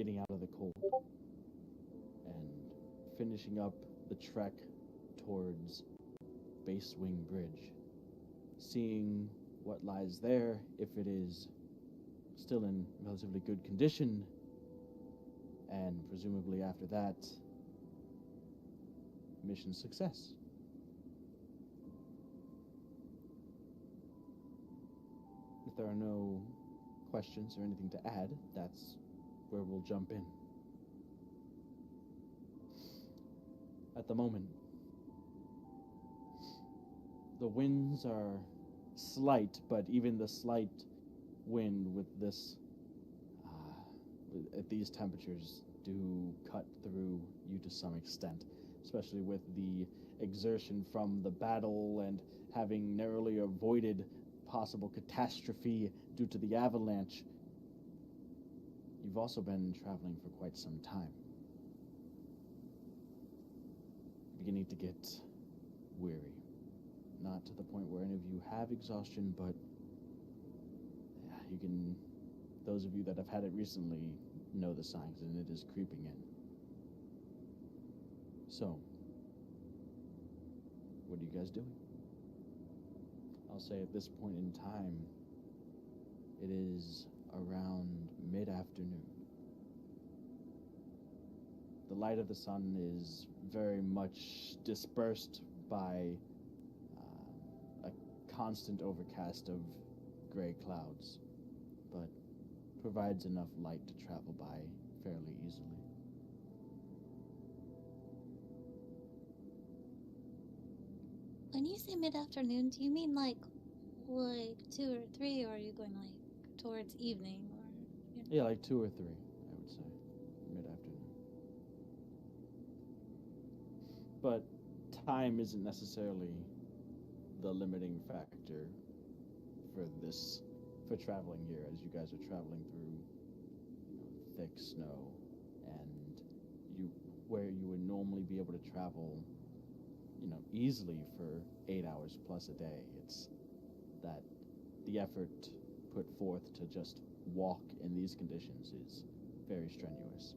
getting out of the cold and finishing up the trek towards Base Wing Bridge, seeing what lies there, if it is still in relatively good condition, and presumably after that, mission success. If there are no questions or anything to add, that's where we'll jump in. At the moment, the winds are slight, but even the slight wind with this, at these temperatures, do cut through you to some extent, especially with the exertion from the battle and having narrowly avoided possible catastrophe due to the avalanche. You've also been traveling for quite some time. Beginning to get weary. Not to the point where any of you have exhaustion, but you can, those of you that have had it recently know the signs, and it is creeping in. So, what are you guys doing? I'll say at this point in time, it is around mid-afternoon. The light of the sun is very much dispersed by a constant overcast of gray clouds, but provides enough light to travel by fairly easily. When you say mid-afternoon, do you mean like 2 or 3, or are you going like towards evening, or? You know? Yeah, like 2 or 3, I would say, mid-afternoon. But time isn't necessarily the limiting factor for traveling here, as you guys are traveling through, thick snow, and where you would normally be able to travel, easily for 8 hours plus a day. It's that the effort put forth to just walk in these conditions is very strenuous.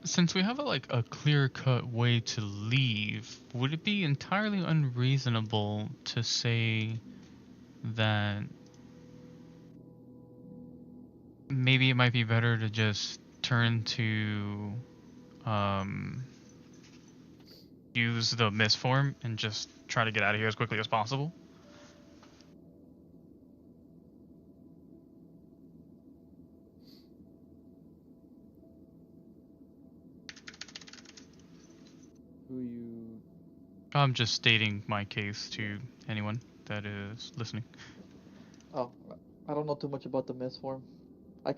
Since we have a clear-cut way to leave, would it be entirely unreasonable to say that maybe it might be better to just turn to use the mist form and just try to get out of here as quickly as possible? Who you... I'm just stating my case to anyone that is listening. Oh, I don't know too much about the mist form. I'm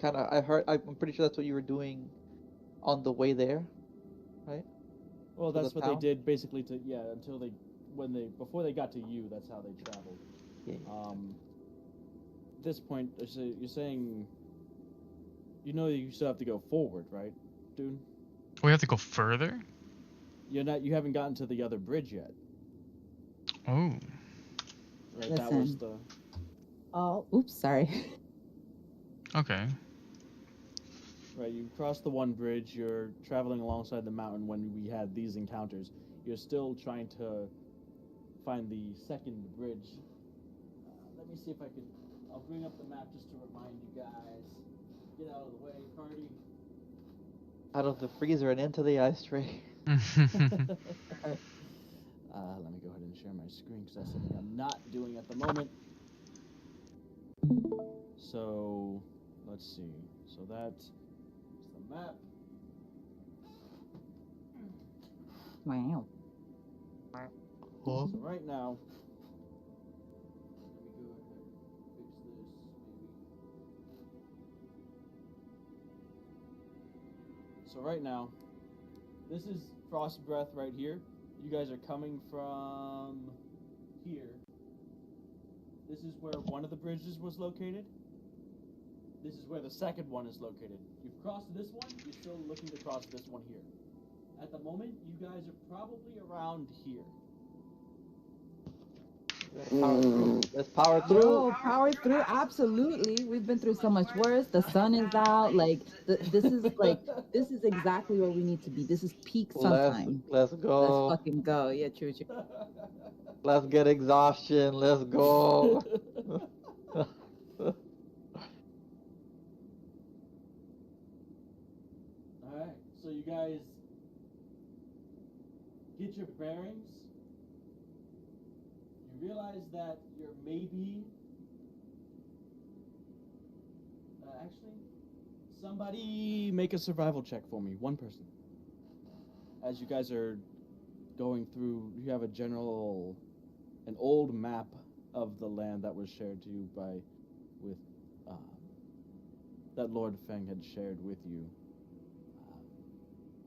pretty sure that's what you were doing on the way there, right? Well, that's what they did basically before they got to you, that's how they traveled. Yeah. At this point, you're saying, you still have to go forward, right, Dune? We have to go further? You haven't gotten to the other bridge yet. Oh. Right, that was the... Oh, oops, sorry. Okay. Right, you crossed the one bridge, you're traveling alongside the mountain when we had these encounters. You're still trying to find the second bridge. Let me see if I can... I'll bring up the map just to remind you guys. Get out of the way, party. Out of the freezer and into the ice tray. Let me go ahead and share my screen, because that's something I'm not doing at the moment. So, let's see. So that's the map. Wow. So right now, let me go ahead and fix this, maybe. So right now, this is Frost Breath right here. You guys are coming from here. This is where one of the bridges was located. This is where the second one is located. You've crossed this one, you're still looking to cross this one here. At the moment, you guys are probably around here. Let's power through. Oh, power through, absolutely. We've been through so much worse. The sun is out. Like this is exactly where we need to be. This is peak sunshine. Let's Let's go. fucking go. Yeah, true. Let's get exhaustion. Let's go. Alright, so you guys get your bearings. You realize that you're maybe. Actually, somebody make a survival check for me. One person. As you guys are going through, you have an old map of the land that was shared to you with, that Lord Feng had shared with you.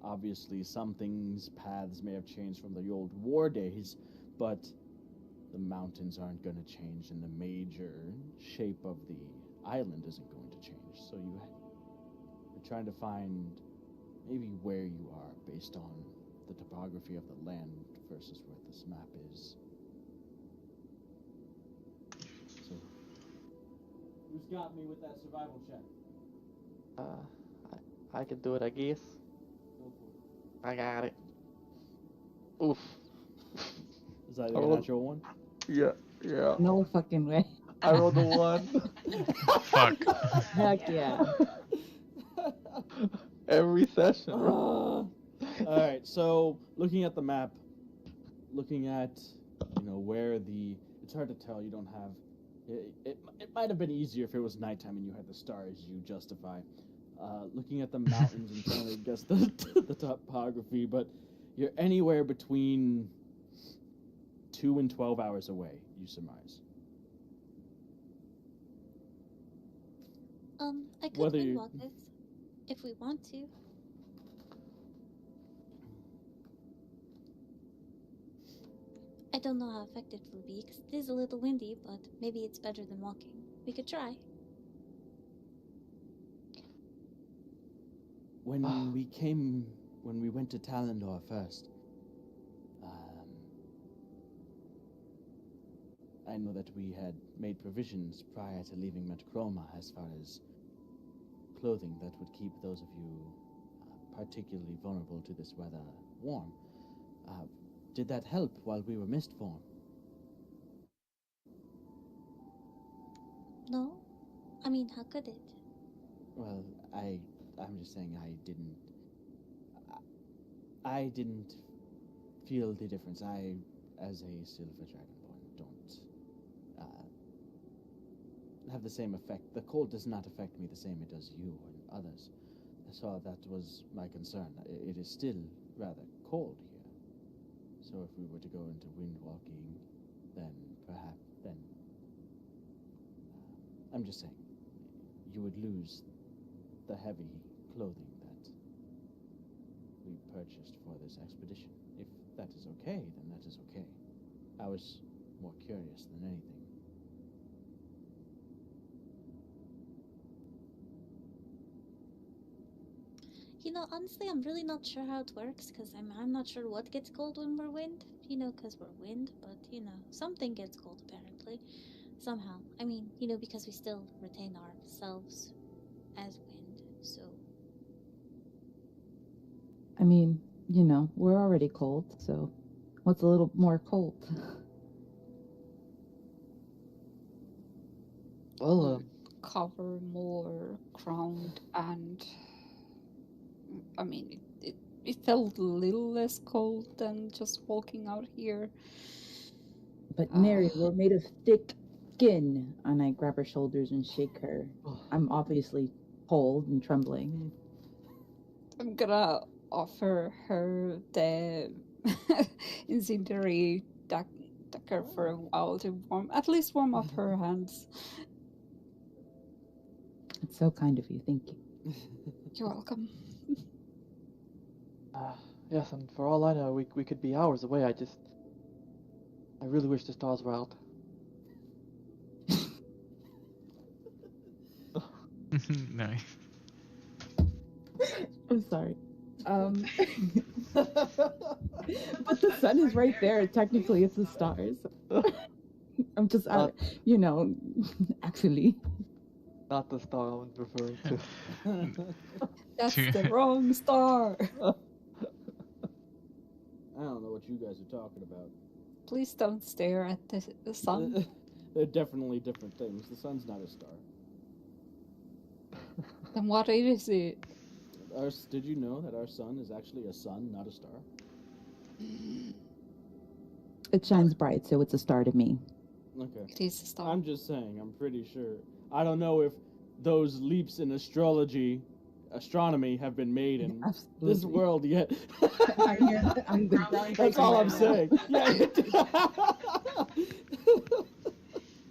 Obviously, some things, paths may have changed from the old war days, but the mountains aren't going to change, and the major shape of the island isn't going to change. So you're trying to find maybe where you are based on the topography of the land versus where this map is. So, who's got me with that survival check? I can do it, I guess. Go for it. I got it. Oof. Is that your natural one? Yeah. No fucking way. I rolled a 1. Fuck. Heck yeah. Every session. Alright, so looking at the map, looking at, where it's hard to tell, you don't have, it might have been easier if it was nighttime and you had the stars you justify. Looking at the mountains and trying to guess the topography, but you're anywhere between 2 and 12 hours away, you surmise. I could Whether you- windwalk this if we want to. I don't know how effective it will be, because it is a little windy, but maybe it's better than walking. We could try. When we went to Talendor first, I know that we had made provisions prior to leaving Metachroma as far as clothing that would keep those of you particularly vulnerable to this weather warm. Did that help while we were mist form? No? I mean, how could it? Well, I'm just saying I didn't feel the difference. I, as a Silver Dragonborn, don't have the same effect. The cold does not affect me the same it does you and others. So that was my concern. It is still rather cold here. So if we were to go into wind walking, then I'm just saying, you would lose the heavy clothing that we purchased for this expedition. If that is okay, then that is okay. I was more curious than anything. Honestly, I'm really not sure how it works, because I'm not sure what gets cold when we're wind, because we're wind, but, something gets cold, apparently, somehow. I mean, because we still retain ourselves as wind, so... I mean, we're already cold, so what's a little more cold? Well, cover more ground, and I mean, it felt a little less cold than just walking out here. But Mary, we're made of thick skin. And I grab her shoulders and shake her. I'm obviously cold and trembling. I'm gonna offer her the incendiary dagger for a while to at least warm up her hands. It's so kind of you. Thank you. You're welcome. Yes, and for all I know, we could be hours away. I really wish the stars were out. Nice. I'm sorry. But the sun is right there. Technically, it's the stars. I'm just, Not, you know, actually. not the star I was referring to. That's To- the wrong star. I don't know what you guys are talking about. Please don't stare at the sun. They're definitely different things. The sun's not a star. Then what is it? Did you know that our sun is actually a sun, not a star? It shines bright, so it's a star to me. Okay. It is a star. I'm just saying, I'm pretty sure. I don't know if those leaps in astronomy have been made in this Absolutely. world yet. I'm the That's all I'm saying. Yeah.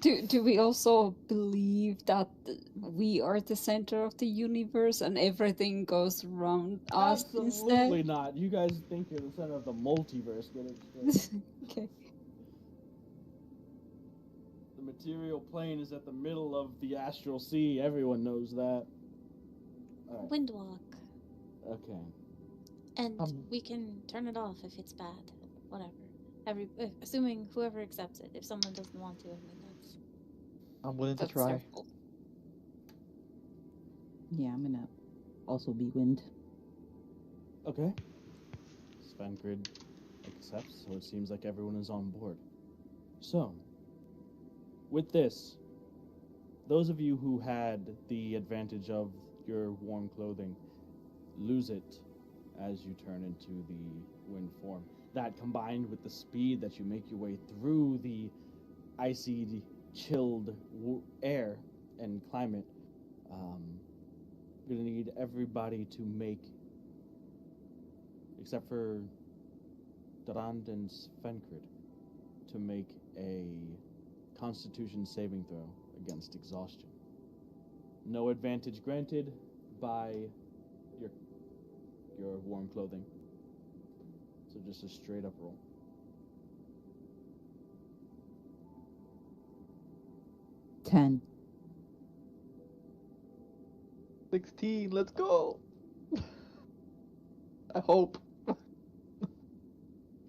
Do we also believe that we are the center of the universe and everything goes around us Absolutely instead? not. You guys think you're the center of the multiverse. Get it straight. Okay. The material plane is at the middle of the astral sea. Everyone knows that. All right. Windwalk. Okay. And we can turn it off if it's bad. Whatever. Assuming whoever accepts it. If someone doesn't want to, I mean, that's... I'm willing to That's try. their fault. Yeah, I'm gonna also be wind. Okay. Svenkrid accepts, so it seems like everyone is on board. So, with this, those of you who had the advantage of your warm clothing lose it as you turn into the wind form. That combined with the speed that you make your way through the icy, chilled air and climate, I'm gonna need everybody to make, except for Durand and Svenkrid, to make a Constitution saving throw against exhaustion. No advantage granted by your warm clothing. So just a straight up roll. Ten. 16, let's go. I hope.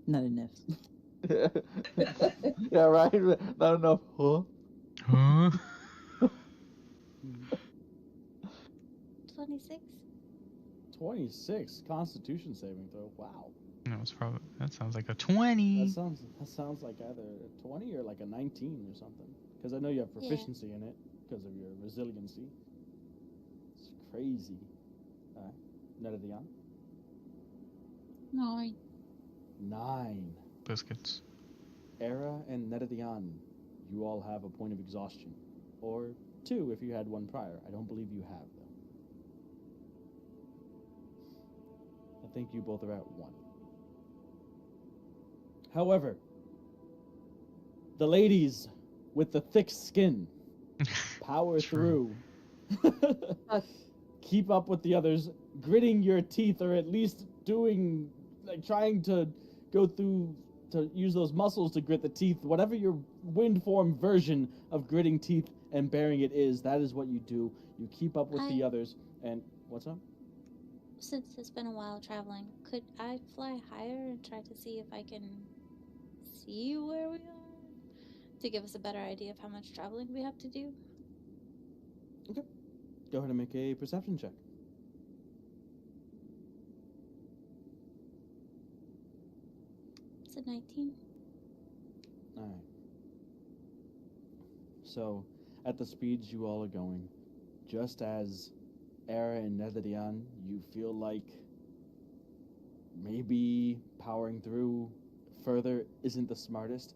Not enough. Yeah, right? Not enough. Huh? Huh? 26? 26 Constitution saving throw. Wow. That sounds like a 20. That sounds like either a 20 or like a 19 or something. Because I know you have proficiency in it because of your resiliency. It's crazy. Netadian? 9. 9. Biscuits. Era and Netadian, you all have a point of exhaustion. Or 2 if you had one prior. I don't believe you have, though. I think you both are at 1. However, the ladies with the thick skin power True. through. Keep up with the others, gritting your teeth, or at least trying to go through, to use those muscles to grit the teeth. Whatever your wind form version of gritting teeth and bearing it is, that is what you do. You keep up with the others. And what's up? Since it's been a while traveling, could I fly higher and try to see if I can see where we are? To give us a better idea of how much traveling we have to do? Okay. Go ahead and make a perception check. It's a 19. Alright. So, at the speeds you all are going, just as Era and Netherdian, you feel like maybe powering through further isn't the smartest.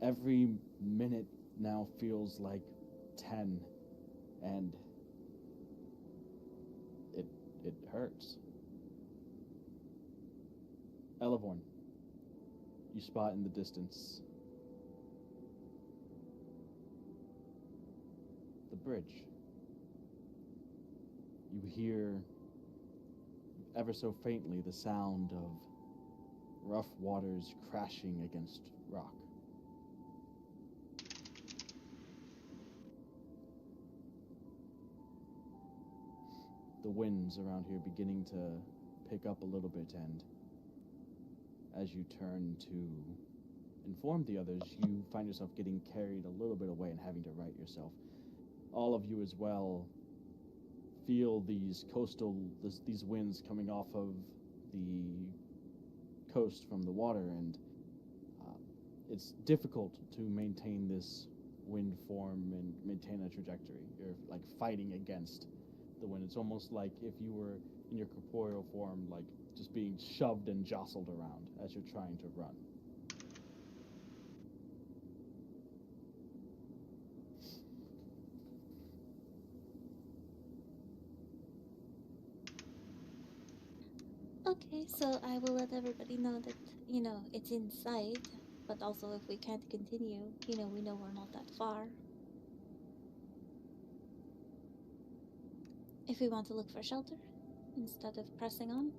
Every minute now feels like 10, and it hurts. Elevorn, you spot in the distance the bridge. You hear, ever so faintly, the sound of rough waters crashing against rock. The winds around here beginning to pick up a little bit, and as you turn to informed the others, you find yourself getting carried a little bit away and having to right yourself. All of you as well feel these these winds coming off of the coast from the water, and it's difficult to maintain this wind form and maintain a trajectory. You're like fighting against the wind. It's almost like if you were in your corporeal form, like just being shoved and jostled around as you're trying to run. Okay, so I will let everybody know that, it's in sight, but also if we can't continue, we know we're not that far. If we want to look for shelter instead of pressing on.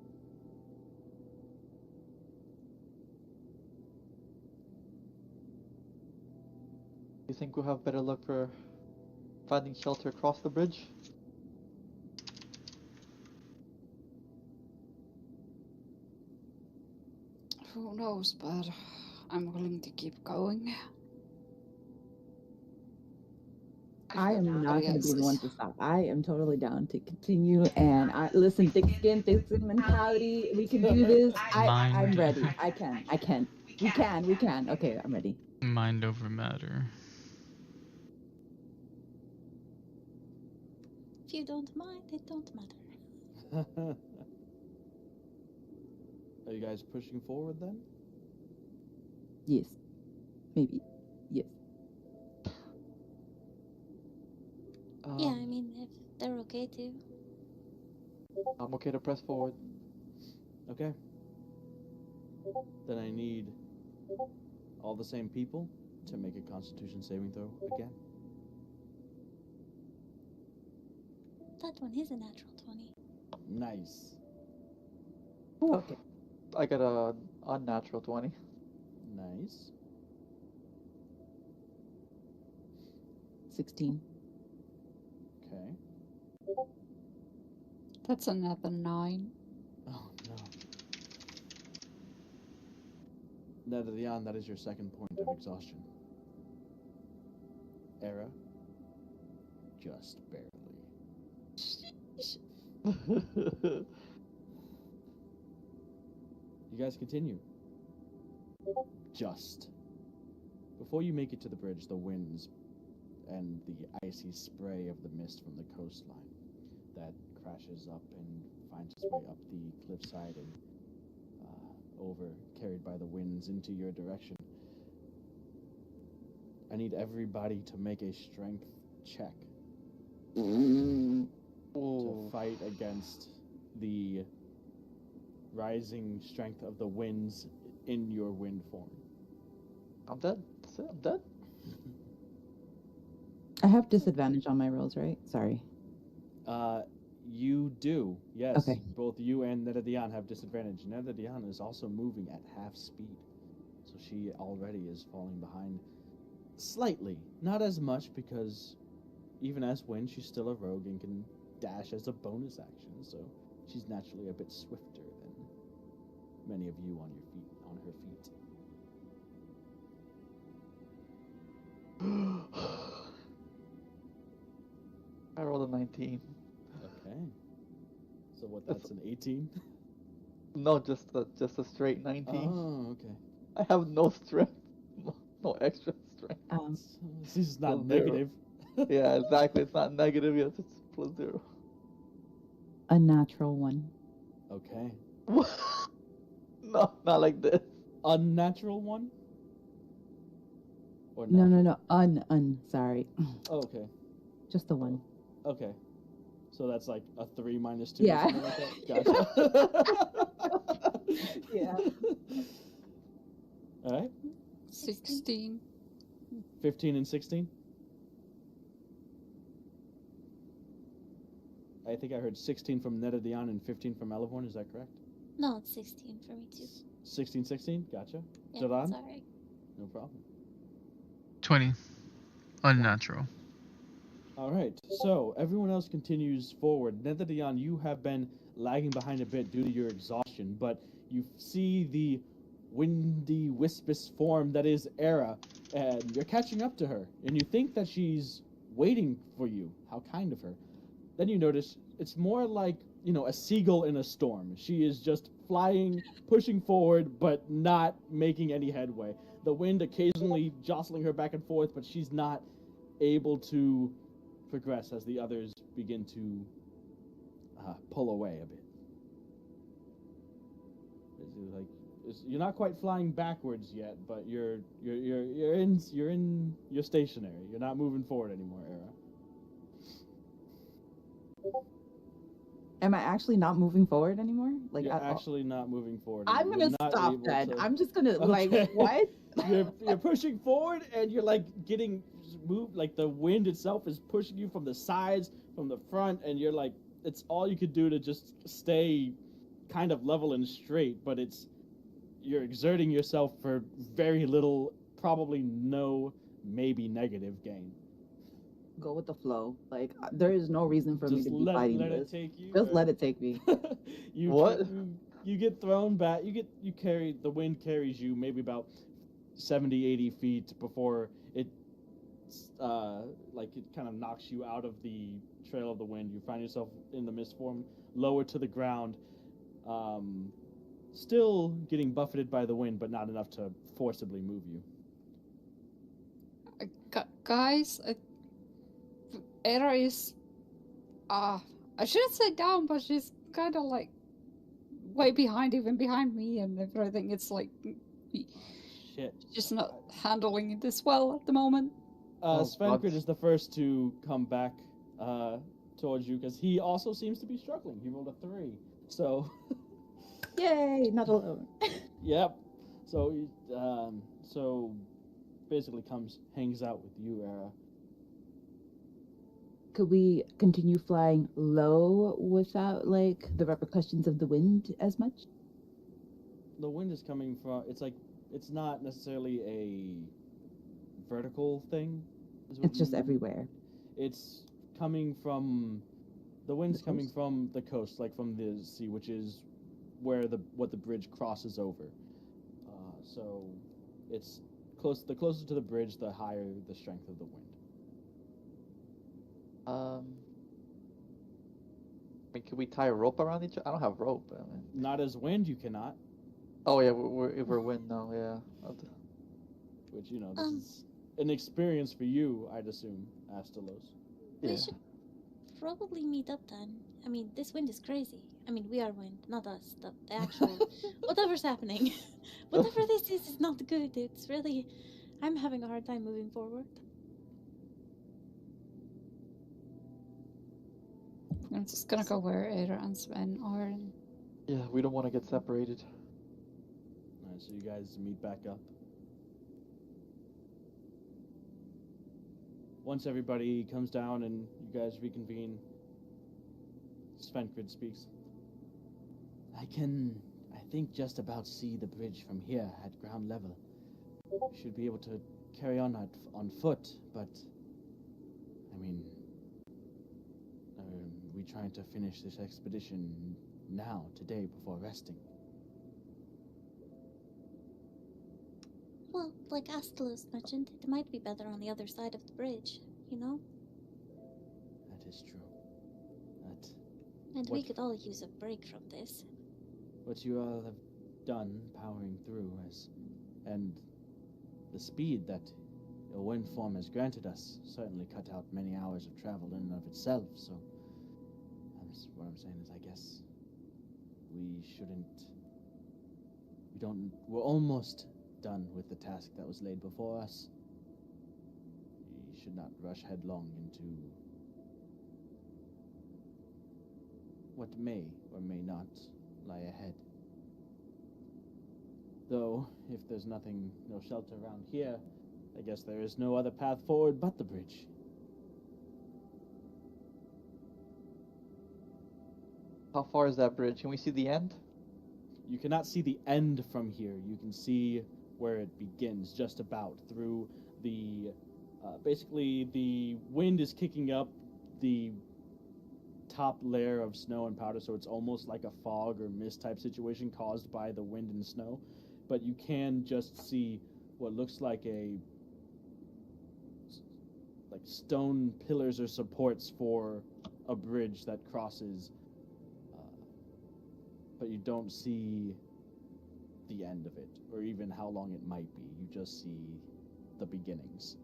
You think we'll have better luck for finding shelter across the bridge? Who knows, but I'm willing to keep going. I am not Everybody going to be else the one is. to stop. I am totally down to continue. And I listen, thick skin mentality. We can do this. I'm Mind. ready. I can. We can. Okay, I'm ready. Mind over matter. If you don't mind, it don't matter. Are you guys pushing forward then? Yes. Maybe. Yes. Yeah, I mean, if they're okay too. I'm okay to press forward. Okay. Then I need all the same people to make a Constitution saving throw again. That one is a natural 20. Nice. Okay. I got a unnatural 20. Nice. 16. Okay. That's another 9. Oh no. Netherdion, that is your second point of exhaustion. Era, just barely. You guys continue. Just. Before you make it to the bridge, the winds and the icy spray of the mist from the coastline that crashes up and finds its way up the cliffside and over, carried by the winds into your direction. I need everybody to make a strength check to fight against the rising strength of the winds in your wind form. I'm dead. That's it. I'm dead. I have disadvantage on my rolls, right? Sorry. You do, yes. Okay. Both you and Netherdion have disadvantage. Netherdion is also moving at half speed, so she already is falling behind slightly. Not as much, because even as Wind, she's still a rogue and can dash as a bonus action, so she's naturally a bit swifter than many of you on her feet. I rolled a 19. Okay. So what, that's an 18? No, just a straight 19. Oh, okay. I have no strength. No extra strength. This is not Plus 0. negative. Yeah, exactly. It's not negative yet. It's plus 0. A natural 1. Okay. No, not like this. Unnatural 1? Or No. Sorry. Oh, okay. Just the 1. Okay. So that's like a 3 minus 2 Yeah. or something like that? Gotcha. Yeah. All right. 16. 15 and 16? I think I heard 16 from Netherdion and 15 from Elevorn. Is that correct? No, it's 16 for me too. 16? Gotcha. Yeah, Doran? sorry. No problem. 20. Unnatural. All right, so everyone else continues forward. Netherdion, you have been lagging behind a bit due to your exhaustion, but you see the windy, wispous form that is Era, and you're catching up to her, and you think that she's waiting for you. How kind of her. Then you notice it's more like, a seagull in a storm. She is just flying, pushing forward, but not making any headway. The wind occasionally jostling her back and forth, but she's not able to progress as the others begin to pull away a bit. You're not quite flying backwards yet, but you're stationary. You're not moving forward anymore, Era. Am I actually not moving forward anymore? Like, You're actually not moving forward. I'm anymore. gonna stop then. To... I'm just gonna Okay. what? You're pushing forward, and you're getting moved. Like the wind itself is pushing you from the sides, from the front, and you're it's all you could do to just stay kind of level and straight. But you're exerting yourself for very little, probably no, maybe negative gain. Go with the flow. Like, there is no reason for me to be fighting let this. It take you, just let it take me. You get thrown back. The wind carries you maybe about 70, 80 feet before it kind of knocks you out of the trail of the wind. You find yourself in the mist form, lower to the ground, still getting buffeted by the wind, but not enough to forcibly move you. Guys, Era is, I shouldn't say down, but she's kind of way behind, even behind me and everything. It's shit. She's not handling it as well at the moment. Svenkrid is the first to come back towards you, because he also seems to be struggling. He rolled a 3, so... Yay, not alone. Yep. So basically hangs out with you, Era. Could we continue flying low without the repercussions of the wind as much? The wind is coming from. It's not necessarily a vertical thing. It's just everywhere. It's coming from. The wind's coming from the coast, from the sea, which is where what the bridge crosses over. So it's close. The closer to the bridge, the higher the strength of the wind. Can we tie a rope around each other? I don't have rope. Not as wind, you cannot. Oh yeah, we're wind now. Yeah. Which this is an experience for you, I'd assume, Astalos. We should probably meet up then. I mean, this wind is crazy. I mean, we are wind, not us. The actual whatever's happening, whatever this is not good. It's really, I'm having a hard time moving forward. I'm just gonna go where Ada and Sven are. Yeah, we don't want to get separated. Alright, so you guys meet back up. Once everybody comes down and you guys reconvene, Svenkrid speaks. I think just about see the bridge from here at ground level. We should be able to carry on foot, but we trying to finish this expedition now, today, before resting. Well, like Astalos mentioned, it might be better on the other side of the bridge, That is true. And we could all use a break from this. What you all have done, powering through, and the speed that your wind form has granted us, certainly cut out many hours of travel in and of itself, so... What I'm saying is, I guess we're almost done with the task that was laid before us. We should not rush headlong into what may or may not lie ahead. Though, if there's no shelter around here, I guess there is no other path forward but the bridge. How far is that bridge? Can we see the end? You cannot see the end from here. You can see where it begins, just about, through the... basically, the wind is kicking up the top layer of snow and powder, so it's almost like a fog or mist type situation caused by the wind and snow. but you can just see what looks like stone pillars or supports for a bridge that crosses, but you don't see the end of it, or even how long it might be. You just see the beginnings.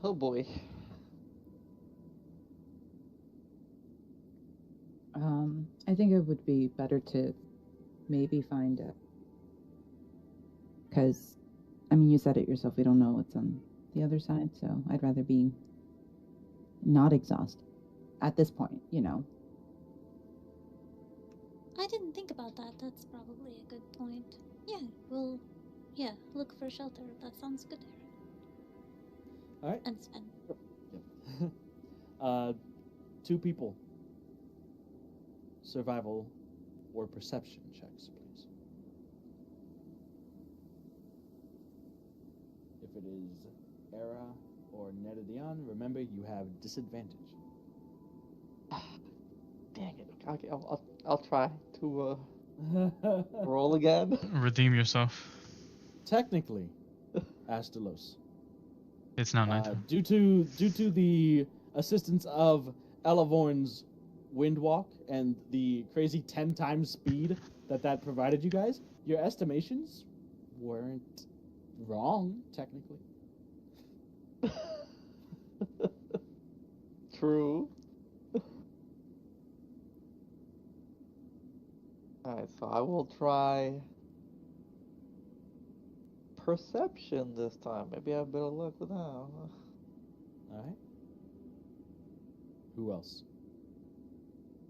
Oh boy. I think it would be better to maybe find it. Because, I mean, you said it yourself, we don't know what's on the other side, so I'd rather be not exhausted at this point, you know. I didn't think about that. That's probably a good point. Yeah, look for shelter. That sounds good. All right. And Sven. Yep. 2 people. Survival or perception checks, please. If it is Era or Netadion, remember you have disadvantage. Dang it. Okay, I'll try to roll again. Redeem yourself. Technically, Astalos. It's now nighttime. Due to the assistance of Elavorn's Windwalk and the crazy 10 times speed that provided you guys, your estimations weren't wrong, technically. True. Alright, so I will try perception this time. Maybe I have better luck with that. Alright. Who else?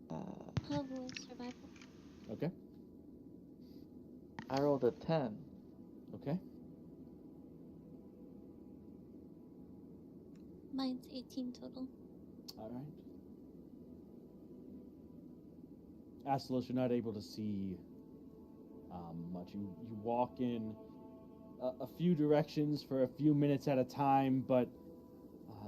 I'll roll survival. Okay. I rolled a 10. Okay. Mine's 18 total. Alright. Astalos, you're not able to see much. You walk in a few directions for a few minutes at a time, but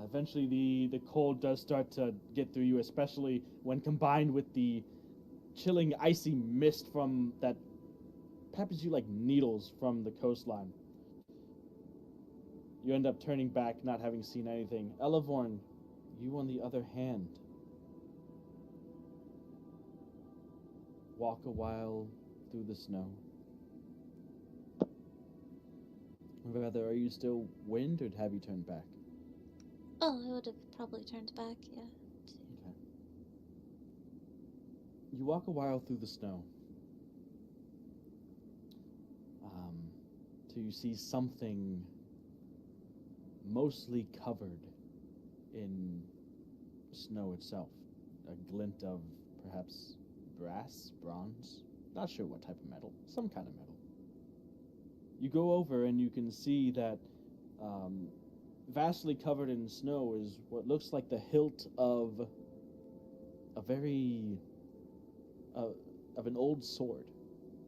eventually the cold does start to get through you, especially when combined with the chilling, icy mist that peppers you like needles from the coastline. You end up turning back, not having seen anything. Elavorn, you on the other hand, walk a while through the snow. Rather, are you still wind, or have you turned back? Oh, I would have probably turned back, yeah. Okay. You walk a while through the snow. Till you see something mostly covered in snow itself. A glint of perhaps brass, bronze, not sure what type of metal, some kind of metal. You go over and you can see that vastly covered in snow is what looks like the hilt of an old sword.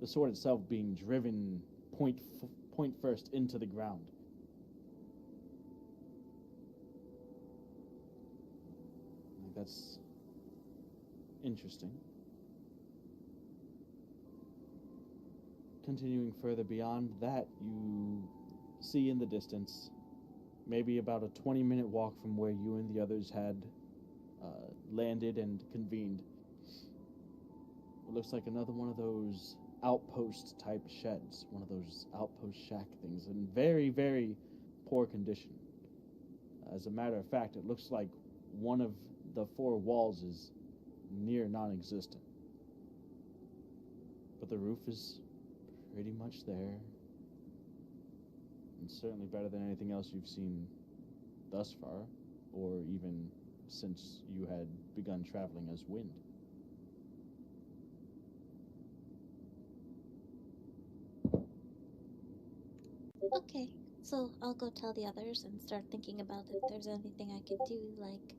The sword itself being driven point first into the ground. That's interesting. Continuing further beyond that, you see in the distance, maybe about a 20-minute walk from where you and the others had landed and convened. It looks like another one of those outpost type sheds, one of those outpost shack things, in very, very poor condition. As a matter of fact, it looks like one of the 4 walls is near non-existent. But the roof is pretty much there, and certainly better than anything else you've seen thus far, or even since you had begun traveling as wind. Okay, so I'll go tell the others and start thinking about if there's anything I could do, like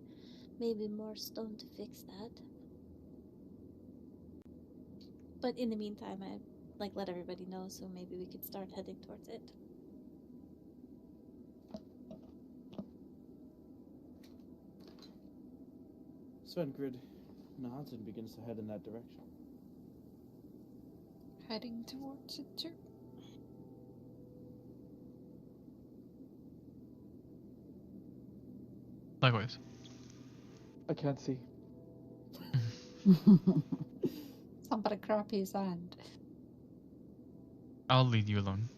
maybe more stone to fix that. But in the meantime, I let everybody know, so maybe we could start heading towards it. Svengrid, nods and begins to head in that direction. Heading towards it too. Likewise. I can't see. Somebody grab his hand. I'll leave you alone.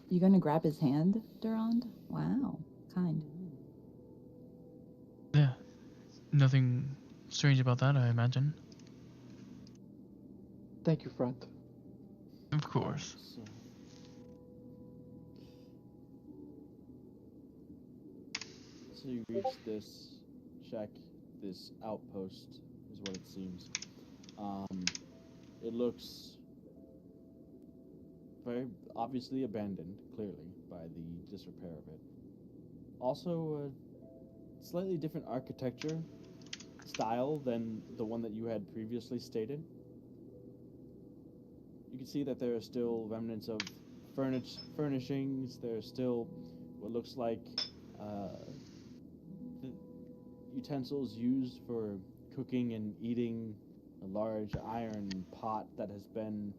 You gonna grab his hand, Durand? Wow, kind. Yeah. Nothing strange about that, I imagine. Thank you, friend. Of course. So you reach this check, this outpost is what it seems. It looks very obviously abandoned, clearly, by the disrepair of it. Also, a slightly different architecture style than the one that you had previously stated. You can see that there are still remnants of furnishings. There are still what looks like the utensils used for cooking and eating, a large iron pot that has been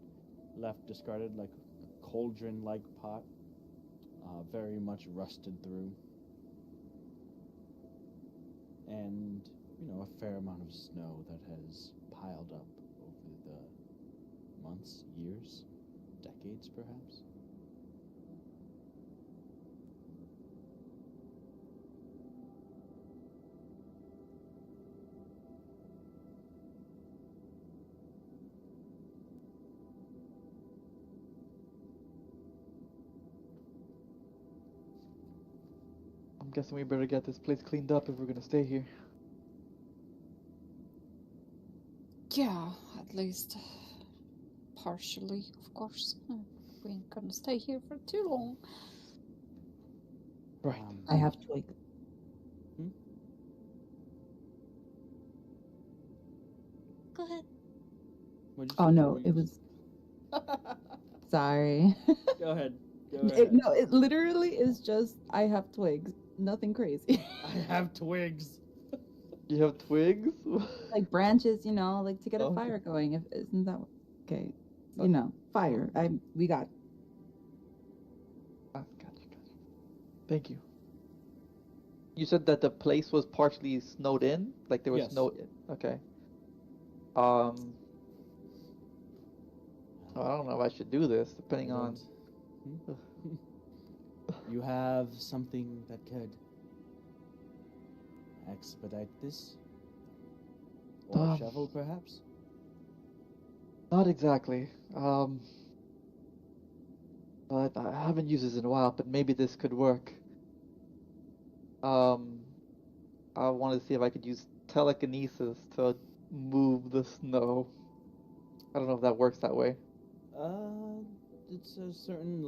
left discarded, like a cauldron-like pot, very much rusted through. And, a fair amount of snow that has piled up over the months, years, decades perhaps. I'm guessing we better get this place cleaned up if we're gonna stay here. Yeah, at least partially, of course. We ain't gonna stay here for too long. Right. I have twig. Go ahead. Oh no, it was. Sorry. Go ahead. Go ahead. No, it literally is just I have twigs. Nothing crazy. I have twigs. You have twigs? Like branches, like to get a Oh. fire going. If isn't that okay? Fire. We got. Gotcha. Thank you. You said that the place was partially snowed in? Like there was Yes. snow. Okay. I don't know if I should do this, depending on. You have something that could expedite this? Or a shovel, perhaps? Not exactly. But I haven't used this in a while, but maybe this could work. I wanted to see if I could use telekinesis to move the snow. I don't know if that works that way. It's a certain,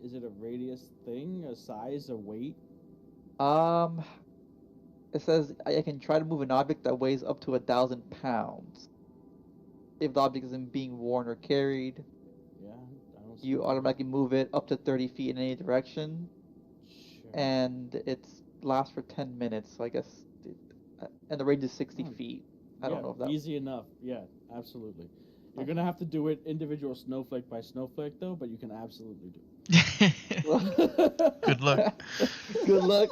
is it a radius thing, a size, a weight? It says I can try to move an object that weighs up to 1,000 pounds. If the object isn't being worn or carried, Yeah, I don't see you that. automatically move it up to 30 feet in any direction, Sure. and it lasts for 10 minutes. So I guess, and the range is 60 feet. I don't know if that. Easy enough. Yeah, absolutely. You're gonna have to do it individual snowflake by snowflake, though, but you can absolutely do it. Good luck. Good luck.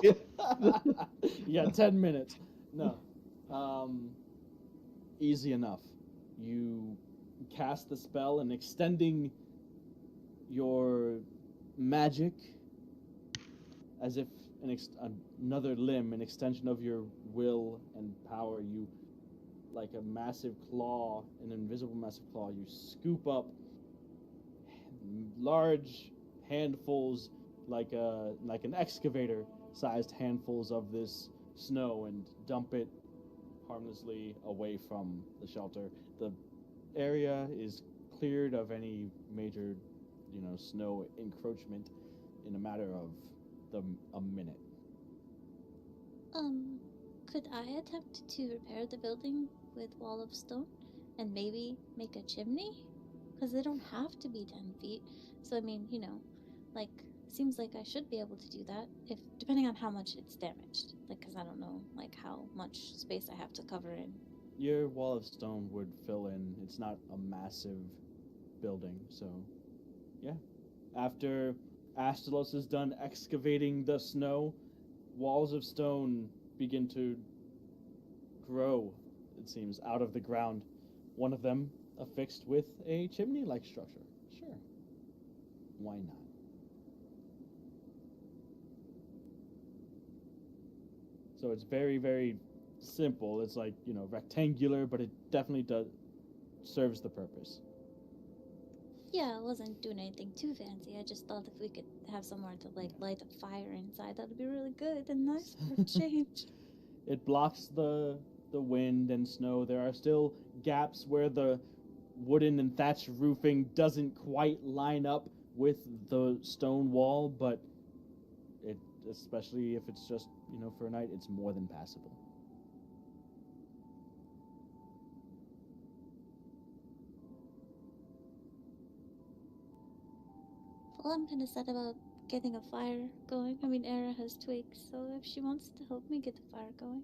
Yeah, 10 minutes. No. Easy enough. You cast the spell, and extending your magic as if another limb, an extension of your will and power, you, like a massive claw, an invisible massive claw, you scoop up large handfuls, like an excavator-sized handfuls of this snow, and dump it harmlessly away from the shelter. The area is cleared of any major, snow encroachment in a matter of a minute. Could I attempt to repair the building with wall of stone and maybe make a chimney? Because they don't have to be 10 feet. So, I mean, seems like I should be able to do that, depending on how much it's damaged. Because I don't know, how much space I have to cover in Your wall of stone would fill in. It's not a massive building, so yeah. After Astalos is done excavating the snow, walls of stone begin to grow, it seems, out of the ground. One of them affixed with a chimney-like structure. Sure. Why not? So it's very, very simple. It's like, rectangular, but it definitely does serves the purpose. Yeah, I wasn't doing anything too fancy. I just thought if we could have somewhere to like light a fire inside, that'd be really good and nice for a change. It blocks the wind and snow. There are still gaps where the wooden and thatched roofing doesn't quite line up with the stone wall, but it, especially if it's just, for a night, it's more than passable. Well, I'm gonna set about getting a fire going. I mean, Era has twigs, so if she wants to help me get the fire going.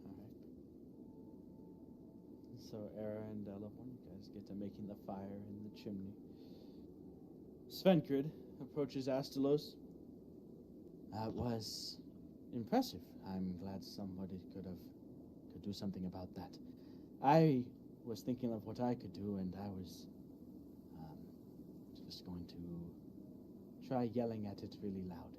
Alright. So Era and Elevon, you guys get to making the fire in the chimney. Svenkrid approaches Astalos. That was impressive. I'm glad somebody could do something about that. I was thinking of what I could do, and I was just going to try yelling at it really loud.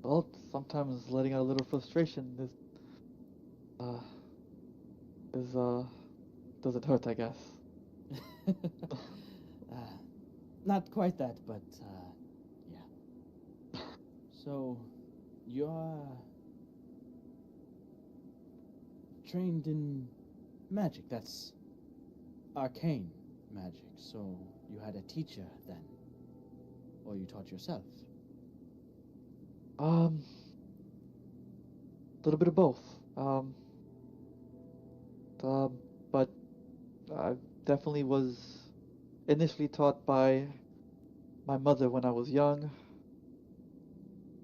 Well, sometimes letting out a little frustration doesn't hurt, I guess. Not quite that, but yeah. So, you're trained in magic. That's arcane magic. So, you had a teacher then? Or you taught yourself? A little bit of both. But I definitely was initially taught by my mother when I was young,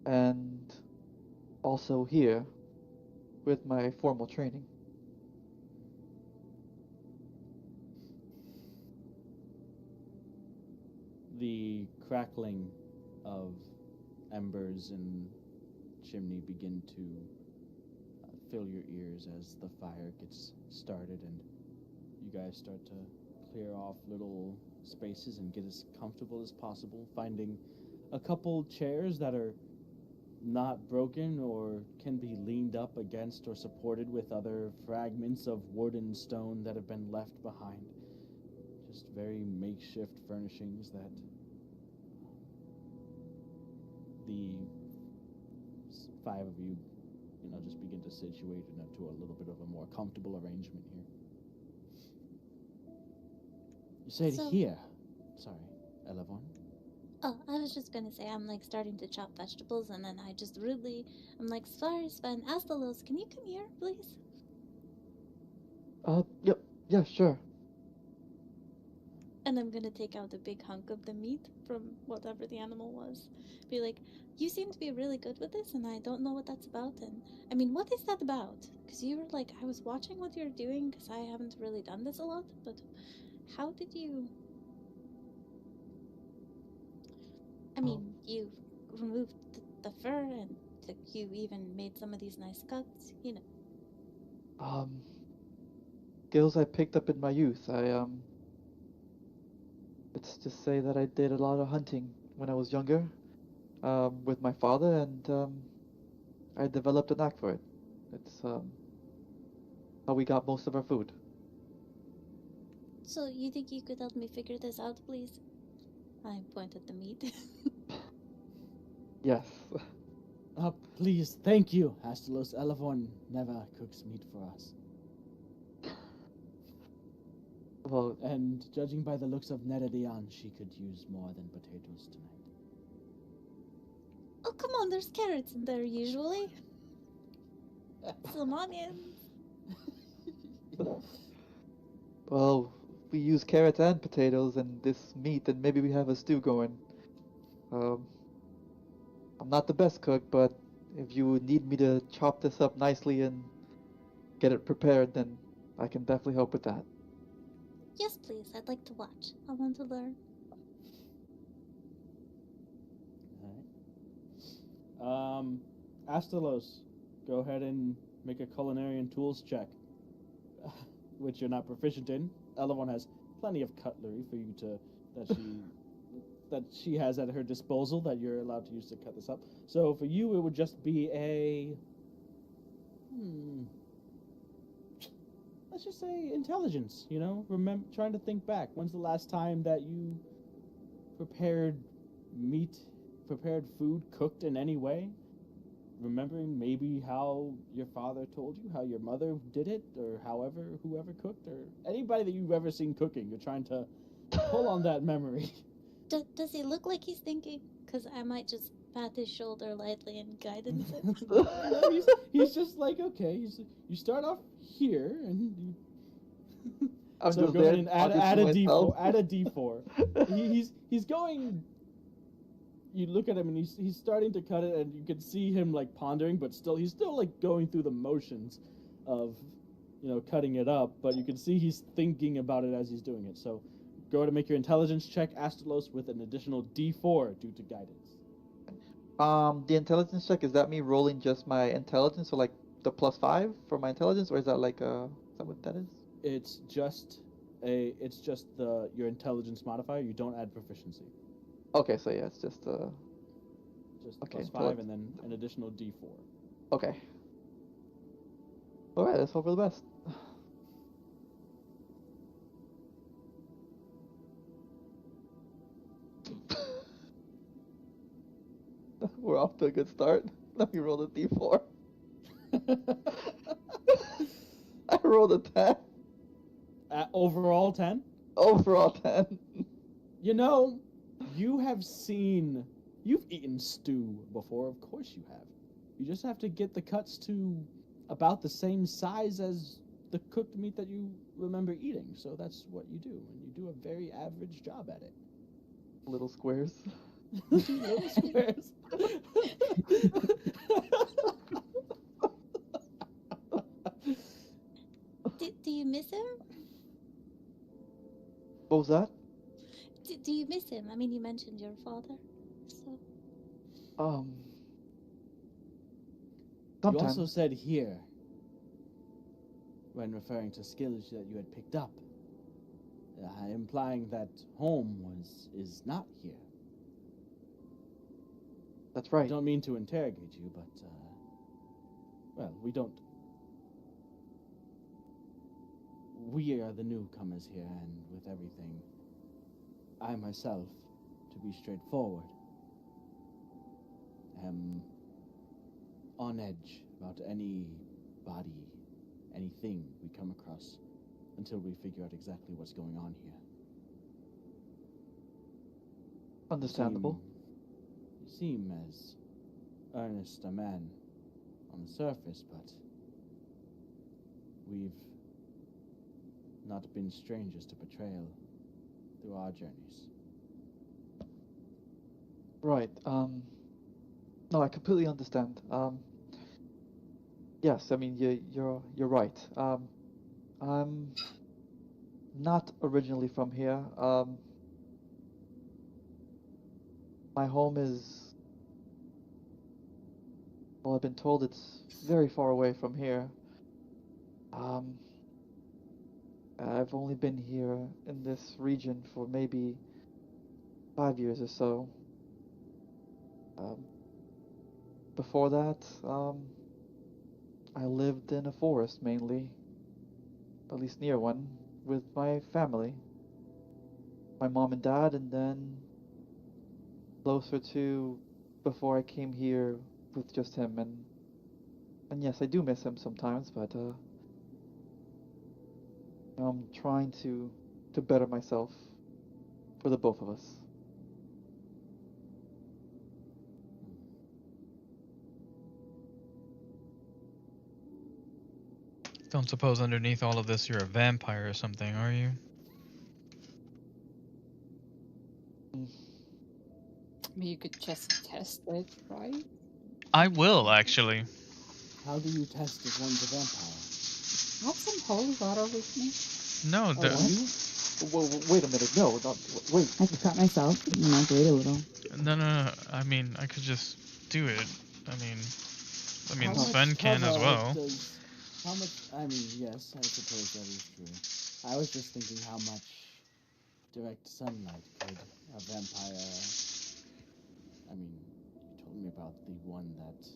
and also here with my formal training. The crackling of embers and chimney begin to fill your ears as the fire gets started, and you guys start to clear off little spaces and get as comfortable as possible, finding a couple chairs that are not broken or can be leaned up against or supported with other fragments of wood and stone that have been left behind. Just very makeshift furnishings that the five of you, just begin to situate into a little bit of a more comfortable arrangement here. You said So- here. Sorry, Elevon. Oh, I was just gonna say I'm like starting to chop vegetables, and then I'm like, sorry, Sven, Astalos, can you come here, please? Yep, yeah, sure. And I'm gonna take out a big hunk of the meat from whatever the animal was. Be like, you seem to be really good with this, and I don't know what that's about. And I mean, what is that about? Because you were like, I was watching what you're doing, because I haven't really done this a lot, but how did you. I mean, you removed the fur, and you even made some of these nice cuts, Skills I picked up in my youth. Let's just say that I did a lot of hunting when I was younger, with my father, and I developed a knack for it. It's how we got most of our food. So you think you could help me figure this out, please? I point at the meat. Yes. Please, thank you. Astalos Elevon never cooks meat for us. Well, And judging by the looks of Neredian, she could use more than potatoes tonight. Oh, come on, there's carrots in there usually. Some onions. well, we use carrots and potatoes and this meat, and maybe we have a stew going. I'm not the best cook, but if you need me to chop this up nicely and get it prepared, then I can definitely help with that. Yes, please. I'd like to watch. I want to learn. Alright. Astalos, go ahead and make a culinary and tools check, which you're not proficient in. Elevon has plenty of cutlery for you to that she has at her disposal that you're allowed to use to cut this up. So for you, it would just be a let's just say intelligence. You know, trying to think back. When's the last time that you prepared food, cooked in any way? Remembering maybe how your father told you, how your mother did it, or whoever cooked, or anybody that you've ever seen cooking. You're trying to pull on that memory. Does he look like he's thinking? Because I might just pat his shoulder lightly and guidance it. No, he's just like, okay, you start off here, and you... I'm so just go there ahead and add a myself. D4. Add a D4. He's going... You look at him, and he's starting to cut it, and you can see him, like, pondering, but he's still, like, going through the motions of, cutting it up, but you can see he's thinking about it as he's doing it. So go ahead and make your intelligence check, Astalos, with an additional D4 due to guidance. The intelligence check, is that me rolling just my intelligence, so like the +5 for my intelligence, or is that like is that what that is? It's just your intelligence modifier. You don't add proficiency. Okay, so yeah, it's just Okay, +5 and then an additional D4. Okay. All right, let's hope for the best. We're off to a good start. Let me roll the D4. I rolled a 10. Overall 10? Overall 10. You've eaten stew before. Of course you have. You just have to get the cuts to about the same size as the cooked meat that you remember eating. So that's what you do, and you do a very average job at it. Little squares. Little squares. Do you miss him? What was that? Do you miss him? I mean, you mentioned your father, so... You also said here, when referring to skills that you had picked up, implying that home is not here. That's right. I don't mean to interrogate you, but, we don't... We are the newcomers here, and with everything, I myself, to be straightforward, am on edge about anybody, anything we come across until we figure out exactly what's going on here. Understandable. You seem as earnest a man on the surface, but we've not been strangers to betrayal through our journeys. Right. No, I completely understand. Yes, I mean you're right. I'm not originally from here. My home is, well, I've been told it's very far away from here. I've only been here in this region for maybe 5 years or so. Before that, I lived in a forest mainly, at least near one, with my family. My mom and dad, and then closer to before I came here with just him, and yes, I do miss him sometimes, but I'm trying to better myself for the both of us. Don't suppose underneath all of this you're a vampire or something, are you? I mean, you could just test it, right? I will actually. How do you test if one's a vampire? I have some holy water with me. No, Oh, the, you? Wait a minute. No, not wait. I could cut myself. You know, wait a little. no. I mean, I could just do it. I mean, How much Sven can as cover well. How much? I mean, yes, I suppose that is true. I was just thinking how much direct sunlight could a vampire. I mean, you told me about the one that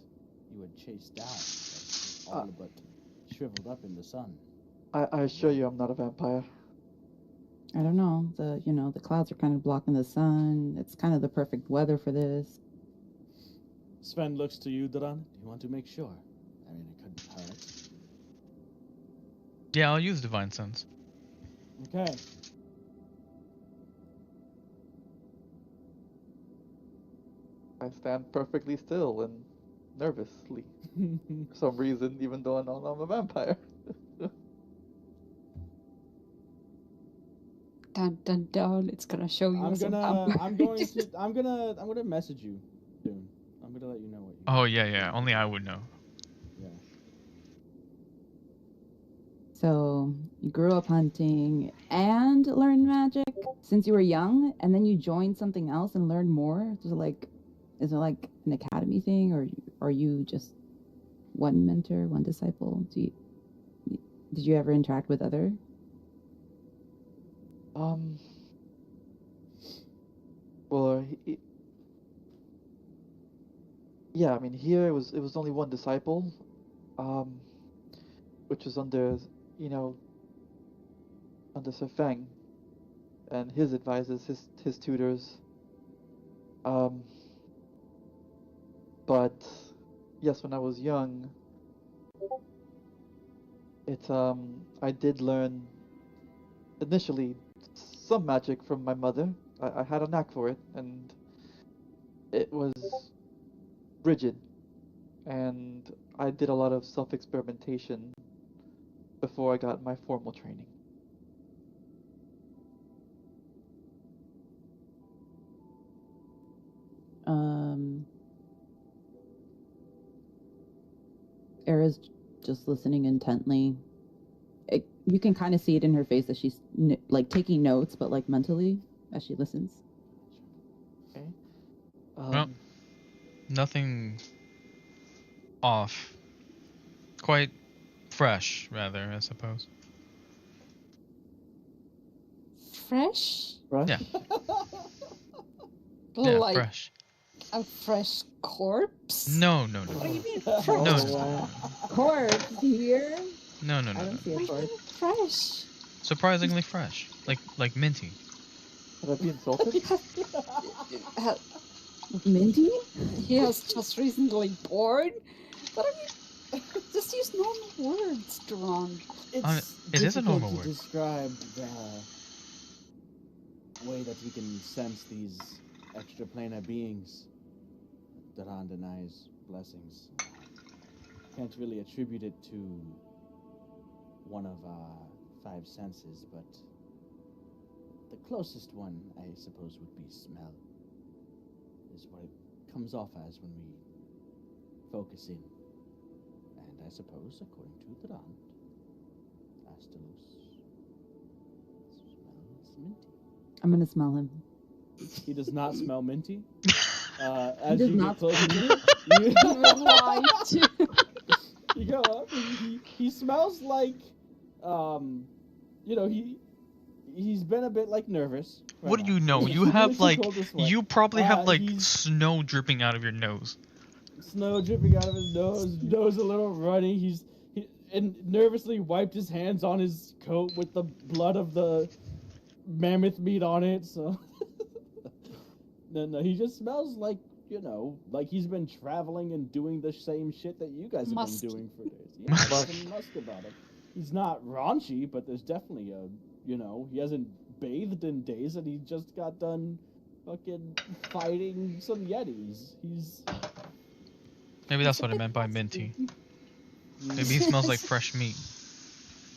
you had chased down, that was all but shriveled up in the sun. I assure you, I'm not a vampire. I don't know. The clouds are kind of blocking the sun. It's kind of the perfect weather for this. Sven looks to you, Duran. Do you want to make sure? I mean, it couldn't hurt. Yeah, I'll use Divine Sense. Okay. I stand perfectly still and nervously for some reason, even though I know I'm a vampire. Dun dun dun! It's gonna show you as a vampire. I'm gonna message you soon. I'm gonna let you know what you. Oh yeah. Only I would know. Yeah. So you grew up hunting and learned magic since you were young, and then you joined something else and learned more. Is it like an academy thing, or are you just one mentor, one disciple? Did you ever interact with other? Well, yeah. I mean, here it was only one disciple, which was under Sir Fang, and his advisors, his tutors. But yes, when I was young, I did learn initially some magic from my mother. I had a knack for it, and it was rigid, and I did a lot of self-experimentation before I got my formal training. Era's just listening intently. You can kind of see it in her face that she's like taking notes, but like mentally as she listens. Okay. Well, nothing off. Quite fresh, rather, I suppose. Fresh? Right? Yeah. Like Fresh. a fresh corpse? No. What do you mean No, fresh? no. Corpse here. No. I don't see a What do you corpse. mean fresh? Surprisingly fresh. Like minty. Would I be insulted? Minty? He has just recently born? But I mean, just use normal words, Duran. It is a normal difficult word. to describe the way that we can sense these extraplanar beings. Duran denies blessings. Can't really attribute it to one of our 5 senses, but the closest one, I suppose, would be smell. Is what it comes off as when we focus in. And I suppose, according to Duran, Astalos smells minty. I'm gonna smell him. He does not smell minty. He As does you get not closer to smell him, you go up. He smells like, he's been a bit like nervous. Right What do now. you know? He's You have too like cold to sweat. you probably have like he's- snow dripping out of your nose. Snow dripping out of his nose a little runny. He nervously wiped his hands on his coat with the blood of the mammoth meat on it. So, no, he just smells like like he's been traveling and doing the same shit that you guys have Must. been doing for days. Yeah, there's some musk about it. He's not raunchy, but there's definitely he hasn't bathed in days, and he just got done fucking fighting some yetis. Maybe that's what I meant by minty. Maybe he smells like fresh meat.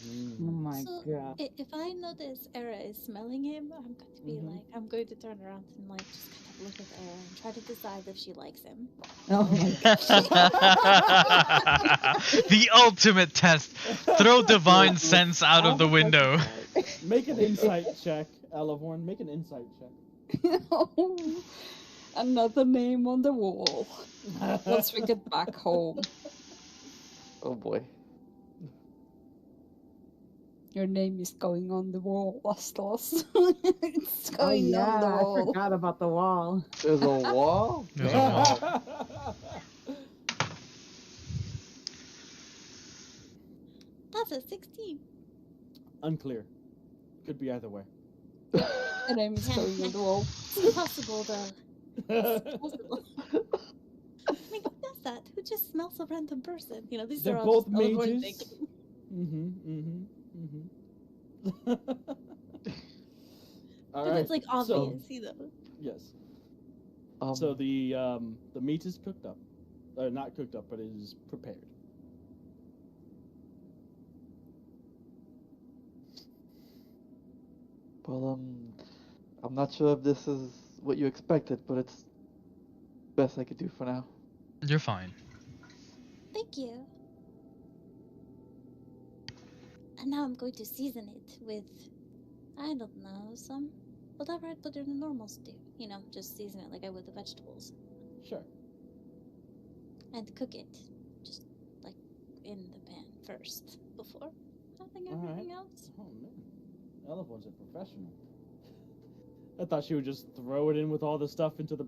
Oh my So, god. if I notice Era is smelling him, I'm going to be Mhm. like, I'm going to turn around and like just kind of look at Era and try to decide if she likes him. Oh my god. The ultimate test. Throw divine sense out of the window. Make an insight check, Elevorn. Make an insight check. Another name on the wall. Once we get back home. Oh boy. Your name is going on the wall, Astos. It's Oh going on the yeah, I wall. forgot about the wall. There's a wall? There's a Damn. wall. That's a 16. Unclear. Could be either way. Your name is going on the wall. It's possible, though. It's possible. I mean, who does that? Who just smells a random person? You know, these They're are all both just Eleanor mages. thinking. All But right. it's like obvious, you know. Yes. Um, So the meat is cooked up, not cooked up, but it is prepared. well, I'm not sure if this is what you expected, but it's best I could do for now. You're fine. Thank you. And now I'm going to season it with, I don't know, some whatever I put in a normal stew. You know, just season it like I would the vegetables. Sure. And cook it just like in the pan first before having All right. everything else. Oh man, Elevorn's a professional. I thought she would just throw it in with all the stuff into the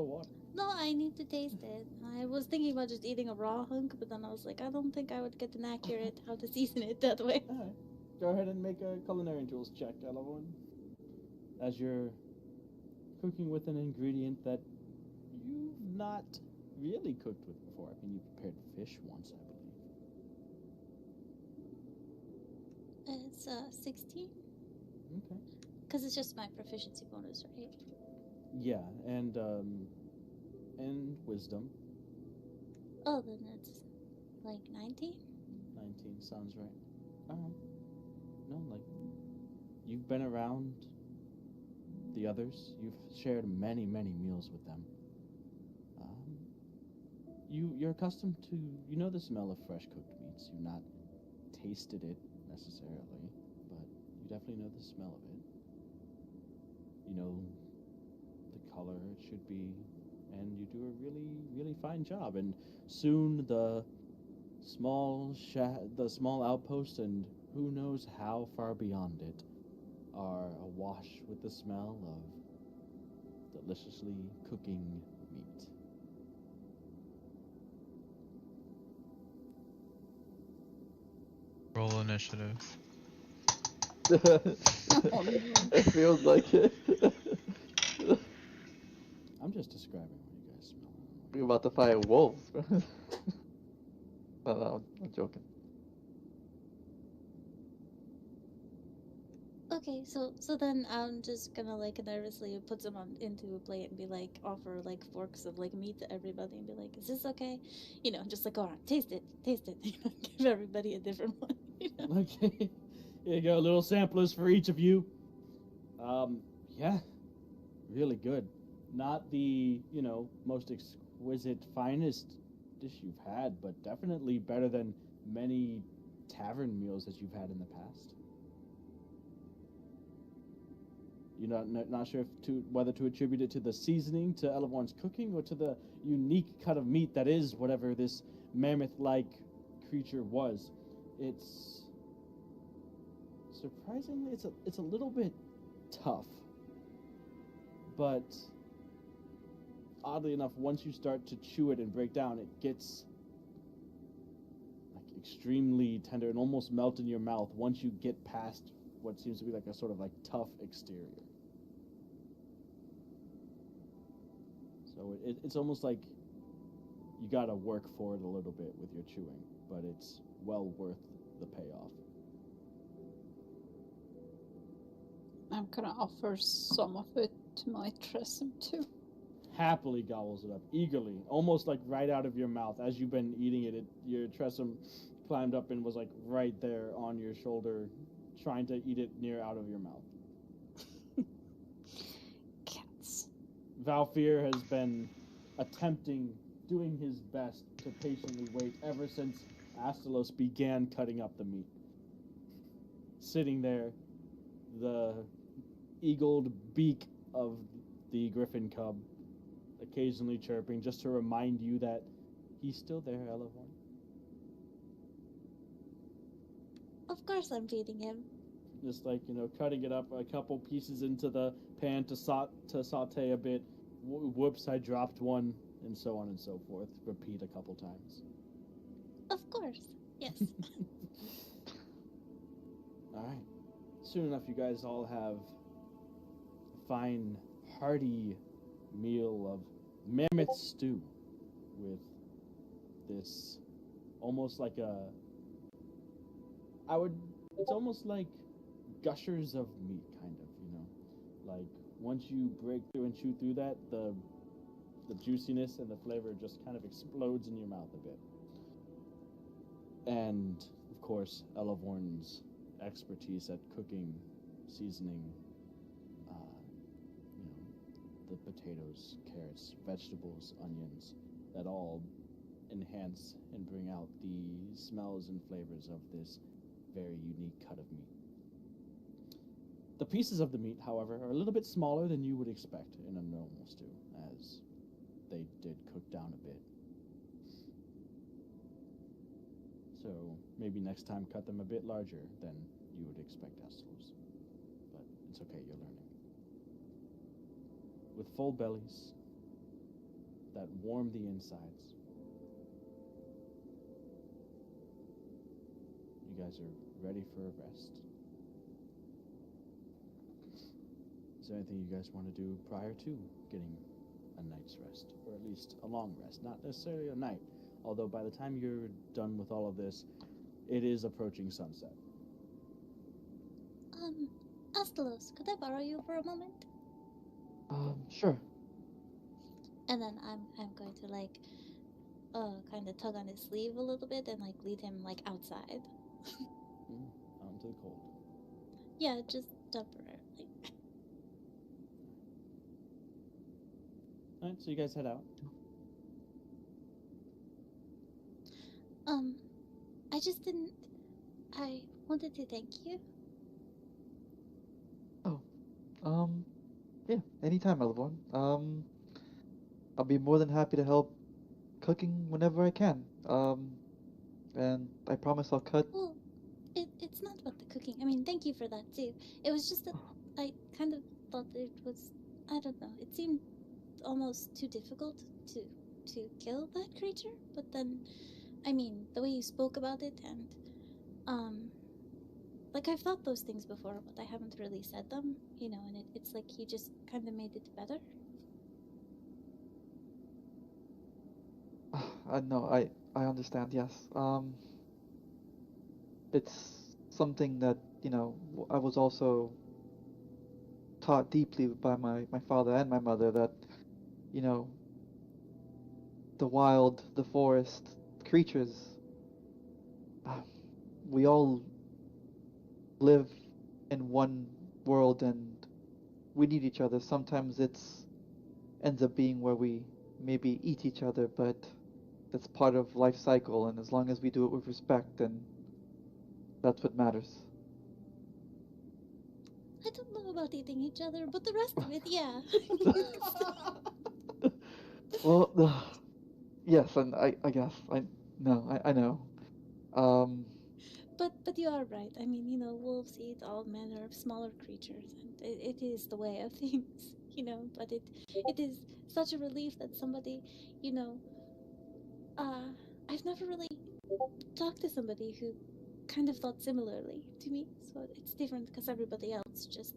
water. No, I need to taste it. I was thinking about just eating a raw hunk, but then I was like, I don't think I would get an accurate how to season it that way. All right. Go ahead and make a culinary tools check, Elevorn. As you're cooking with an ingredient that you've not really cooked with before. I mean, you prepared fish once, I believe. It's 16, Okay. because it's just my proficiency bonus, right? Yeah, and wisdom. Oh, then it's like 19. 19 sounds right. Alright. No, like, you've been around the others. You've shared many, many meals with them. You're accustomed to, you know the smell of fresh cooked meats. You've not tasted it necessarily, but you definitely know the smell of it. You know the color it should be, and you do a really, really fine job. And soon the small outpost and who knows how far beyond it are awash with the smell of deliciously cooking meat. Roll initiative. It feels like it. I'm just describing what you guys smell. We're about to fight wolves. No, I'm joking. Okay, so then I'm just gonna like nervously put some into a plate and be like, offer like forks of like meat to everybody and be like, is this okay? You know, just like go on, taste it. You know, give everybody a different one. You know? Okay. Here you go, little samplers for each of you. Yeah, really good. Not the, most exquisite, finest dish you've had, but definitely better than many tavern meals that you've had in the past. You're not sure whether to attribute it to the seasoning, to Elevorn's cooking, or to the unique cut of meat that is whatever this mammoth-like creature was. It's surprisingly, it's a little bit tough, but oddly enough, once you start to chew it and break down, it gets like extremely tender and almost melt in your mouth once you get past what seems to be like a sort of like tough exterior. So it's almost like you gotta work for it a little bit with your chewing, but it's well worth the payoff. I'm gonna offer some of it to my Tresem too. happily gobbles it up, eagerly, almost like right out of your mouth. As you've been eating it, your Tressum climbed up and was like right there on your shoulder, trying to eat it near out of your mouth. Cats. Valfir has been doing his best to patiently wait ever since Astalos began cutting up the meat. Sitting there, the eagled beak of the griffin cub occasionally chirping just to remind you that he's still there, Elevon. Of course I'm feeding him. Just like, cutting it up a couple pieces into the pan to saute a bit. Whoops, I dropped one, and so on and so forth. Repeat a couple times. Of course. Yes. Alright. Soon enough, you guys all have a fine, hearty meal of mammoth stew with this almost like it's almost like gushers of meat, kind of, like once you break through and chew through that, the juiciness and the flavor just kind of explodes in your mouth a bit. And of course, Elevorn's expertise at cooking, seasoning, the potatoes, carrots, vegetables, onions, that all enhance and bring out the smells and flavors of this very unique cut of meat. The pieces of the meat, however, are a little bit smaller than you would expect in a normal stew, as they did cook down a bit. So maybe next time cut them a bit larger than you would expect Astalos. But it's okay, you're learning. With full bellies that warm the insides, you guys are ready for a rest. Is there anything you guys want to do prior to getting a night's rest, or at least a long rest? Not necessarily a night, although by the time you're done with all of this, it is approaching sunset. Astalos, could I borrow you for a moment? Sure. And then I'm going to like kind of tug on his sleeve a little bit and like lead him like outside. Out into the cold. Yeah, just temporarily. Alright, so you guys head out. I wanted to thank you. Yeah, anytime, Elevon. I'll be more than happy to help cooking whenever I can. And I promise I'll cut. Well, it's not about the cooking. I mean, thank you for that too. It was just that I kind of thought it was, I don't know, it seemed almost too difficult to kill that creature. But then, I mean, the way you spoke about it and, like I've thought those things before, but I haven't really said them, and it's like you just kind of made it better. No, I understand, yes. It's something that, I was also taught deeply by my father and my mother that, the wild, the forest, creatures, we all live in one world and we need each other. Sometimes ends up being where we maybe eat each other, but that's part of life cycle, and as long as we do it with respect, then that's what matters. I don't know about eating each other, but the rest of it, yeah. Well, yes, and I guess I know. But you are right. I mean, wolves eat all manner of smaller creatures, and it is the way of things, But it is such a relief that somebody, I've never really talked to somebody who kind of thought similarly to me. So it's different because everybody else just,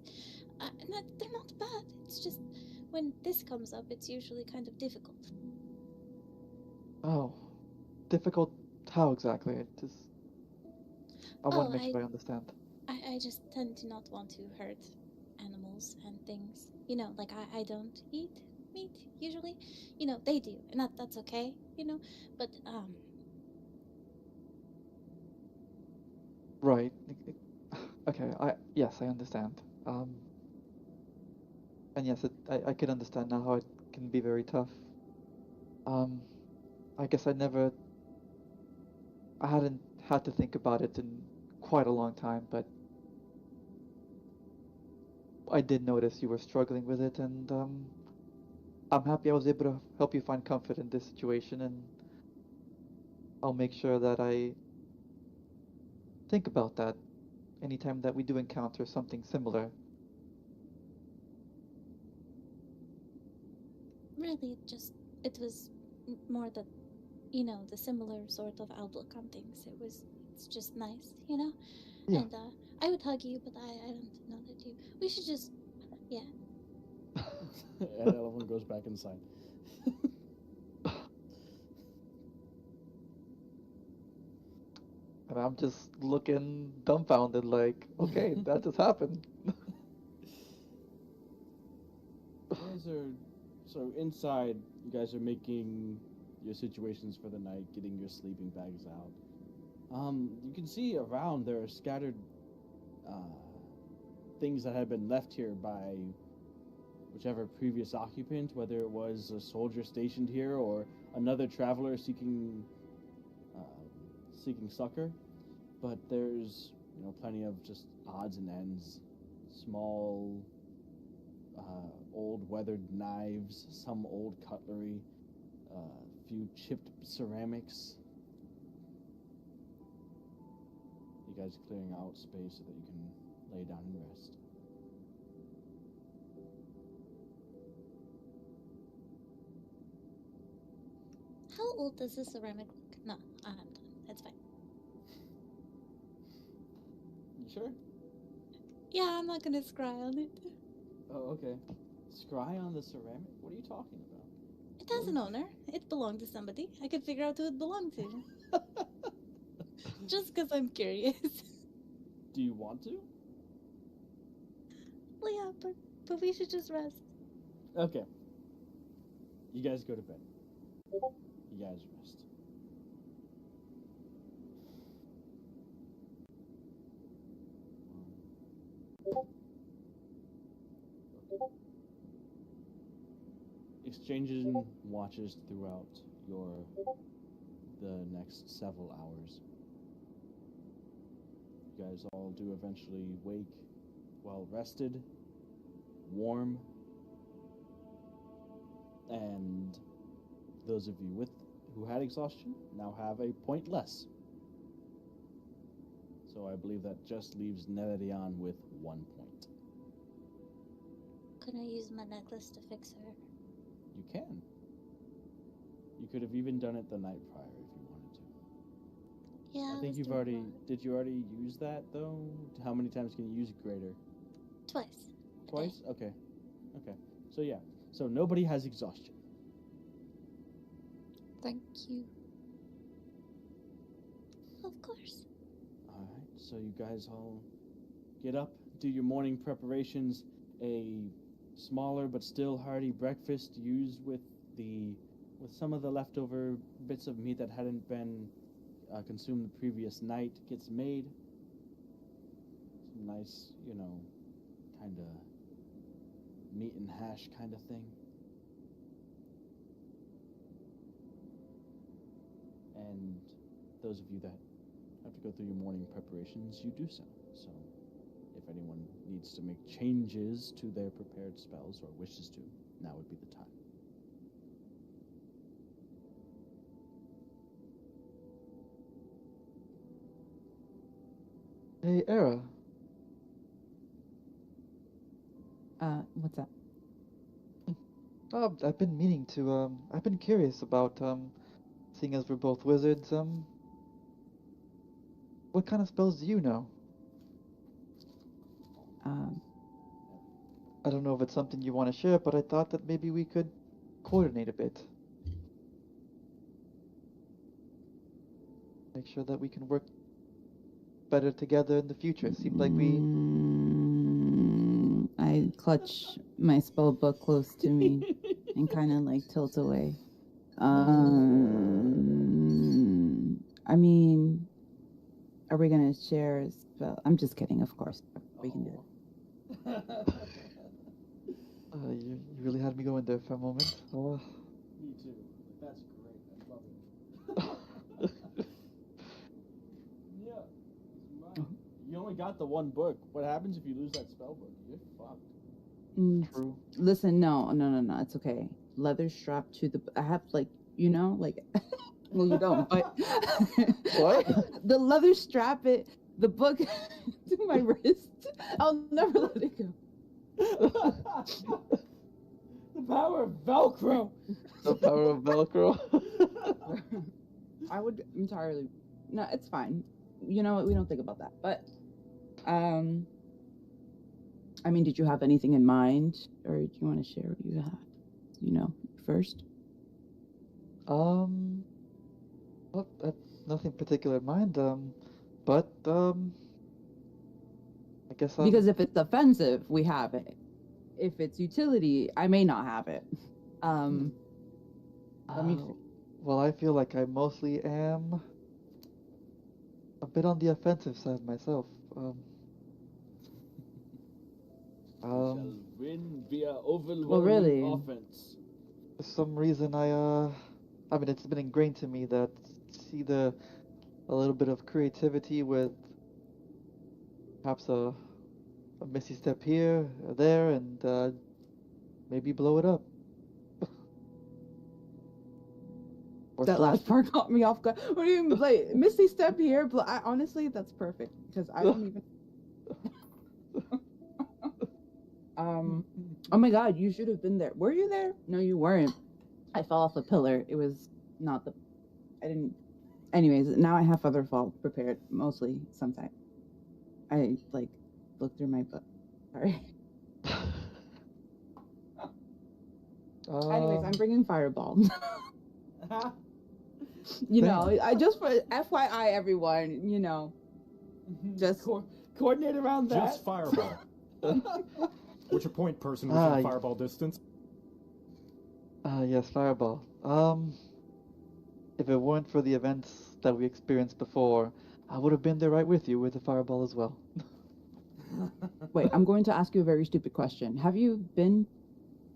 they're not bad. It's just when this comes up, it's usually kind of difficult. Oh, difficult? How exactly? I want to make sure I understand. I just tend to not want to hurt animals and things. Like I don't eat meat usually. They do, and that's okay. But Right. Okay. Yes, I understand. And yes, I can understand now how it can be very tough. Um, I guess I hadn't had to think about it in quite a long time, but I did notice you were struggling with it, and I'm happy I was able to help you find comfort in this situation, and I'll make sure that I think about that anytime that we do encounter something similar. really, it was more that the similar sort of outlook on things. It's just nice. Yeah. And I would hug you, but I don't know that you. We should just, yeah. And Eleven goes back inside. And I'm just looking dumbfounded, like, okay, that just happened. So inside, you guys are making your situations for the night, getting your sleeping bags out. You can see around there are scattered things that had been left here by whichever previous occupant, whether it was a soldier stationed here or another traveler seeking succor. But there's plenty of just odds and ends, small, old weathered knives, some old cutlery, a few chipped ceramics. You guys clearing out space so that you can lay down and rest. How old does this ceramic look? No, I'm done. It's fine. You sure? Yeah, I'm not gonna scry on it. Oh, okay. Scry on the ceramic? What are you talking about? It has an owner. It belonged to somebody. I could figure out who it belonged to. Just because I'm curious. Do you want to? Well, yeah, but we should just rest. Okay. You guys go to bed. You guys rest. Exchanging watches throughout the next several hours. You guys all do eventually wake well rested, warm, and those of you who had exhaustion now have a point less. So I believe that just leaves Neledion with 1 point. Can I use my necklace to fix her? You can. You could have even done it the night prior if you wanted to. Yeah, I think you've already. Did you already use that though? How many times can you use greater? Twice. Twice? Okay. Okay. So yeah. So nobody has exhaustion. Thank you. Of course. Alright, so you guys all get up, do your morning preparations, a smaller but still hearty breakfast used with some of the leftover bits of meat that hadn't been consumed the previous night gets made. Some nice, kind of meat and hash kind of thing. And those of you that have to go through your morning preparations, you do so. So if anyone needs to make changes to their prepared spells or wishes to, now would be the time. Hey, Era. What's that? I've been meaning to, I've been curious about, seeing as we're both wizards, what kind of spells do you know? I don't know if it's something you want to share, but I thought that maybe we could coordinate a bit. Make sure that we can work better together in the future. It seemed like we... I clutch my spell book close to me. and kind of like tilt away. I mean, are we gonna share a spell? I'm just kidding, of course. We can do it. You really had me going there for a moment. Me too. That's great. I love it. Yeah. You only got the one book. What happens if you lose that spell book? You're fucked. True. Listen, no, it's okay. Leather strapped to the. I have like well, you don't, but What? the leather strap the book to my wrist. I'll never let it go. The power of Velcro. The power of Velcro. I would entirely. No, it's fine. You know what? We don't think about that. But, I mean, did you have anything in mind, or do you want to share what you had? First. Well, nothing particular in mind. But I guess Because if it's offensive, we have it. If it's utility, I may not have it. Let me see. Well, I feel like I mostly am a bit on the offensive side myself. We shall win via overwhelming really? offense. For some reason, I mean, it's been ingrained to me that it's either a little bit of creativity with perhaps a missy step here or there, and maybe blow it up. Or That slash last part caught me off guard. What do you mean, like, Misty step here? Honestly, that's perfect because I don't even. Oh my God, you should have been there. Were you there? No, you weren't. I fell off a pillar. It was not the. I didn't. Anyways, now I have other fall prepared. Mostly, sometimes. I look through my book. Sorry. Anyways, I'm bringing fireball. I just for FYI, everyone. Just coordinate around that. Just fireball. What's your point, person within fireball distance? Yes, fireball. If it weren't for the events that we experienced before, I would have been there right with you with the fireball as well. Wait, I'm going to ask you a very stupid question. Have you been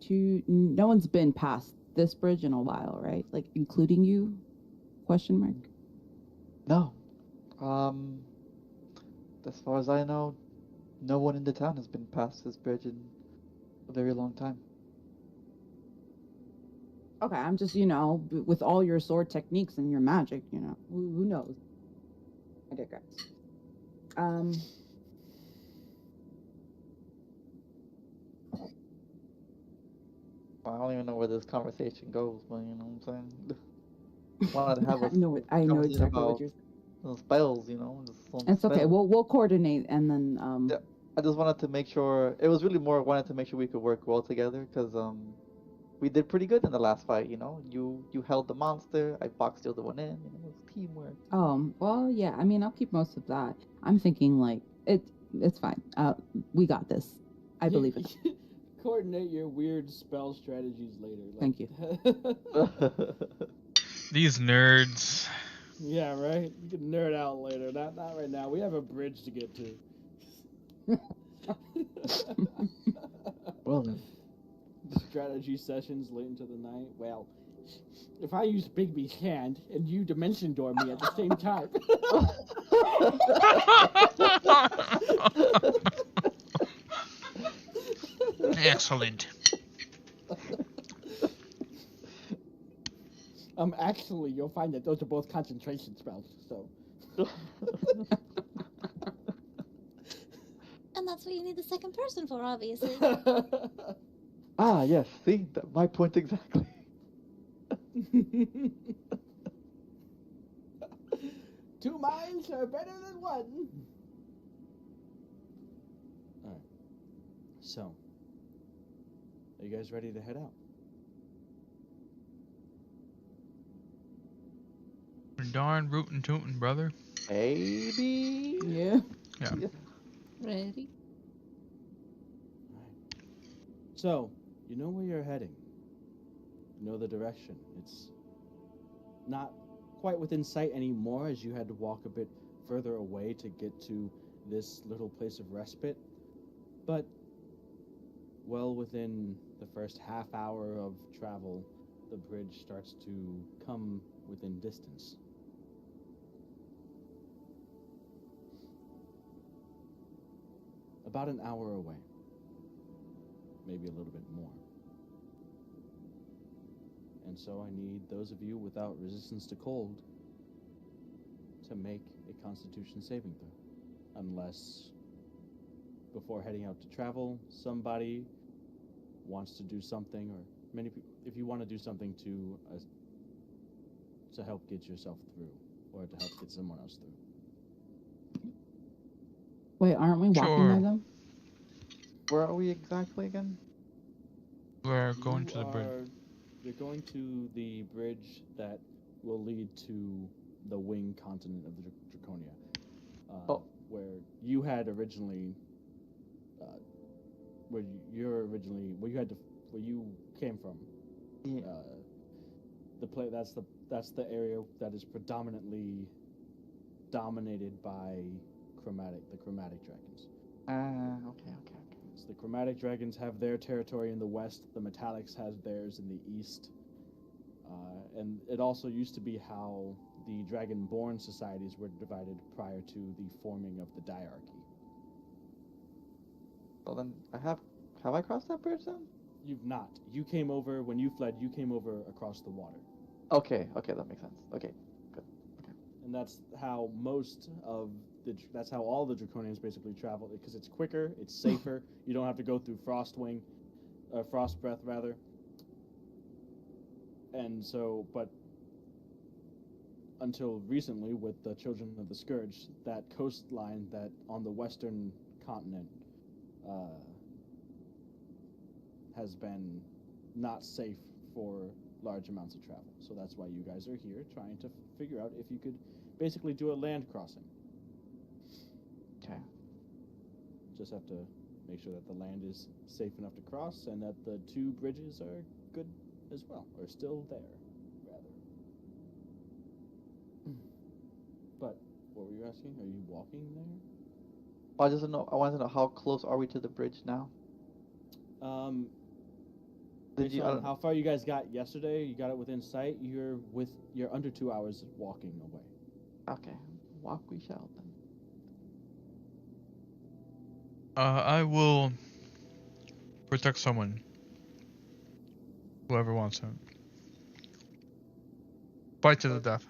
to? No one's been past this bridge in a while, right? Like, including you? Question mark. No. As far as I know, no one in the town has been past this bridge in a very long time. Okay, I'm just, with all your sword techniques and your magic, who knows? I digress. I don't even know where this conversation goes, but you know what I'm saying? Wanted to have a I know exactly what you're saying. Spells, just some It's okay. spells. We'll coordinate and then Yeah, I just wanted to make sure. It was really more wanted to make sure we could work well together because we did pretty good in the last fight. You held the monster. I boxed the other one in. It was teamwork. Well, yeah. I mean, I'll keep most of that. I'm thinking it's fine. We got this. I believe it. Coordinate your weird spell strategies later. Thank you. These nerds. Yeah, right? You can nerd out later. Not right now. We have a bridge to get to. Well then. Strategy sessions late into the night. Well, if I use Bigby's hand and you dimension door me at the same time. Excellent. Actually, you'll find that those are both concentration spells, so. And that's what you need the second person for, obviously. Yes. See, my point exactly. Two minds are better than one. All right. So, are you guys ready to head out? Darn rootin' tootin', brother. Maybe. Yeah. Yeah. Ready? All right. So, you know where you're heading. know the direction. It's not quite within sight anymore, as you had to walk a bit further away to get to this little place of respite, but well within the first half hour of travel, the bridge starts to come within distance. About an hour away, maybe a little bit more. And so I need those of you without resistance to cold to make a Constitution saving throw. Unless, before heading out to travel, somebody wants to do something, or many people, if you want to do something to help get yourself through, or to help get someone else through. Wait, aren't we walking Sure. there though? Where are we exactly again? We're going to the bridge. You're going to the bridge that will lead to the wing continent of the Draconia. Where you had originally, where you came from. Yeah. That's the area that is predominantly dominated by the chromatic dragons. Okay. So the chromatic dragons have their territory in the west. The metallics has theirs in the east. And it also used to be how the dragonborn societies were divided prior to the forming of the diarchy. Well then, have I crossed that bridge then? You've not. You came over, when you fled, you came over across the water. Okay, that makes sense. Okay, good. Okay. And that's how that's how all the Draconians basically travel, because it's quicker, it's safer, you don't have to go through frost breath rather. And so, but until recently, with the Children of the Scourge, that coastline that on the western continent has been not safe for large amounts of travel. So that's why you guys are here, trying to figure out if you could basically do a land crossing. Okay. Just have to make sure that the land is safe enough to cross, and that the two bridges are good as well, or still there, rather. But what were you asking? Are you walking there? I wanted to know how close are we to the bridge now? Based on how far you guys got yesterday, you got it within sight. You're under 2 hours walking away. Okay, walk we shall then. I will protect someone. Whoever wants it. Fight to the death.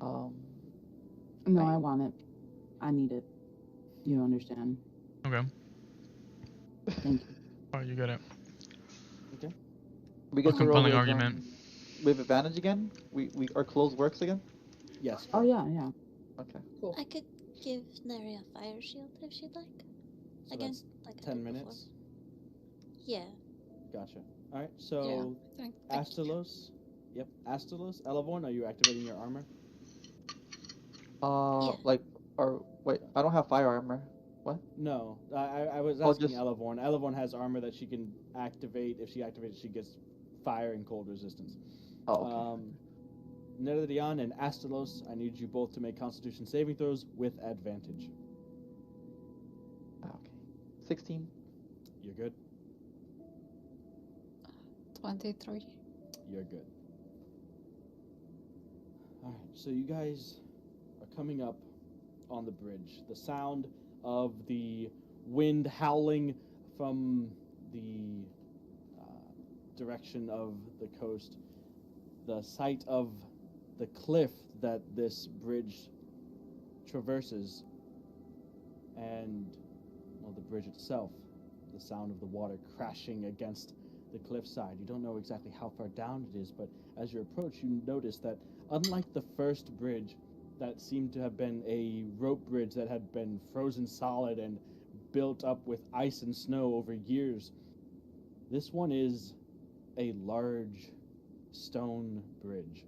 No, I want it. I need it. You don't understand. Okay. Thank you. Oh, you get it. Okay. We get A to roll compelling with, argument. with advantage again? Our close works again? Yes. Oh yeah. Okay. Cool. I could give Neri a fire shield if she'd like. So Again, that's like I 10 did minutes. Before. Yeah. Gotcha. All right. So Thank Astalos. Yep. Astalos. Elevorn, are you activating your armor? Wait, I don't have fire armor. What? No. I was Oh, asking just- Elevorn. Elevorn has armor that she can activate. If she activates, she gets fire and cold resistance. Oh, okay. Neredion and Astalos, I need you both to make Constitution saving throws with advantage. Okay. 16. You're good. 23. You're good. All right, so you guys are coming up on the bridge. The sound of the wind howling from the direction of the coast, the sight of the cliff that this bridge traverses, and, well, the bridge itself, the sound of the water crashing against the cliffside. You don't know exactly how far down it is, but as you approach, you notice that unlike the first bridge that seemed to have been a rope bridge that had been frozen solid and built up with ice and snow over years, this one is a large stone bridge.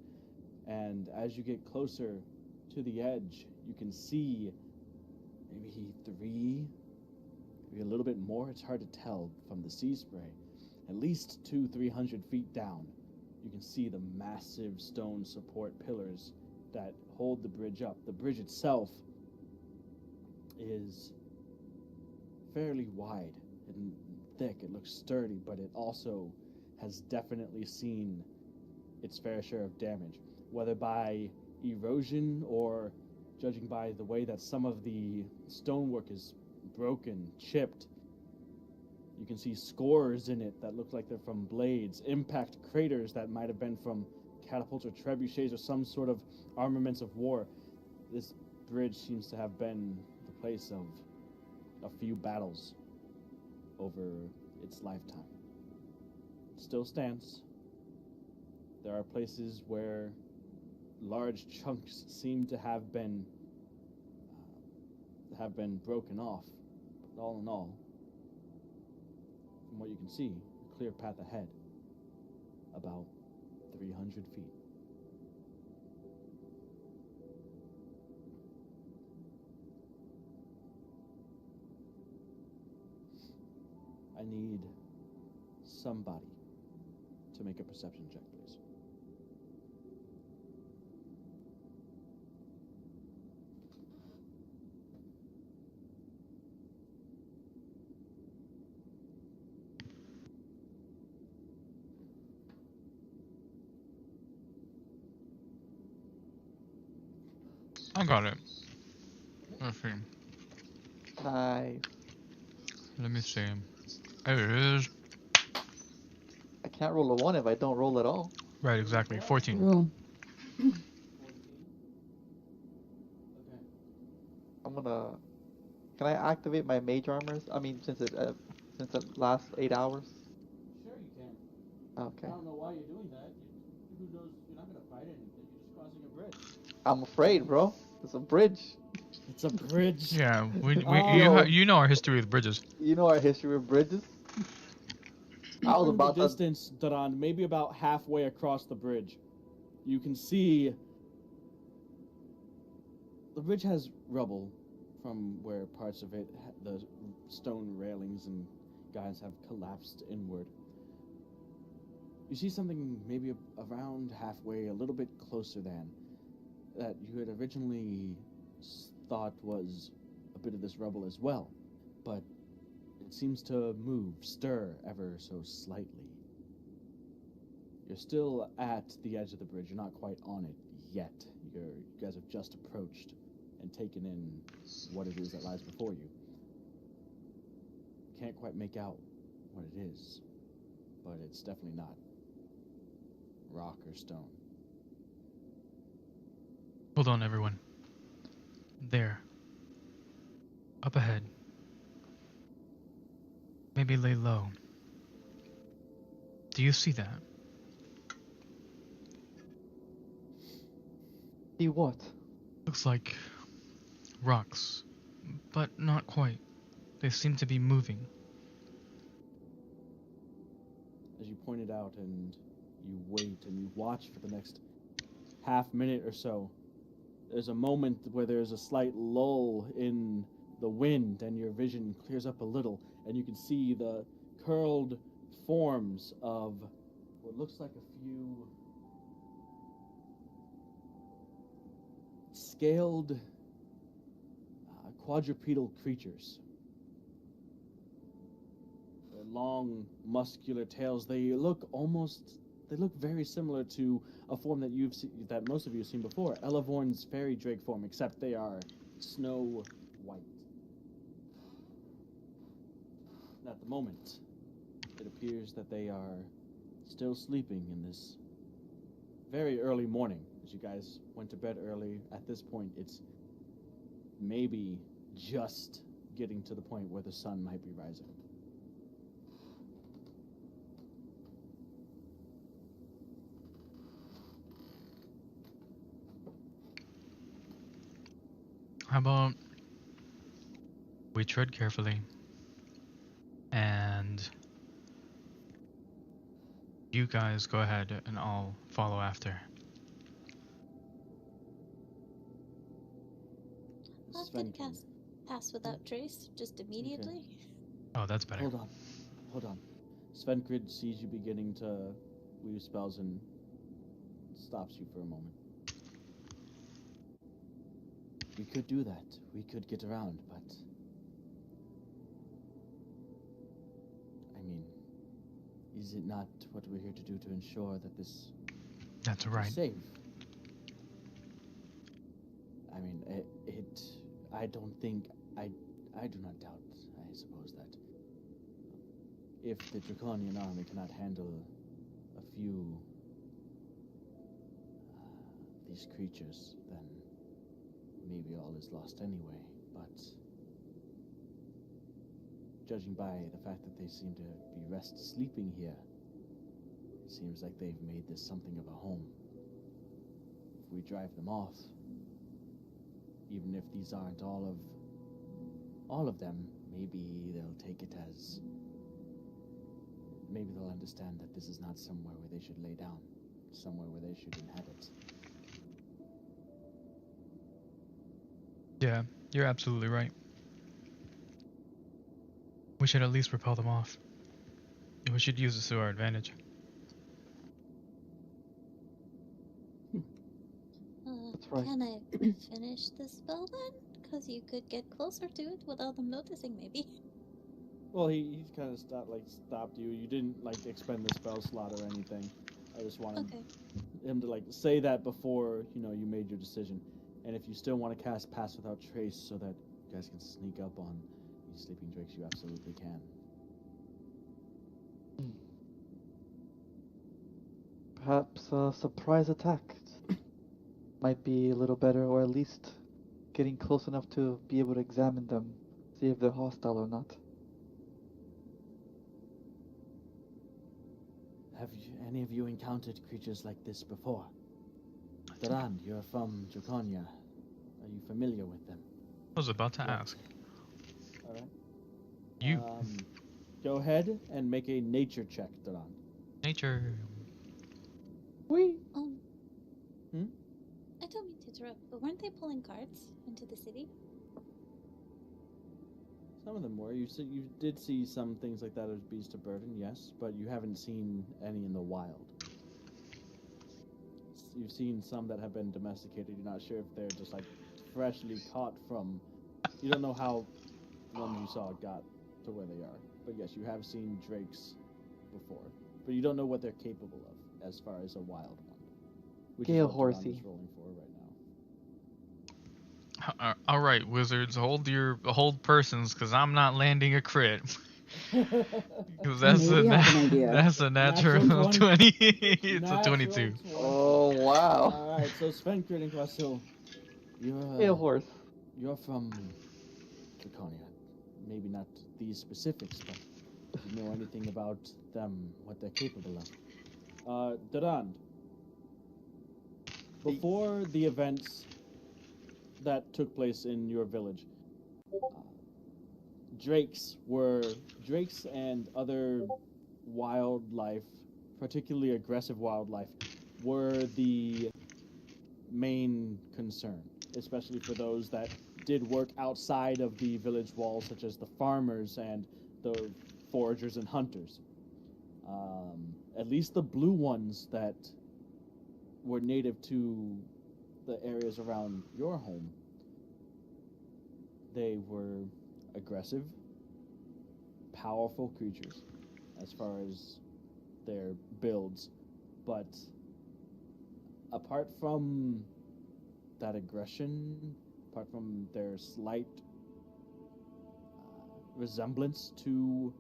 And as you get closer to the edge, you can see maybe 3, maybe a little bit more. It's hard to tell from the sea spray. at least 200-300 feet down, you can see the massive stone support pillars that hold the bridge up. The bridge itself is fairly wide and thick. It looks sturdy, but it also has definitely seen its fair share of damage, whether by erosion or judging by the way that some of the stonework is broken, chipped. You can see scores in it that look like they're from blades, impact craters that might have been from catapults or trebuchets or some sort of armaments of war. This bridge seems to have been the place of a few battles over its lifetime. It still stands. There are places where large chunks seem to have been broken off. But all in all, from what you can see, a clear path ahead, about 300 feet. I need somebody to make a perception check, please. I got it. Let's see. Nice. Let me see. There it is. I can't roll a 1 if I don't roll at all. Right, exactly. 14. Cool. I'm gonna. Can I activate my mage armors? I mean, since it lasts 8 hours. Sure you can. Okay. I don't know why you're doing that. Who knows? You're not gonna fight anything. You're just crossing a bridge. I'm afraid, bro. It's a bridge. It's a bridge. Yeah, Oh. you know our history with bridges. You know our history with bridges. I was In about the to. distance, Duran, maybe about halfway across the bridge, you can see the bridge has rubble from where parts of it, the stone railings and guys have collapsed inward. You see something maybe around halfway, a little bit closer than, that you had originally thought was a bit of this rubble as well, but it seems to stir ever so slightly. You're still at the edge of the bridge. You're not quite on it yet. You guys have just approached and taken in what it is that lies before you. Can't quite make out what it is, but it's definitely not rock or stone. Hold on, everyone. There. Up ahead. Maybe lay low. Do you see that? See what? Looks like rocks, but not quite. They seem to be moving. As you pointed out, and you wait and you watch for the next half minute or so, there's a moment where there's a slight lull in the wind and your vision clears up a little and you can see the curled forms of what looks like a few scaled quadrupedal creatures. Their long muscular tails, they look very similar to a form that most of you have seen before, Elevorn's fairy drake form, except they are snow white. And at the moment, it appears that they are still sleeping in this very early morning. As you guys went to bed early, at this point, it's maybe just getting to the point where the sun might be rising. How about we tread carefully and you guys go ahead and I'll follow after. I can cast Pass Without Trace just immediately. Oh, that's better. Hold on. Svenkrid sees you beginning to weave spells and stops you for a moment. We could do that. We could get around, but I mean, is it not what we're here to do to ensure that this That's is right. safe? I mean, I don't think I do not doubt. I suppose that if the Draconian army cannot handle a few these creatures, then maybe all is lost anyway. But judging by the fact that they seem to be sleeping here, it seems like they've made this something of a home. If we drive them off, even if these aren't all of them, maybe they'll take it as, maybe they'll understand that this is not somewhere where they should lay down, somewhere where they should inhabit. Yeah, you're absolutely right. We should at least repel them off. We should use this to our advantage. That's right. Can I finish the spell then? Because you could get closer to it without them noticing, maybe. Well, he kind of stopped you. You didn't expend the spell slot or anything. I just wanted him to say that before you made your decision. And if you still want to cast Pass Without Trace so that you guys can sneak up on these sleeping drakes, you absolutely can. Perhaps a surprise attack might be a little better, or at least getting close enough to be able to examine them, see if they're hostile or not. Have any of you encountered creatures like this before? Duen, you're from Draconia. Are you familiar with them? I was about to ask. All right. You. Go ahead and make a nature check, Duen. Nature. We. I don't mean to interrupt, but weren't they pulling carts into the city? Some of them were. You did see some things like that as beasts of burden, yes, but you haven't seen any in the wild. You've seen some that have been domesticated. You're not sure if they're just freshly caught from. You don't know how ones you saw got to where they are. But yes, you have seen drakes before. But you don't know what they're capable of as far as a wild one. Which Gale is what Duen horsey. is rolling for right now. All right, wizards, hold persons, because I'm not landing a crit. Because that's Maybe I have an idea. that's a natural Natural 20. It's a Natural 22. 20. Oh wow! Alright, so Svenkrid and Quasil, Gale horse. you're from Draconia. Maybe not these specifics, but if you know anything about them, what they're capable of. Duen, before the events that took place in your village, drakes and other wildlife, particularly aggressive wildlife, were the main concern, especially for those that did work outside of the village walls, such as the farmers and the foragers and hunters. At least the blue ones that were native to the areas around your home, they were aggressive, powerful creatures as far as their builds, but apart from that aggression, apart from their slight resemblance to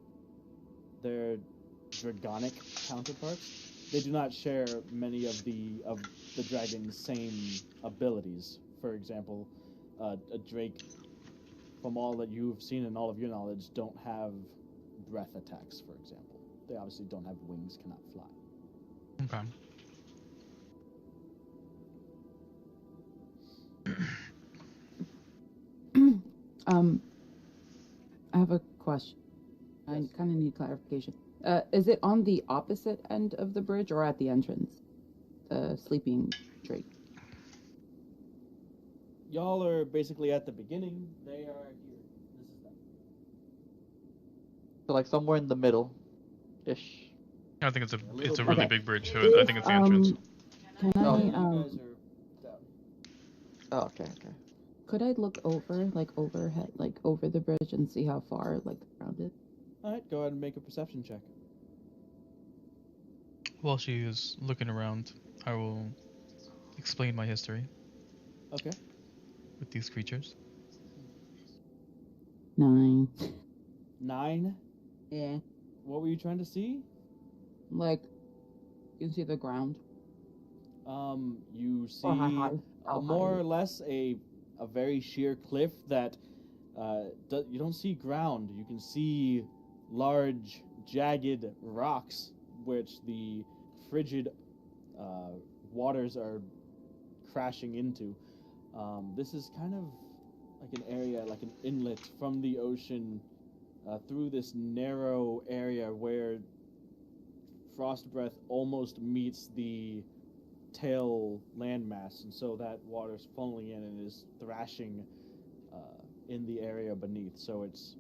their dragonic counterparts, they do not share many of the dragon's same abilities. For example, a drake, from all that you've seen and all of your knowledge, don't have breath attacks, for example. They obviously don't have wings, cannot fly. Okay. I have a question. Yes. I kind of need clarification. Is it on the opposite end of the bridge or at the entrance? The sleeping drake. Y'all are basically at the beginning. They are here. This is them. So somewhere in the middle. Ish. I think it's little a really Okay. big bridge, so I think it's the entrance. Can Oh. I You guys are down. Oh, okay. could I look over, like overhead, like over the bridge and see how far like the ground is? All right, go ahead and make a perception check. While she is looking around, I will explain my history Okay. with these creatures. 9. 9. Yeah. What were you trying to see? Like, you can see the ground. You see Or how more high? or less a very sheer cliff that you don't see ground. You can see large, jagged rocks, which the frigid waters are crashing into. This is kind of like an area, like an inlet from the ocean through this narrow area where frost breath almost meets the tail landmass, and so that water's funneling in and is thrashing in the area beneath. So it's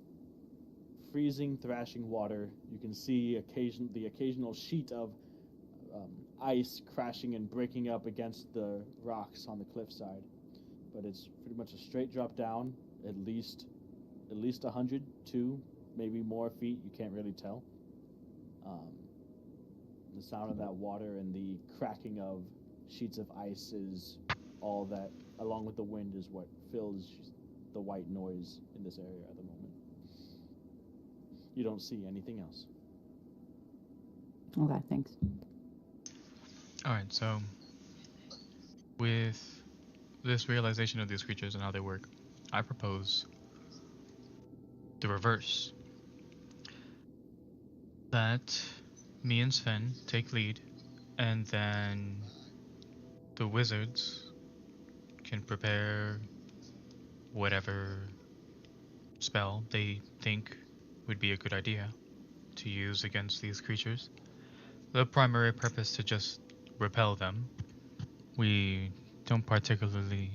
freezing, thrashing water. You can see the occasional sheet of ice crashing and breaking up against the rocks on the cliffside. But it's pretty much a straight drop down, at least 100, 2, maybe more feet. You can't really tell. The sound of that water and the cracking of sheets of ice is all that, along with the wind, is what fills the white noise in this area at the moment. You don't see anything else. Okay, thanks. Alright, so with this realization of these creatures and how they work, I propose the reverse. That me and Sven take lead, and then the wizards can prepare whatever spell they think would be a good idea to use against these creatures. The primary purpose to just repel them. We don't particularly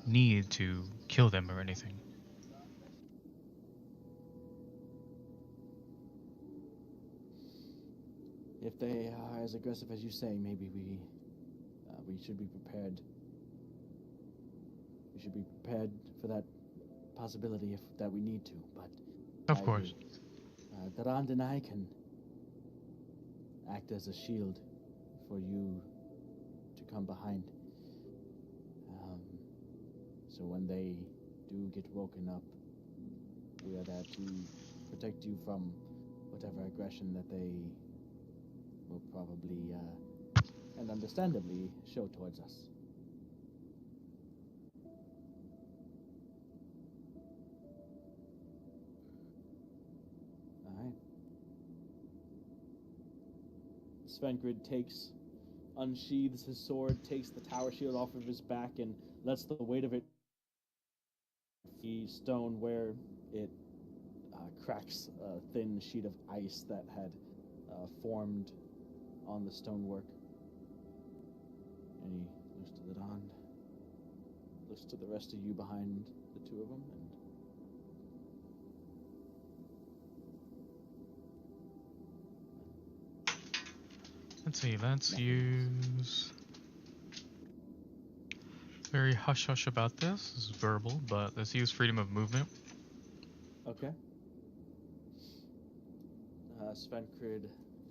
need to kill them or anything. If they are as aggressive as you say, maybe we should be prepared. We should be prepared for that possibility if that we need to. But Of course. Durand and I can act as a shield for you to come behind. So when they do get woken up, we are there to protect you from whatever aggression that they will probably and understandably show towards us. Alright. Svenkrid unsheathes his sword, takes the tower shield off of his back, and lets the weight of it the stone where it cracks a thin sheet of ice that had formed on the stonework. And he looks to the Don, looks to the rest of you behind the two of them, and let's see, let's use very hush-hush about this. This is verbal, but let's use freedom of movement. okay. Svenkrid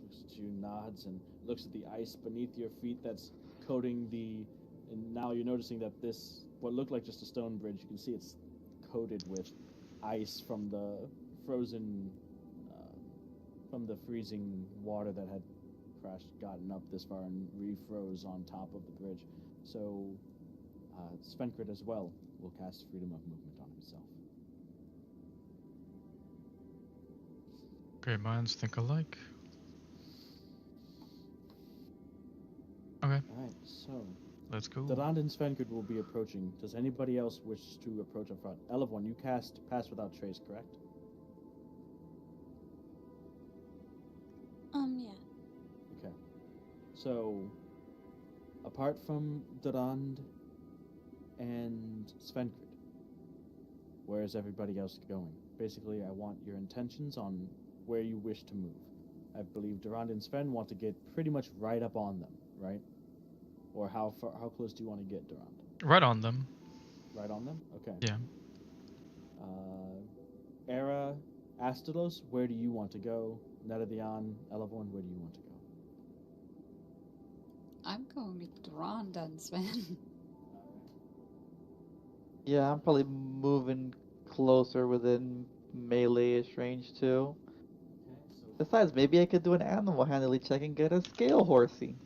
looks at you, nods, and looks at the ice beneath your feet that's coating the... And now you're noticing that this, what looked like just a stone bridge, you can see it's coated with ice from the frozen... from the freezing water that had gotten up this far and refroze on top of the bridge. So Svenkrid as well will cast freedom of movement on himself. Great minds think alike. Okay, Alright, so let's go. Durand and Svenkrid will be approaching. Does anybody else wish to approach up front? Elevon, you cast Pass Without Trace, correct? Yeah. Okay. So, apart from Durand and Svenkrid, where is everybody else going? Basically, I want your intentions on where you wish to move I believe Durand and Sven want to get pretty much right up on them, right? Or how close do you want to get, Durand? Right on them. Right on them? Okay. Yeah. Era, Astalos, where do you want to go? Netadian, Elevorn, where do you want to go? I'm going with Durand and Sven. Yeah, I'm probably moving closer within melee-ish range too. Besides, maybe I could do an animal handling check and get a scale horsey.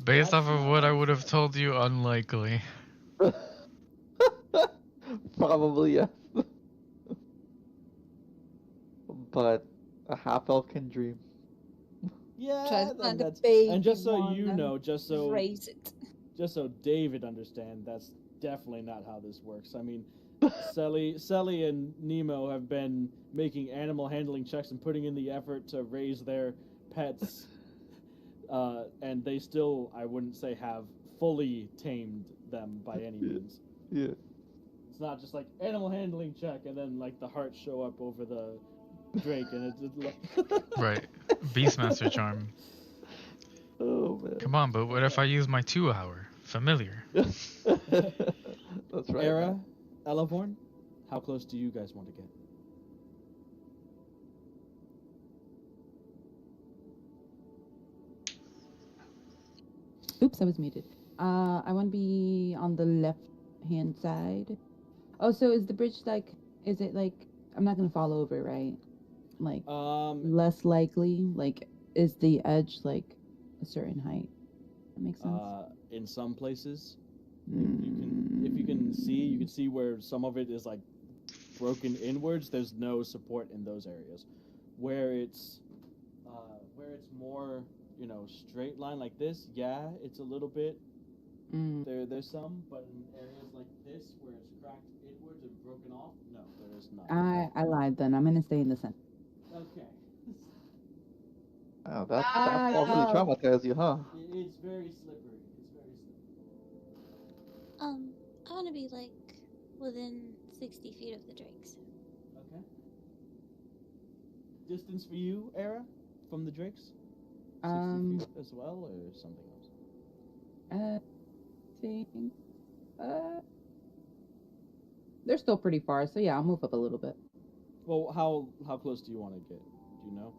Based off of what I would have told you, unlikely. Probably yes. But a half elf can dream. Yeah, Try to then find a that's, baby and just so one you and know, just so raise it. David understand, that's definitely not how this works. I mean, Selly and Nemo have been making animal handling checks and putting in the effort to raise their pets, and they still, I wouldn't say, have fully tamed them by any means. Yeah. It's not just like animal handling check and then like the hearts show up over the drake and it's like Right. Beastmaster charm. Oh man. Come on, but what if I use my 2-hour familiar? That's right. Era, Elevorn, how close do you guys want to get? Oops, I was muted. I want to be on the left-hand side. Oh, so is the bridge like? Is it like? I'm not gonna fall over, right? Like less likely. Like, is the edge like a certain height? That makes sense. In some places, if you can see where some of it is like broken inwards. There's no support in those areas. Where it's more, straight line like this, yeah, it's a little bit. There's some, but in areas like this where it's cracked inwards and broken off, no, there is not. I lied then. I'm gonna stay in the center. Okay. Oh, that all really traumatized you, huh? It's very slippery. It's very slippery. I want to be like within 60 feet of the drakes. Okay. Distance for you, Era, from the drakes? 60 feet as well, or something else? I think they're still pretty far, so yeah, I'll move up a little bit. Well, how close do you want to get? Do you know?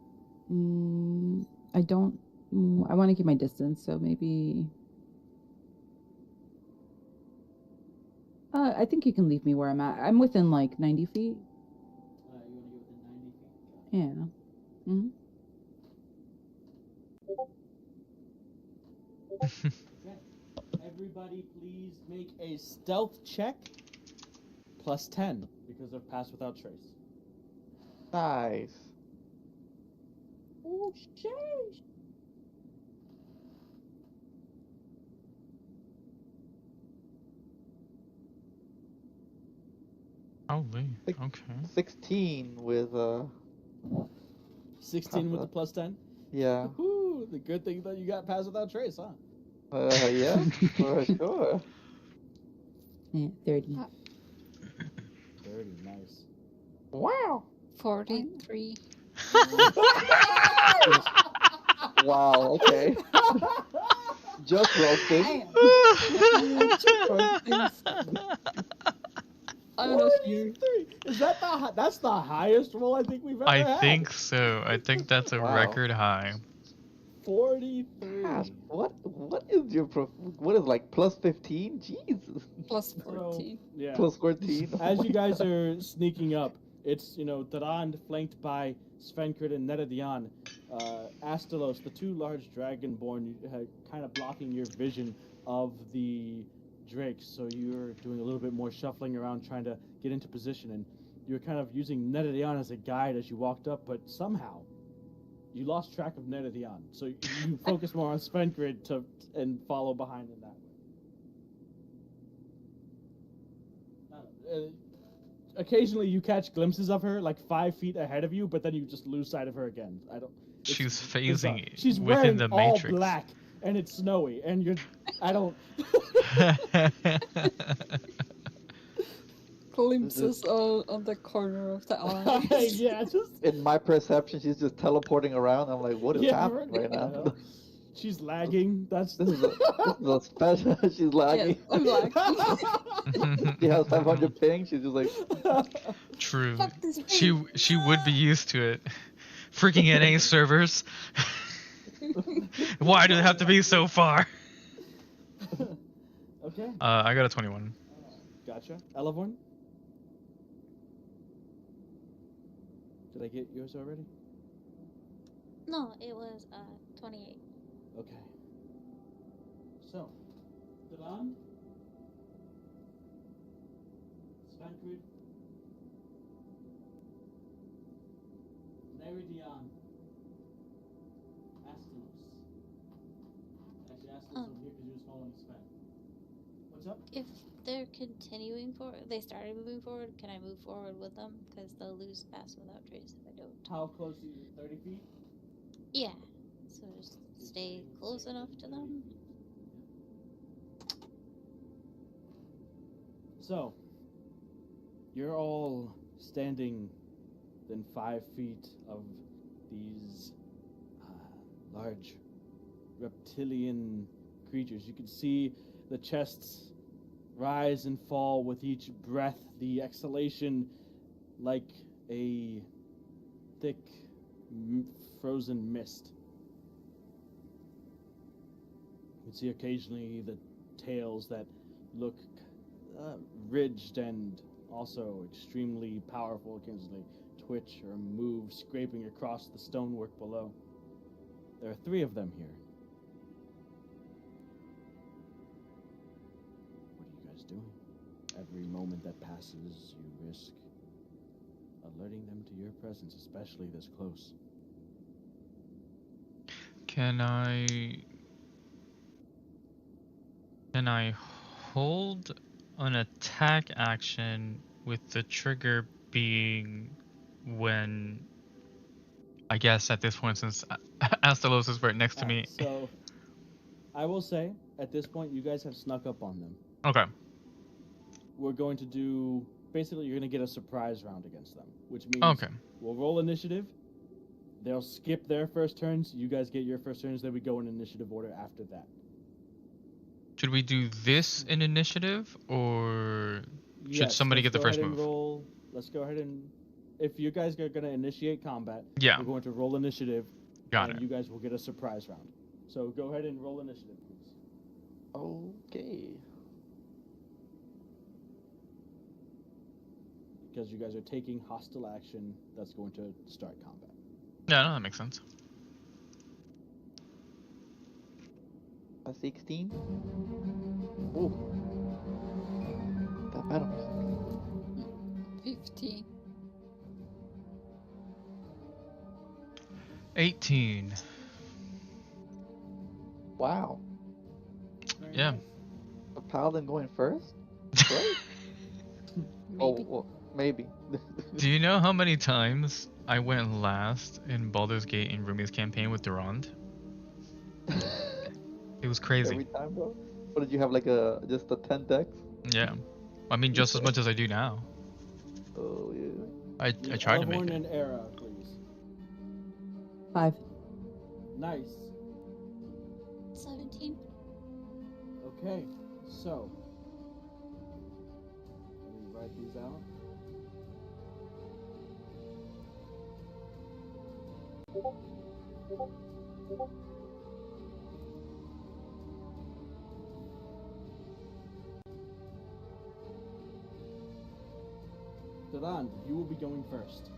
I don't. I want to keep my distance, so maybe. I think you can leave me where I'm at. I'm within like 90 feet. You want to get within 90 feet? Yeah. Mm-hmm. Okay. Everybody, please make a stealth check. Plus 10 because of pass without trace. Nice. Oh shit! Holy. Okay. 16 with 16 with the plus 10? Yeah. Woohoo! The good thing that you got pass without trace, huh? Yeah, for sure. Yeah, 30. 30, nice. Wow. 43. Wow, okay. Just roasted. I don't know if you. Is that that's the highest roll I think we've ever had? I think so. I think that's a Wow. record high. 43. Gosh, what is your what is like plus 15? Jesus. Plus So, 14. yeah. Plus 14. As you guys are sneaking up, it's, Durand flanked by Svenkrit and Netadian. Astalos, the two large dragonborn, kind of blocking your vision of the drakes, so you're doing a little bit more shuffling around trying to get into position, and you're kind of using Netadian as a guide as you walked up, but somehow you lost track of Netadian, so you focus more on Svenkrit and follow behind in that way. Occasionally you catch glimpses of her like 5 feet ahead of you, but then you just lose sight of her again. She's bizarre. phasing She's within wearing the all matrix. black and it's snowy and I don't glimpses on the corner of the eyes. Yeah, just In my perception, she's just teleporting around. I'm like, what is happening right now? yeah. She's lagging. That's This is a special. She's lagging. Yes, I'm lagging. She has 500 ping. She's just like, True. Fuck this She thing. she would be used to it. Freaking NA servers. Why do they have to be so far? Okay. I got a 21. Gotcha. Elevorn? Did I get yours already? No, it was 28. Okay. So, Duen, Svankrid, Neridion, Astalos. Actually, Astalos over here because you're following Sven. What's up? If they're continuing forward, they started moving forward, can I move forward with them? Because they'll lose pass without trace if I don't. How close are you? 30 feet? Yeah. So just stay close enough to them. So, you're all standing within 5 feet of these large reptilian creatures. You can see the chests rise and fall with each breath, the exhalation like a thick frozen mist. You can see occasionally the tails that look ridged and also extremely powerful, occasionally twitch or move, scraping across the stonework below. There are 3 of them here. What are you guys doing? Every moment that passes, you risk alerting them to your presence, especially this close. Can I hold an attack action with the trigger being when, I guess at this point, since Astalos is right next to me. So, I will say, at this point, you guys have snuck up on them. Okay. We're going to do... Basically, you're going to get a surprise round against them, which means Okay. we'll roll initiative. They'll skip their first turns. You guys get your first turns, then we go in initiative order after that. Should we do this in initiative, or should Yes, somebody let's get the go first ahead and move? roll. Let's go ahead and... If you guys are going to initiate combat, Yeah. we're going to roll initiative. Got and it. you guys will get a surprise round. So go ahead and roll initiative, please. okay. Because you guys are taking hostile action that's going to start combat. Yeah, no, that makes sense. A 16. Ooh. That better. 15. 18. Wow. Very Yeah. nice. A paladin going first? Right? Maybe. Oh, well, maybe. Do you know how many times I went last in Baldur's Gate in Rumi's campaign with Durand? It was crazy. Every time, though? What did you have, like just a 10 dex? Yeah. I mean, just as much as I do now. Oh, yeah. I tried to make Elvorn it. and Era, please. 5. Nice. 17. Okay, so let me write these out. Durand, you will be going first.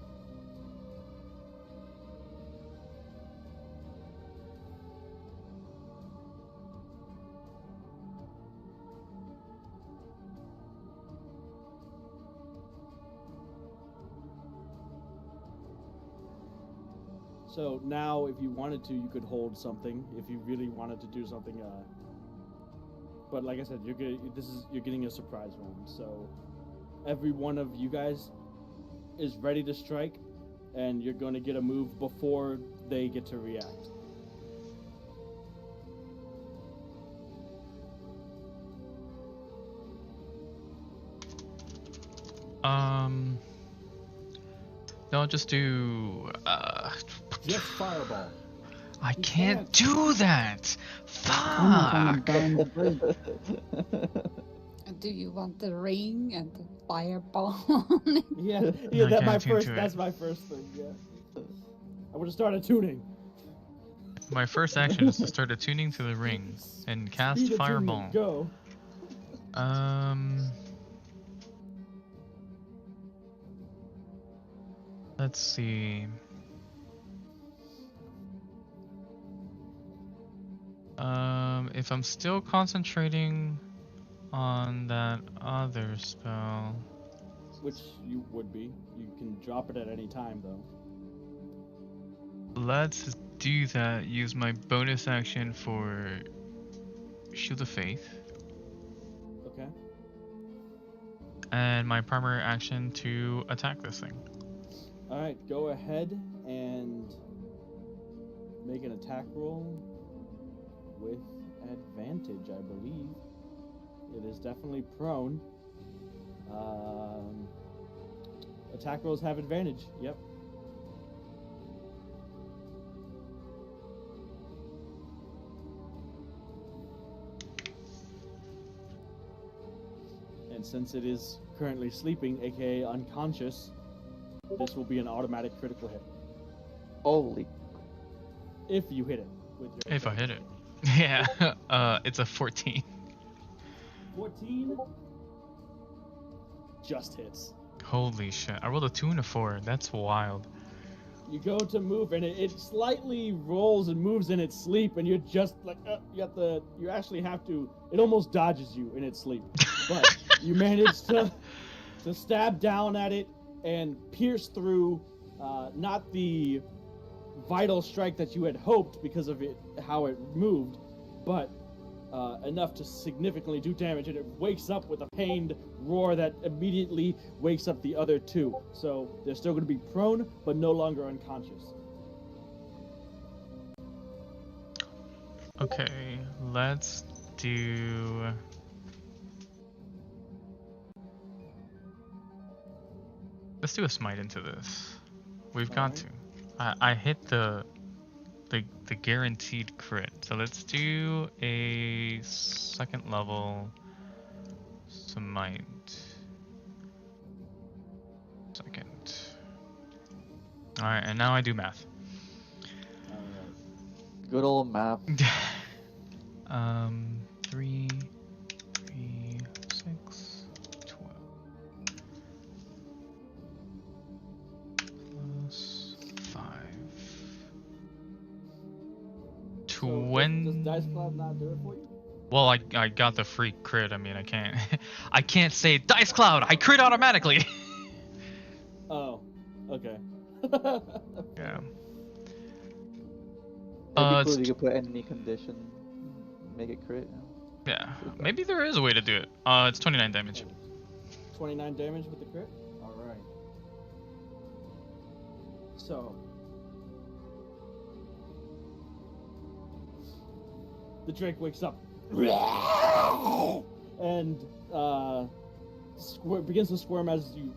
So now, if you wanted to, you could hold something. If you really wanted to do something, but like I said, you're getting a surprise round. So every one of you guys is ready to strike, and you're going to get a move before they get to react. I'll just do. Just fireball. I You can't can't. do that. Someone trying to Fuck. burn the bridge. Do you want the ring and the fireball? Yeah, I that my can't first. do it. That's my first thing. Yeah. I would have started tuning. My first action is to start attuning to the ring and cast Speed fireball. attunement, go. Let's see. If I'm still concentrating on that other spell, Which you would be. You can drop it at any time, though. let's do that. Use my bonus action for Shield of Faith, Okay. and my primary action to attack this thing. All right. Go ahead and make an attack roll with advantage, I believe. It is definitely prone. Attack rolls have advantage. Yep. And since it is currently sleeping, aka unconscious, this will be an automatic critical hit. Holy. If you hit it with your If I hit it. Yeah, it's a 14. 14 just hits. Holy shit. I rolled a 2 and a 4. That's wild. You go to move, and it slightly rolls and moves in its sleep, and you're just like, you actually have to, it almost dodges you in its sleep. But you manage to stab down at it and pierce through, not the vital strike that you had hoped because of it, how it moved, but enough to significantly do damage, and it wakes up with a pained roar that immediately wakes up the other two. So they're still going to be prone, but no longer unconscious. Okay, let's do... Let's do a smite into this. We've got to. I hit the guaranteed crit. So let's do a second level smite. Second. Alright, and now I do math. Good old math. 3, 6, 12. Plus 5. So 20. does Dice Cloud not do it for you? Well, I got the free crit. I mean, I can't I can't say Dice Cloud. I crit automatically. Oh, okay. Yeah. It'd be It's cool if you could put any condition, make it crit. yeah. Maybe there is a way to do it. It's 29 damage. 29 damage with the crit? Alright. So. The Drake wakes up. And begins to squirm as you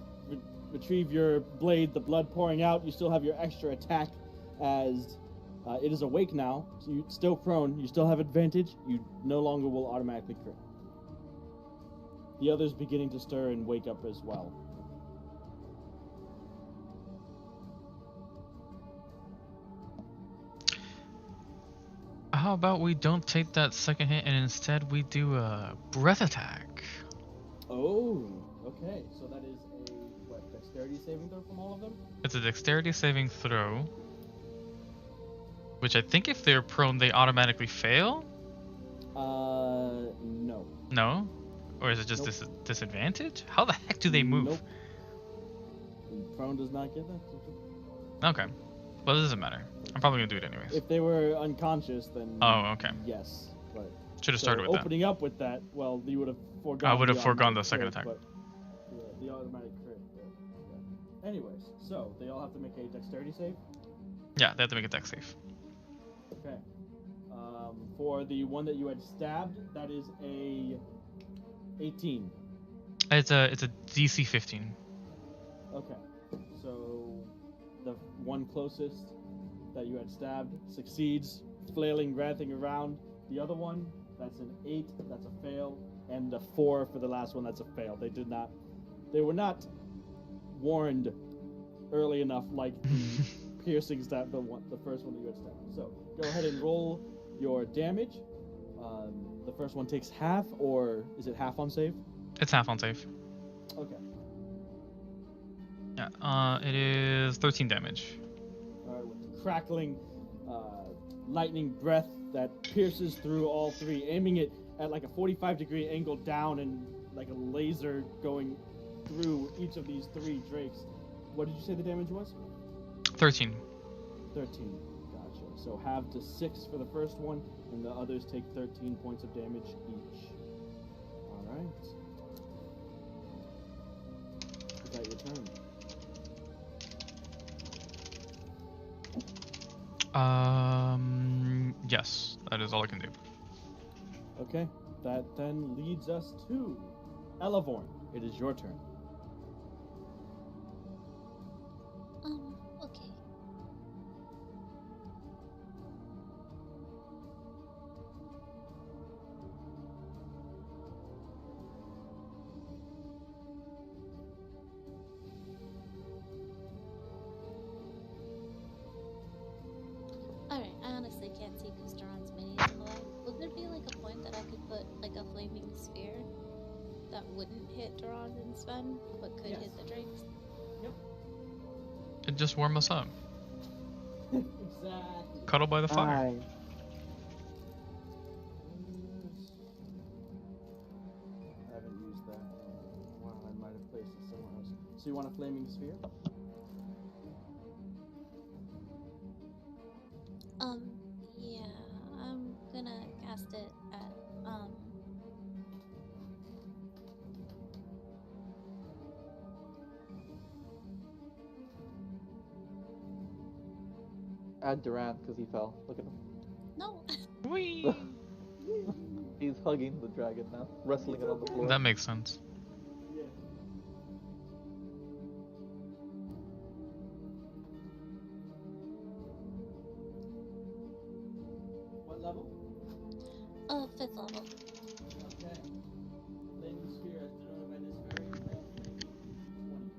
retrieve your blade, the blood pouring out. You still have your extra attack as it is awake now. So you're still prone. You still have advantage. You no longer will automatically crit. The others beginning to stir and wake up as well. How about we don't take that second hit and instead we do a breath attack? Oh, okay. So that is a dexterity saving throw from all of them? It's a dexterity saving throw. Which I think if they're prone, they automatically fail? No. No? Or is it just disadvantage? How the heck do they move? Nope. Prone does not get that. Okay. Well, it doesn't matter. I'm probably gonna do it anyways. If they were unconscious, then Oh, okay. yes. But Should have started with that. opening up with that, well, you would have foregone. I would have the foregone automatic the second crit, attack. But, yeah, the automatic crit. But, yeah. Anyways, so they all have to make a dexterity save. Yeah, they have to make a dex save. Okay. For the one that you had stabbed, that is a 18. It's a DC 15. Okay, so the one closest that you had stabbed succeeds, flailing, writhing around. The other one, that's an 8, that's a fail, and a 4 for the last one, that's a fail. They were not warned early enough, like the piercings that the first one that you had stabbed. So go ahead and roll your damage. The first one takes half, or is it half on save? It's half on save. Okay. Yeah, it is 13 damage. Alright, with crackling, lightning breath that pierces through all three, aiming it at like a 45-degree angle down and like a laser going through each of these three drakes. What did you say the damage was? 13. 13. Gotcha. So halve to 6 for the first one, and the others take 13 points of damage each. Alright. Is that your turn? Yes, that is all I can do. Okay, that then leads us to Elevorn. It is your turn. Okay. Alright, I honestly can't see because Duran's mini is in the way. Would there be like a point that I could put like a flaming sphere that wouldn't hit Duran and Sven, but could hit the drakes? It just warm us up. Exactly. Cuddle by the fire. Nice. I haven't used that. Wow, I might have placed it somewhere else. So you want a flaming sphere? Yeah, I'm gonna cast it at, Add Durant because he fell. Look at him. no. Whee! He's hugging the dragon now, wrestling it on the floor. That makes sense. Yeah. What level? 5th level. Okay. Flaming sphere as denoted by this variant type. 20.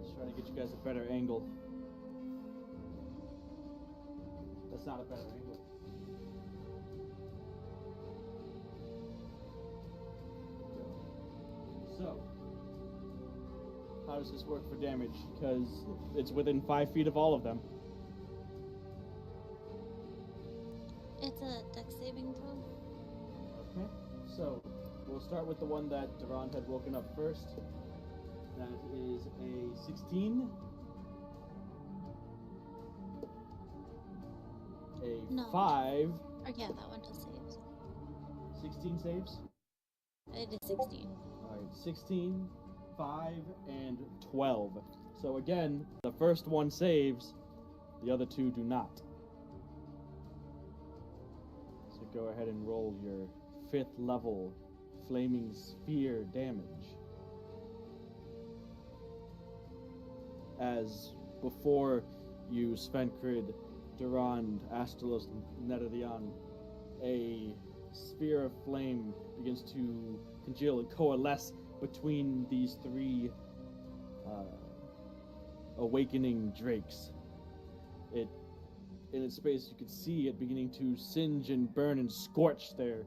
Just trying to get you guys a better angle. That's not a better angle. So, how does this work for damage? Because it's within 5 feet of all of them. It's a dex saving throw. Okay, so we'll start with the one that Durand had woken up first. That is a 16. A No. 5. Or yeah, that one does saves. 16 saves. It is 16. Alright, 16, 5, and 12. So again, the first one saves, the other two do not. So go ahead and roll your 5th level flaming sphere damage. As before you, Svenkrid, Durand, Astalos, Netadian, a sphere of flame begins to congeal and coalesce between these three awakening drakes. In its space, you can see it beginning to singe and burn and scorch their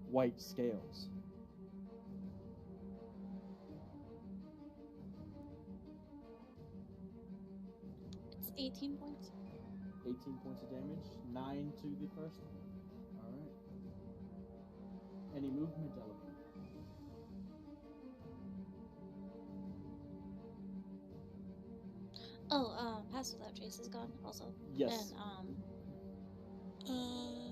white scales. It's 18 points. 18 points of damage, 9 to the first one. Alright. Any movement element? Oh, Pass Without Trace is gone also. Yes. And,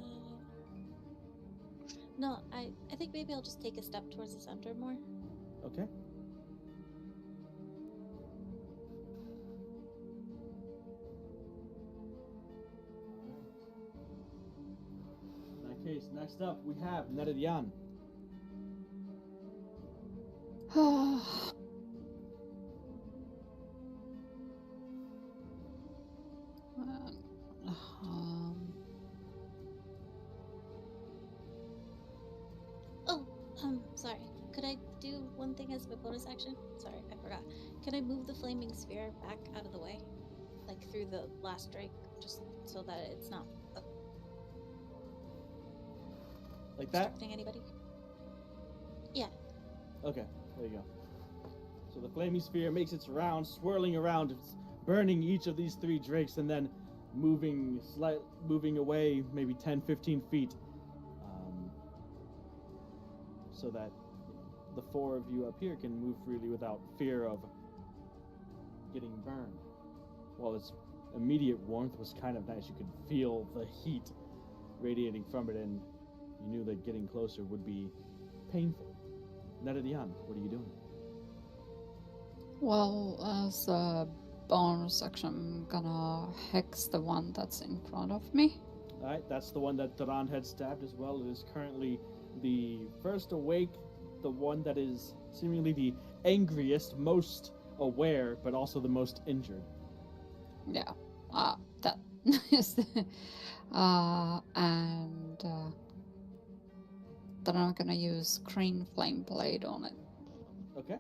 no, I think maybe I'll just take a step towards the center more. Okay. In that case, next up we have Netadian. Sorry. Could I do one thing as my bonus action? Sorry, I forgot. Can I move the flaming sphere back out of the way? Like through the last drake, just so that it's not Like that? obstructing anybody? Yeah. Okay, there you go. So the flaming sphere makes its round, swirling around, it's burning each of these 3 drakes, and then moving away maybe 10, 15 feet, so that the 4 of you up here can move freely without fear of getting burned. While its immediate warmth was kind of nice, you could feel the heat radiating from it, and you knew that getting closer would be painful. Neredian, what are you doing? Well, as a bonus action, I'm gonna hex the one that's in front of me. Alright, that's the one that Durand had stabbed as well. It is currently the first awake, the one that is seemingly the angriest, most aware, but also the most injured. Yeah, that is and then I'm gonna use Green Flame Blade on it. Okay.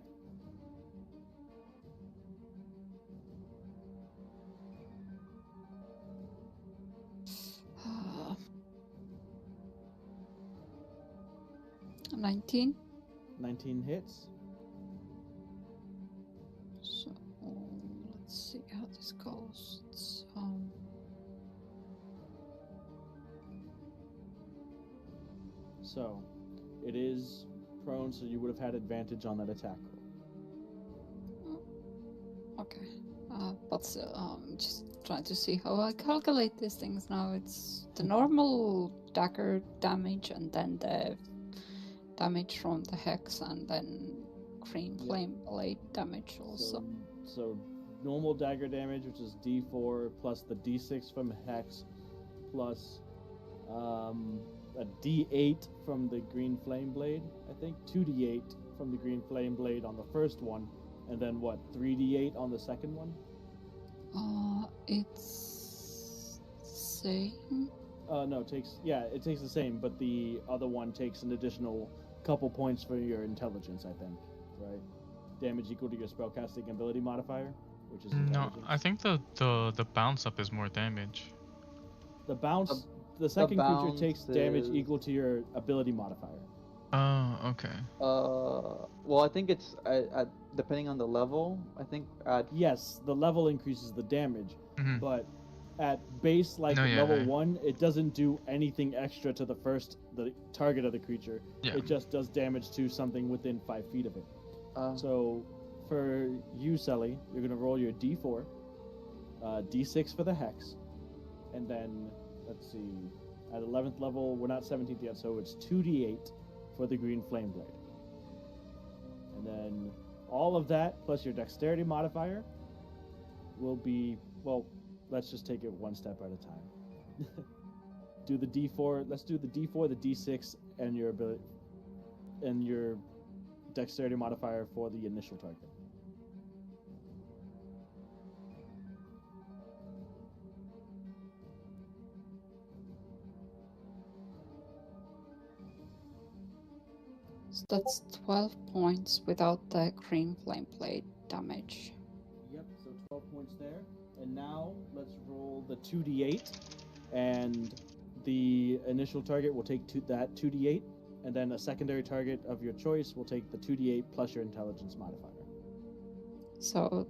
Uh, 19. 19 hits. So let's see how this goes. It's, So, it is prone, so you would have had advantage on that attack roll. okay. But just trying to see how I calculate these things now. It's the normal dagger damage and then the damage from the hex and then Green Yeah. Flame Blade damage also. So normal dagger damage, which is D4 plus the D6 from Hex, plus a D8 from the Green Flame Blade, I think. 2D8 from the Green Flame Blade on the first one, and then what, 3D8 on the second one? It's same. No, it takes the same, but the other one takes an additional couple points for your intelligence, I think, right? Damage equal to your spellcasting ability modifier, which is No, intelligence. I think the bounce up is more damage. The bounce, The- the second creature bounce takes damage is- equal to your ability modifier. Oh, okay. Well, I think it's at depending on the level. I think at Yes, the level increases the damage, Mhm. but at base, like No, yeah, level yeah. 1, it doesn't do anything extra to the target of the creature. Yeah. It just does damage to something within 5 feet of it. uh, So, for you, Selly, you're gonna roll your D4, D6 for the hex, and then let's see, at 11th level, we're not 17th yet, so it's 2D8 for the Green Flame Blade, and then all of that plus your dexterity modifier will be, well, let's just take it one step at a time. Do the D4. Let's do the D4, the D6, and your ability, and your dexterity modifier for the initial target. So that's 12 points without the Green Flame Blade damage. Yep, so 12 points there. And now let's roll the 2d8, and the initial target will take that 2d8, and then a secondary target of your choice will take the 2d8 plus your intelligence modifier. So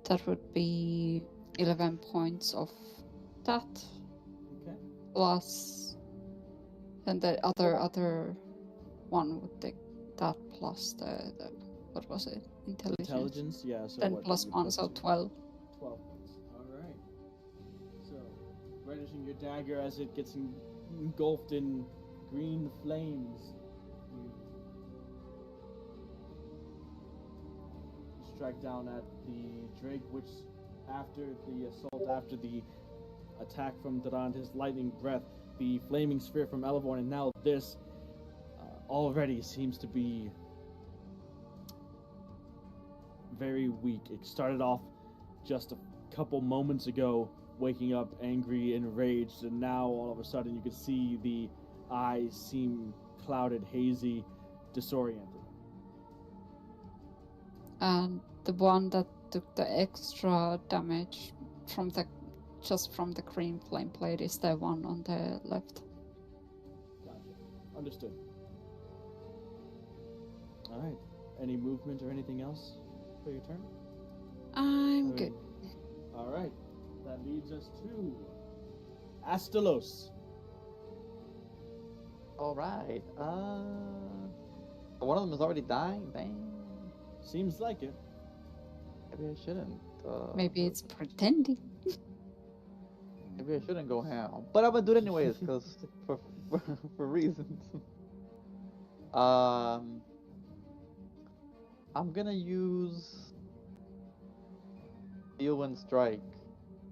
that would be 11 points of that, Okay. plus, and the other one would take that plus the what was it? Intelligence, yeah. So Then what, plus you 1, so two? 12. 12 points. All right. So, brandishing your dagger as it gets engulfed in green flames, you strike down at the Drake, which, after the assault, after the attack from Durand, his lightning breath, the flaming sphere from Elevorn, and now this already seems to be very weak. It started off just a couple moments ago, waking up angry, enraged, and now all of a sudden you can see the eyes seem clouded, hazy, disoriented. And the one that took the extra damage from the green flame blade is the one on the left. Gotcha. Understood. All right. Any movement or anything else for your turn? I'm good. All right. That leads us to Astalos. All right. One of them is already dying. Dang. Seems like it. Maybe I shouldn't. Maybe it's pretending. Maybe I shouldn't go ham. But I'm gonna do it anyways, cause for reasons. I'm gonna use Heal and Strike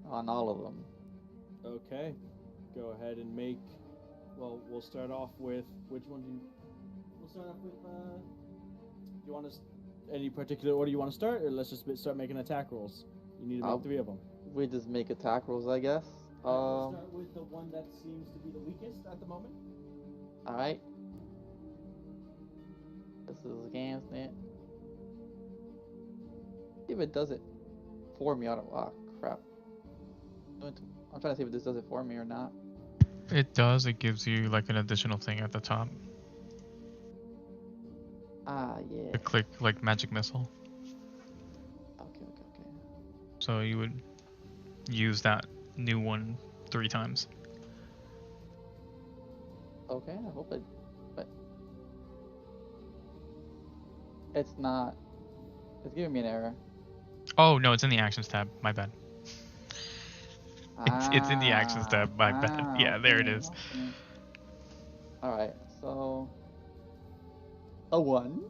on all of them. Okay. Go ahead and make. Well, we'll start off with which one do you? We'll start off with. Do you want to? Any particular order you want to start, or let's just start making attack rolls? You need to make 3 of them. We just make attack rolls, I guess. We'll start with the one that seems to be the weakest at the moment. All right. This is against it. See if it does it for me. Oh crap! I'm trying to see if this does it for me or not. It does. It gives you like an additional thing at the top. Ah, yeah. To click like magic missile. Okay. So you would use that new one 3 times. Okay, I hope it. But it's not. It's giving me an error. Oh no, it's in the actions tab. My bad. It's in the actions tab. My bad. Yeah, there it is. Okay. All right, so a 1.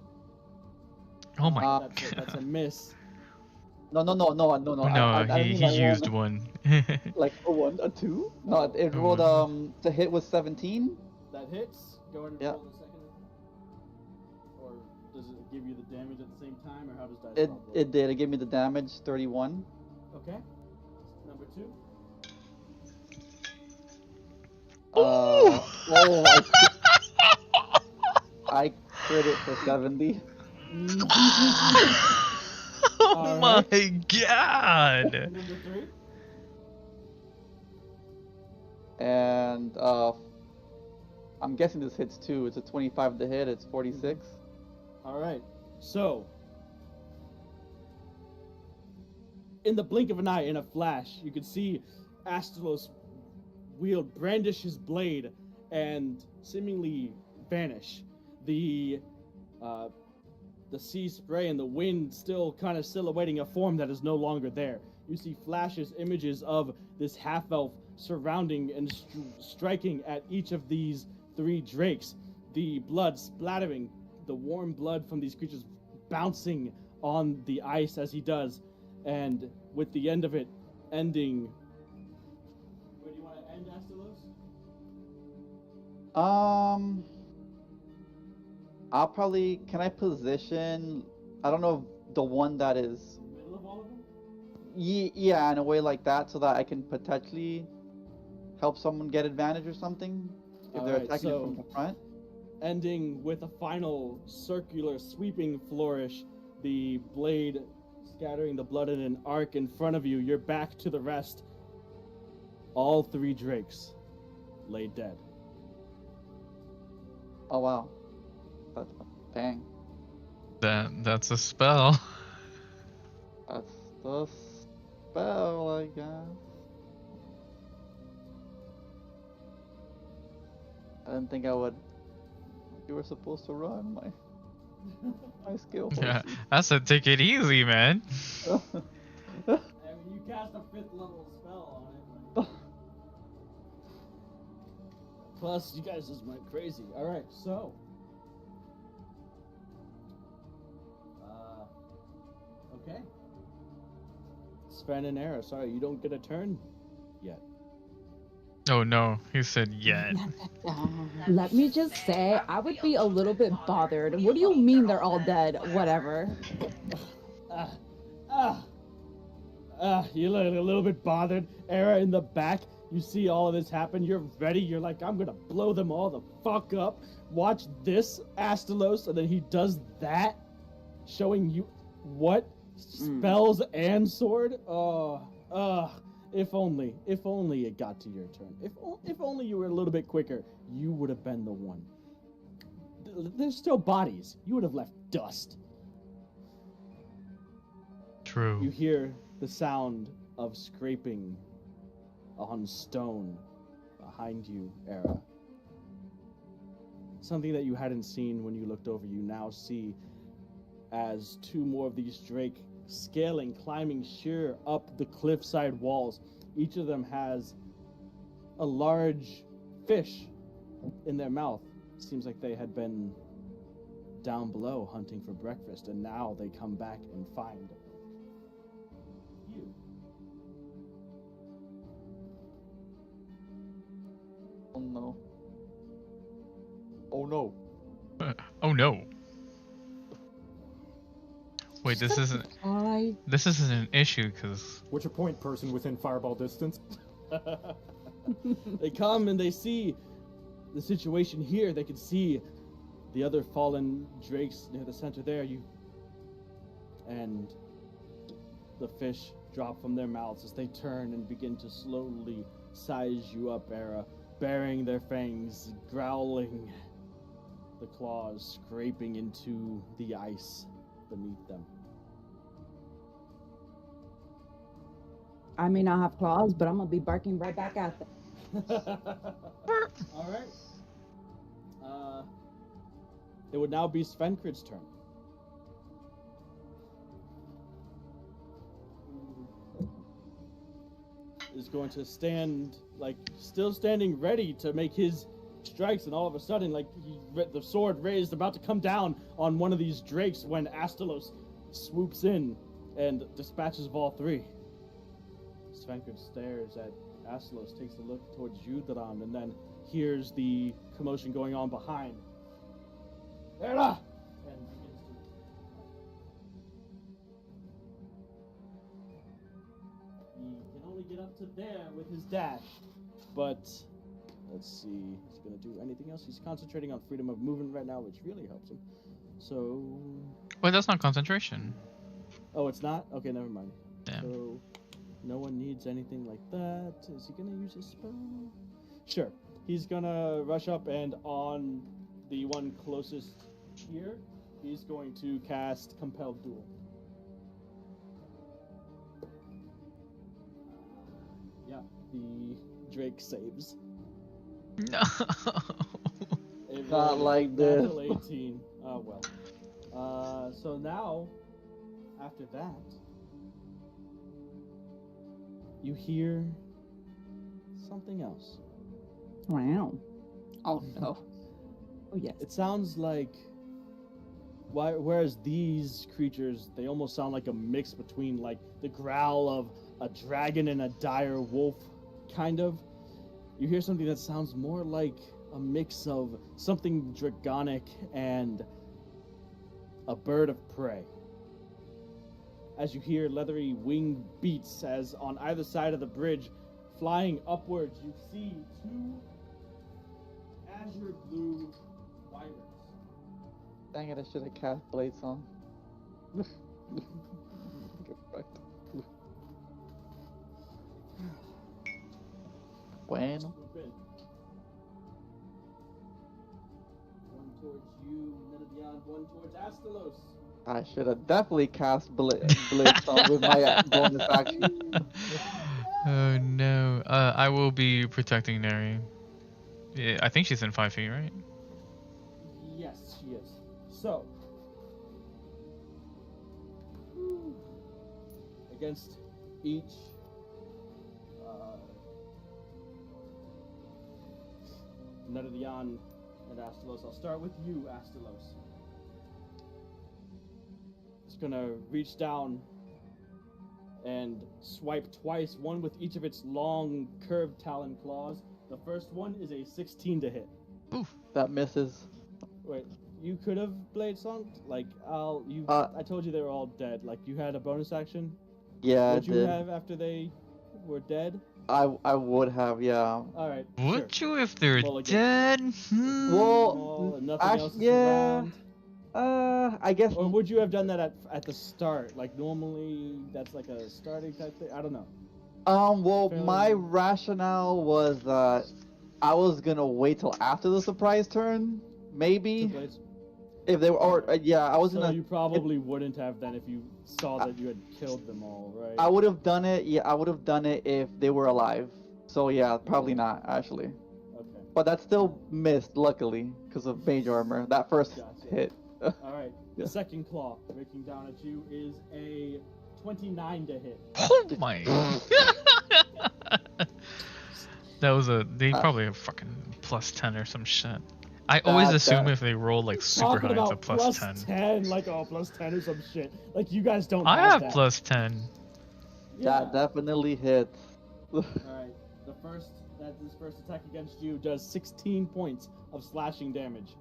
Oh my. That's a miss. No. No, he used one. Like a 1, a 2. No, it rolled. The hit was 17. That hits. Go ahead and roll the second. Or does it give you the damage at the same time, or how does that? It did. It gave me the damage 31. Okay. Number 2. I crit it for 70. Oh my god! Number 3. And I'm guessing this hits too. It's a 25 to hit. It's 46. All right. So, in the blink of an eye, in a flash, you can see Astalos brandish his blade and seemingly vanish. The sea spray and the wind still kind of silhouetting a form that is no longer there. You see flashes, images of this half-elf surrounding and striking at each of these 3 drakes. The blood splattering, the warm blood from these creatures bouncing on the ice as he does, and with the end of it ending. Where do you want to end, Astalos? I'll probably. Can I position? I don't know if the one that is. Middle of all of them? Yeah, in a way like that, so that I can potentially help someone get advantage or something if they're attacking from the front. Ending with a final circular sweeping flourish, the blade scattering the blood in an arc in front of you. You're back to the rest. All 3 drakes lay dead. Oh wow. Dang. That's a spell. That's the spell, I guess. I didn't think I would. You were supposed to run my skill. Yeah, I said take it easy, man. I mean, you cast a 5th level spell on it. Plus, you guys just went crazy. Alright, so. Okay. Sven and Era, sorry, you don't get a turn yet. Oh no, he said yet. Let me just say, I would be a little bit bothered. What do you mean they're all dead? Whatever. You look a little bit bothered. Era in the back You see all of this happen. You're ready. You're like, I'm gonna blow them all the fuck up. Watch this, Astalos, and then he does that, showing you what spells and sword. If only it got to your turn. If only you were a little bit quicker, you would have been the one. There's still bodies. You would have left dust. True. You hear the sound of scraping on stone behind you, Era. Something that you hadn't seen when you looked over, you now see as two more of these drake scaling, climbing sheer up the cliffside walls. Each of them has a large fish in their mouth. Seems like they had been down below hunting for breakfast, and now they come back and find you. Oh no. Oh no. Oh no. Wait, this isn't an issue because What's your point, person within fireball distance? They come and they see the situation here. They can see the other fallen drakes near the center there. And the fish drop from their mouths as they turn and begin to slowly size you up, Era, baring their fangs, growling, the claws scraping into the ice beneath them. I may not have claws, but I'm gonna be barking right back at them. All right. It would now be Svenkrid's turn. Is going to stand, like, still standing ready to make his strikes, and all of a sudden, like, the sword raised, about to come down on one of these drakes when Astalos swoops in and dispatches of all three. Svenkrid stares at Astalos, takes a look towards Yudran, and then hears the commotion going on behind. Era! And begins to... He can only get up to there with his dash, but let's see, he's gonna do anything else. He's concentrating on freedom of movement right now, which really helps him. So... Wait, that's not concentration. Oh, it's not? Okay, never mind. Damn. So, no one needs anything like that. Is he gonna use his spell? Sure. He's gonna rush up, and on the one closest here, he's going to cast Compelled Duel. Yeah, the Drake saves. No. It Not rolled like a this. natural 18. Oh, well. So now, after that, you hear something else. Wow. Oh no. Oh yes. It sounds like, whereas these creatures, they almost sound like a mix between like the growl of a dragon and a dire wolf, kind of. You hear something that sounds more like a mix of something draconic and a bird of prey. As you hear leathery wing beats as on either side of the bridge, flying upwards, you see two azure blue wyverns. Dang it, I should have cast Blade Song. Get wrecked. Bueno. Swoop in. One towards you, Netadion, one towards Astalos. I should have definitely cast Blade Song with my bonus action. Oh no. I will be protecting Neri. Yeah, I think she's in 5 feet, right? Yes, she is. So, against each Netadion and Astalos. I'll start with you, Astalos. It's gonna reach down and swipe twice, one with each of its long, curved talon claws. The first one is a 16 to hit. Oof. That misses. Wait, you could have Blade Song? Like, I told you they were all dead. Like, you had a bonus action? Yeah, I What'd you did. have after they were dead? I would have, yeah. All right. Would sure. you if they're Mulligan. dead? Well, Small and nothing else is yeah. around. I guess. Or would you have done that at the start? Like normally, that's like a starting type thing. I don't know. Well, my Fairly- rationale was that I was gonna wait till after the surprise turn, maybe. Place. If they were, or yeah, I was So gonna. you probably wouldn't have then if you saw that you had killed them all, right? I would have done it. Yeah, I would have done it if they were alive. So yeah, probably not actually. Okay. But that still missed, luckily, because of mage armor. That first Gotcha. hit. All right. Yeah. The second claw raking down at you is a 29 to hit. Oh my! That was they probably have fucking +10 or some shit. I always assume if they roll like super high, it's a +10. Like oh, +10 or some shit. Like you guys don't. I have that. +10. Yeah. That definitely hits. All right. This first attack against you does 16 points of slashing damage.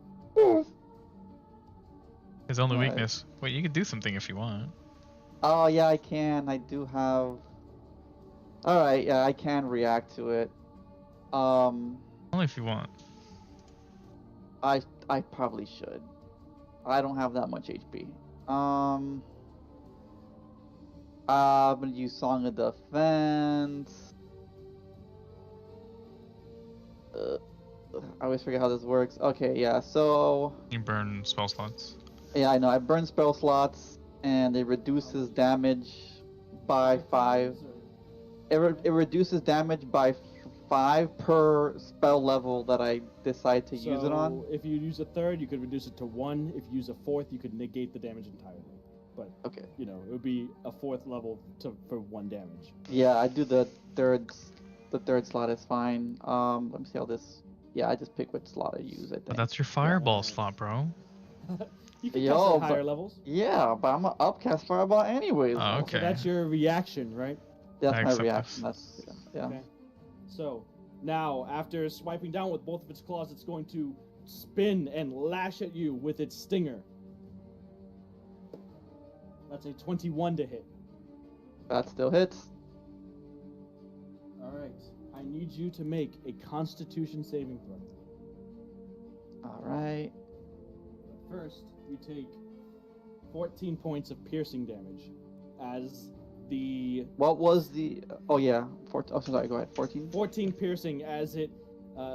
His only Right. weakness. Wait, you can do something if you want. Oh yeah, I can. I do have. All right, yeah, I can react to it. Only if you want. I probably should. I don't have that much HP. I'm gonna use Song of Defense. I always forget how this works. Okay, yeah, so You burn spell slots. yeah, I know. I burn spell slots, and it reduces damage by 5. It reduces damage by 5 per spell level that I decide to use it on. If you use a third, you could reduce it to 1. If you use a fourth, you could negate the damage entirely. But Okay. you know, it would be a fourth level for 1 damage. Yeah, I do the third. The third slot is fine. Let me see how this. Yeah, I just pick which slot I use. I think. But that's your fireball slot, bro. You can Yo, cast at but- higher levels. Yeah, but I'm gonna upcast fireball anyways. Oh, So okay. that's your reaction, right? That's I my accept reaction. this. That's yeah. Okay. So now, after swiping down with both of its claws, it's going to spin and lash at you with its stinger. That's a 21 to hit. That still hits. All right. I need you to make a Constitution saving throw. All right. First, you take 14 points of piercing damage as the What was the? Oh yeah. 14. Oh, sorry. Go ahead. 14. 14 piercing as it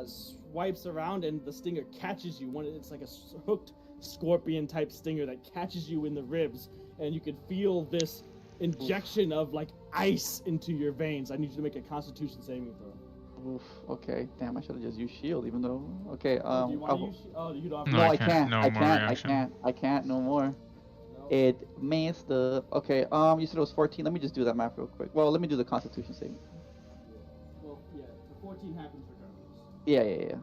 swipes around and the stinger catches you. It's like a hooked scorpion type stinger that catches you in the ribs, and you can feel this injection of like ice into your veins. I need you to make a Constitution saving throw. Oof. Okay. Damn. I should have just used shield, even though. Okay. Do you want to use? Oh, you don't have. No, I I can't. can't. No I more can't. reaction. I can't. No more. No. It messed up. Okay. You said it was 14. Let me just do that math real quick. Well, let me do the Constitution saving. Well, yeah, the 14 happens regardless. Yeah.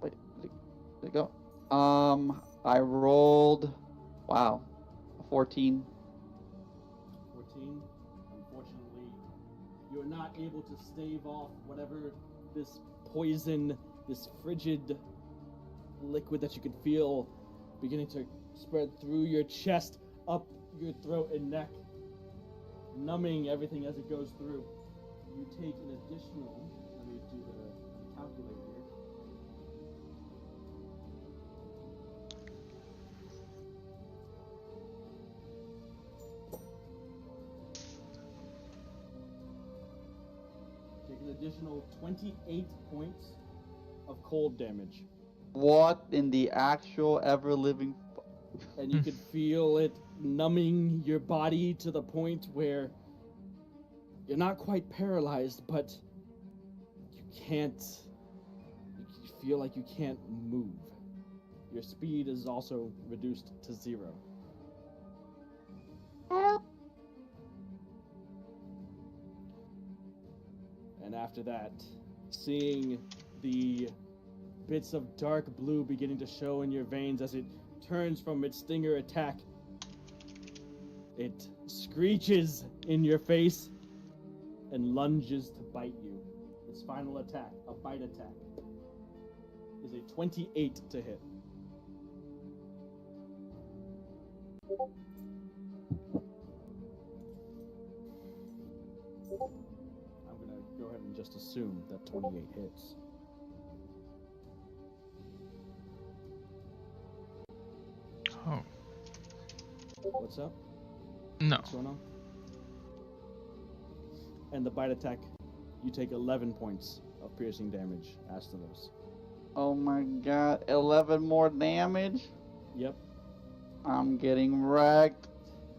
Wait, there you go. I rolled, wow, a 14. 14. Unfortunately, you're not able to stave off whatever this poison, this frigid liquid that you can feel beginning to spread through your chest, up your throat and neck, numbing everything as it goes through. You take an additional, let me do the calculate here. Take an additional 28 points of cold damage. What in the actual ever living? And you can feel it numbing your body to the point where you're not quite paralyzed, but you can't. You feel like you can't move. Your speed is also reduced to 0. And after that, seeing the bits of dark blue beginning to show in your veins as it turns from its stinger attack, it screeches in your face and lunges to bite you. Its final attack, a bite attack, is a 28 to hit. just assume that 28 hits. Oh. What's up? No. What's going on? And the bite attack, you take 11 points of piercing damage, Astalos. Oh my god, 11 more damage? Yep. I'm getting wrecked.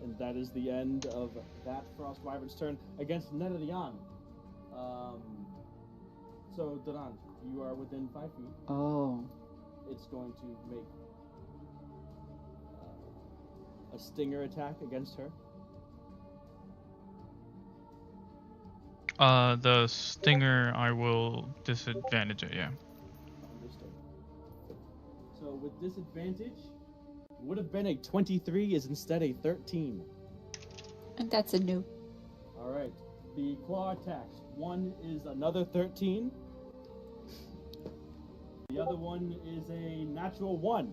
And that is the end of that Frost Wyvern's turn against Netadian. So, Duran, you are within 5 feet. Oh. It's going to make a stinger attack against her. The stinger, I will disadvantage it, yeah. Understood. So with disadvantage, would have been a 23 is instead a 13. And that's a new. All right. The claw attacks. One is another 13. The other one is a natural 1.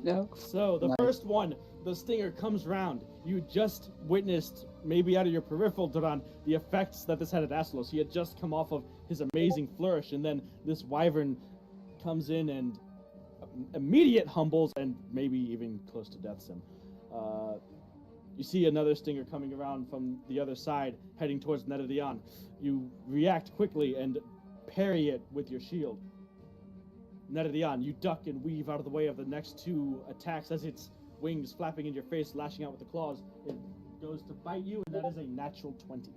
No. So the first one, the stinger comes round. You just witnessed, maybe out of your peripheral, Duran, the effects that this had at Astalos. He had just come off of his amazing flourish, and then this wyvern comes in and immediate humbles and maybe even close to deaths him. You see another stinger coming around from the other side, heading towards Netadian. You react quickly and parry it with your shield. Netadian, you duck and weave out of the way of the next two attacks as its wings flapping in your face, lashing out with the claws. It goes to bite you, and that is a natural 20.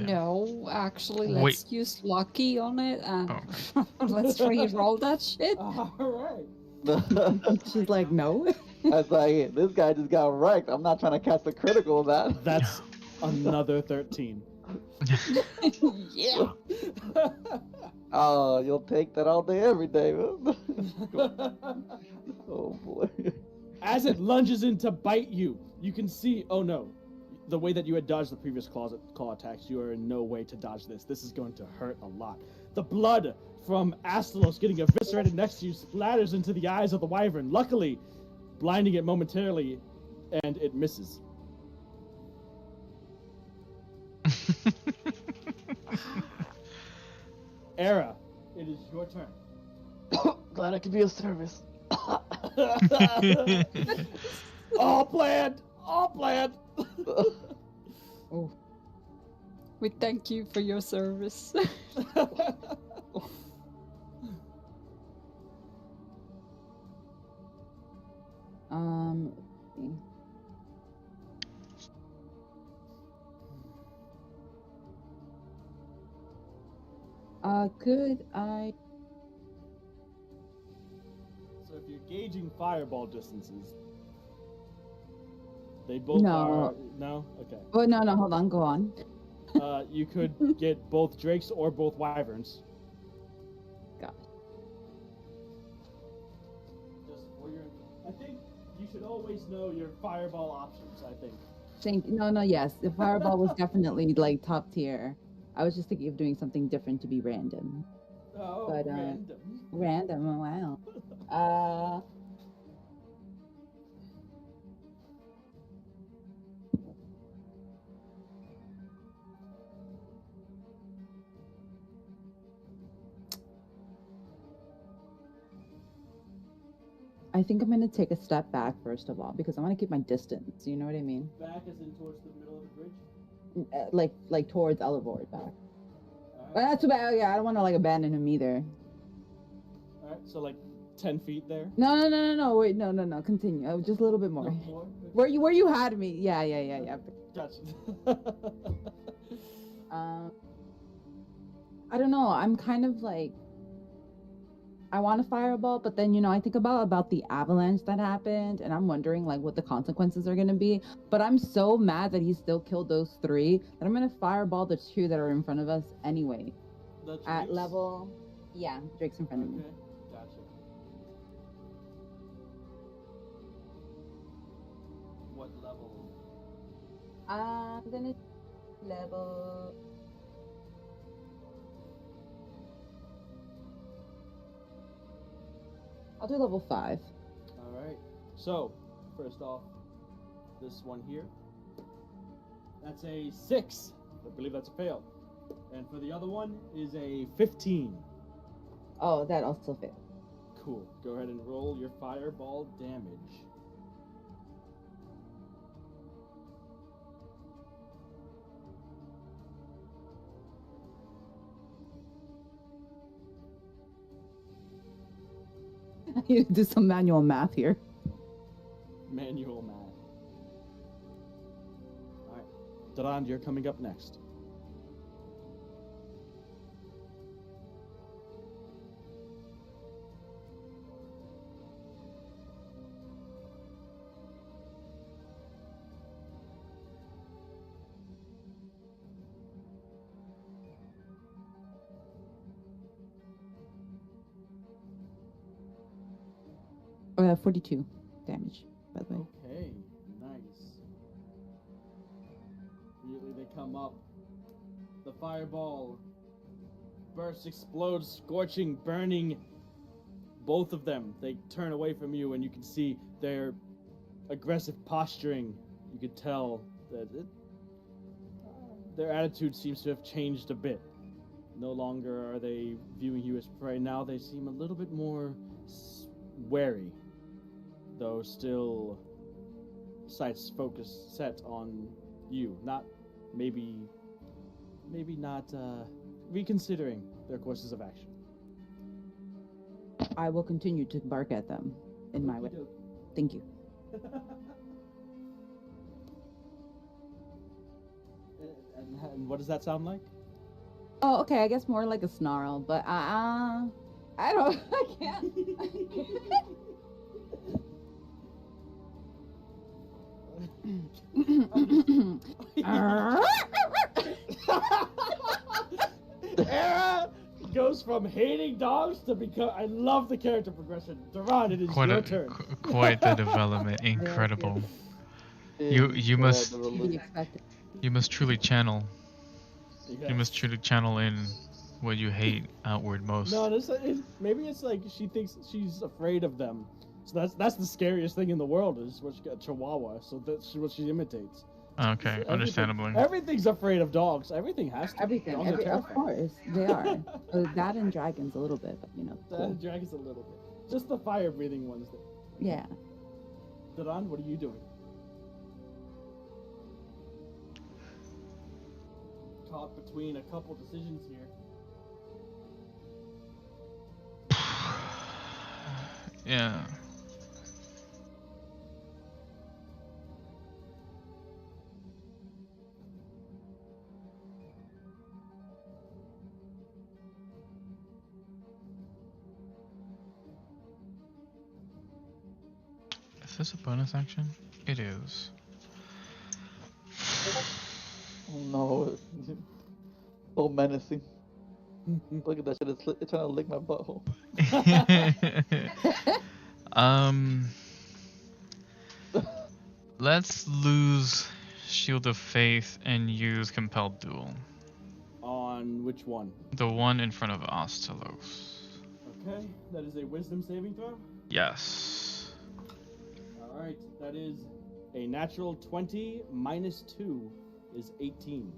No. Actually, Wait. let's use lucky on it and Oh, let's re-roll that shit. All right. She's like, no. I was like, this guy just got wrecked. I'm not trying to catch the critical of that. That's another 13. Yeah. Oh, you'll take that all day, every day. Man. Oh boy. As it lunges in to bite you, you can see, oh no, the way that you had dodged the previous claw attacks, you are in no way to dodge this. This is going to hurt a lot. The blood from Astalos getting eviscerated next to you splatters into the eyes of the wyvern, luckily blinding it momentarily, and it misses. Era, it is your turn. Glad I could be of service. All planned! All planned! Oh. We thank you for your service. Let's see. Could I? So if you're gauging fireball distances, they both No. are... No? Okay. Oh no, hold on, go on. You could get both drakes or both wyverns. Got Just for your... I think you should always know your fireball options, I think. Yes. The fireball was definitely like top tier. I was just thinking of doing something different to be random. Oh, But, random. Random, oh, wow. I think I'm gonna take a step back first of all because I want to keep my distance. You know what I mean? Back as in towards the middle of the bridge? Like towards Elevord back. Alright. But that's too bad. Yeah, I don't want to like abandon him either. Alright, so like 10 feet there? No. Wait, no. Continue. Just a little bit more. No more? Where you had me? Yeah. Gotcha. I don't know. I'm kind of like, I want a fireball, but then I think about the avalanche that happened, and I'm wondering like what the consequences are gonna be. But I'm so mad that he still killed those 3 that I'm gonna fireball the 2 that are in front of us anyway. The At drakes? level, yeah, Drake's in front of me. Okay, gotcha. What level? I'm gonna level. I'll do level 5. Alright, so, first off, this one here. That's a 6. I believe that's a fail. And for the other one is a 15. Oh, that also failed. Cool. Go ahead and roll your fireball damage. I need to do some manual math here. Manual math. Alright. Durand, you're coming up next. Oh, yeah, 42 damage, by the way. Okay, nice. Immediately they come up. The fireball bursts, explodes, scorching, burning both of them. They turn away from you, and you can see their aggressive posturing. You could tell that their attitude seems to have changed a bit. No longer are they viewing you as prey. Now they seem a little bit more wary, though still sights focused set on you. Not maybe not reconsidering their courses of action. I will continue to bark at them in my way. Thank you. And what does that sound like? Oh, okay. I guess more like a snarl, but I don't. I can't. Era goes from hating dogs to become. I love the character progression. Durand, it is your turn. Quite the development. Incredible. You must truly channel. Yes. You must truly channel in what you hate outward most. No, maybe it's like she thinks she's afraid of them. So that's the scariest thing in the world is what she got, Chihuahua. So that's what she imitates. Okay, understandably. Everything's afraid of dogs. Everything has to. Everything. Dogs are Of terrifying. course, they are. That and dragons a little bit, but you know. That Cool. and dragons a little bit. Just the fire-breathing ones. Yeah. Durand, what are you doing? Caught between a couple decisions here. Yeah. Is this a bonus action? It is. Oh no. So menacing. Look at that shit, it's trying to lick my butthole. Let's lose Shield of Faith and use Compelled Duel. On which one? The one in front of Ostelos. Okay, that is a wisdom saving throw. Yes. Alright, that is a natural 20 minus 2 is 18.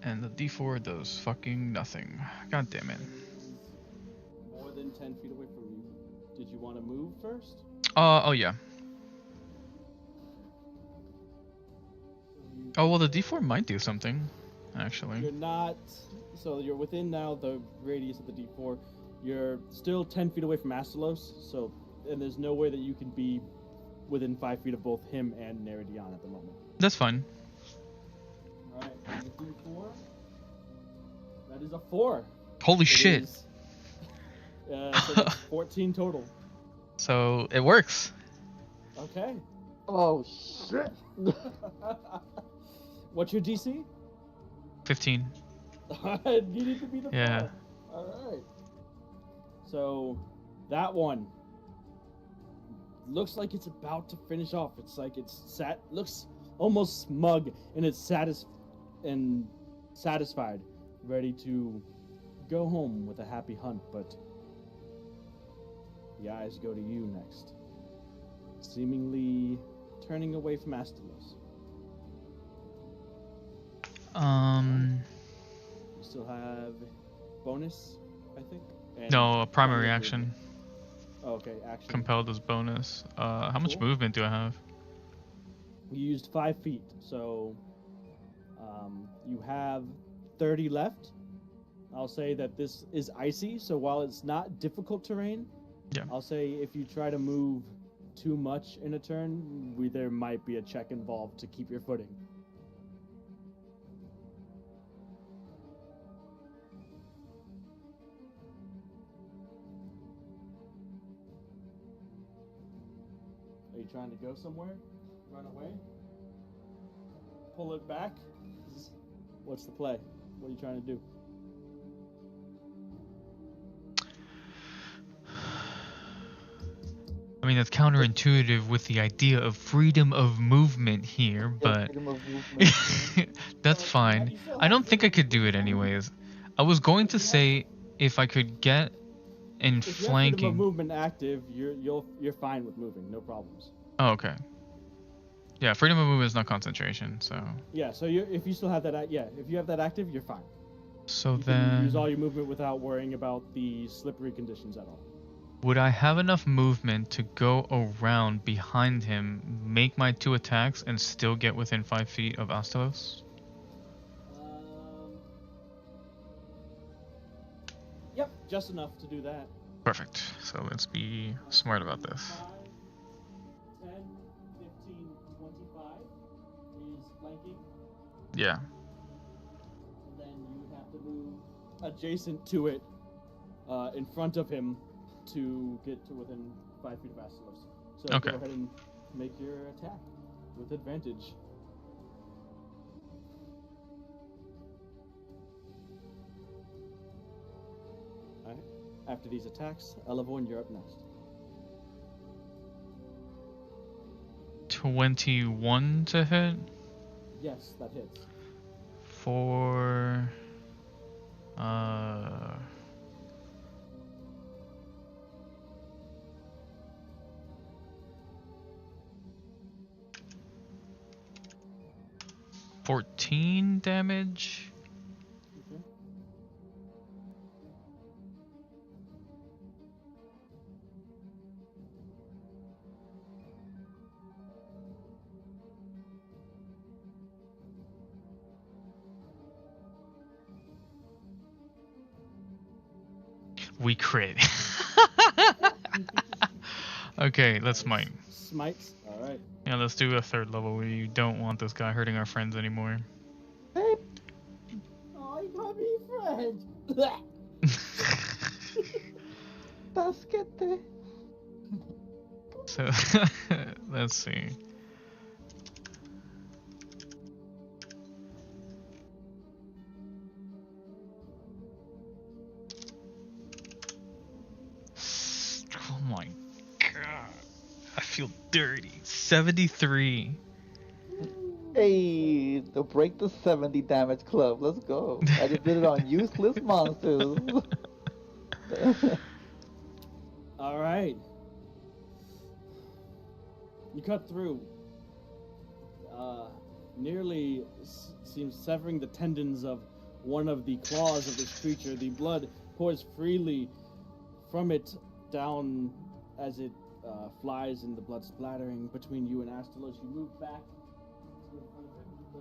And the D4 does fucking nothing. God damn it. It is more than 10 feet away from you. Did you want to move first? Oh yeah. Oh well, the D4 might do something, actually. You're not, so you're within now the radius of the D4. You're still 10 feet away from Astalos, so, and there's no way that you can be within 5 feet of both him and Neridion at the moment. That's fine. Alright, the D4. That is a 4. Holy It shit. is, so that's 14 total. So it works. Okay. Oh shit. What's your DC? 15. You need to be the Yeah. Alright. So, that one looks like it's about to finish off. It's like it's looks almost smug, and it's satisfied, ready to go home with a happy hunt, but the eyes go to you next. Seemingly turning away from Astalos. You still have bonus, I think. And No, a primary plenty of action. movement. Oh, okay, action. Compelled as bonus. How much Cool. movement do I have? You used 5 feet, so you have 30 left. I'll say that this is icy, so while it's not difficult terrain, Yeah. I'll say if you try to move too much in a turn, there might be a check involved to keep your footing. Are you trying to go somewhere? Run away? Pull it back? What's the play? What are you trying to do? I mean, that's counterintuitive with the idea of freedom of movement here, Yeah, but freedom of movement. Yeah. that's fine. I don't think I could do it anyways. I was going to say if I could get in If you have freedom of flanking. movement active, you're fine with moving, no problems. Oh, okay. Yeah, freedom of movement is not concentration, so. Yeah, so if you still have that, if you have that active, you're fine. So You can use all then, your movement without worrying about the slippery conditions at all. would I have enough movement to go around behind him, make my 2 attacks, and still get within 5 feet of Astalos? Yep, just enough to do that. Perfect. So let's be smart about this. 5, 10, 15, 25 is flanking, Yeah. and then you would have to move adjacent to it, in front of him, to get to within 5 feet of Astalos. So Okay. go ahead and make your attack with advantage. Alright. After these attacks, Elevorn, you're up next. 21 to hit Yes, that hits. for 14 damage. Okay. We crit. Okay, let's smite. Smites. Alright. Yeah, let's do a 3rd level. We don't want this guy hurting our friends anymore. Hey, Oh, you got me, friend! basket. So, let's see. Oh my god. I feel dirty. 73. Hey, to break the 70 damage club. Let's go. I just did it on useless monsters. Alright. You cut through. Nearly seems severing the tendons of one of the claws of this creature. The blood pours freely from it down as it flies, and the blood splattering between you and Astalos. You move back to in front of it. The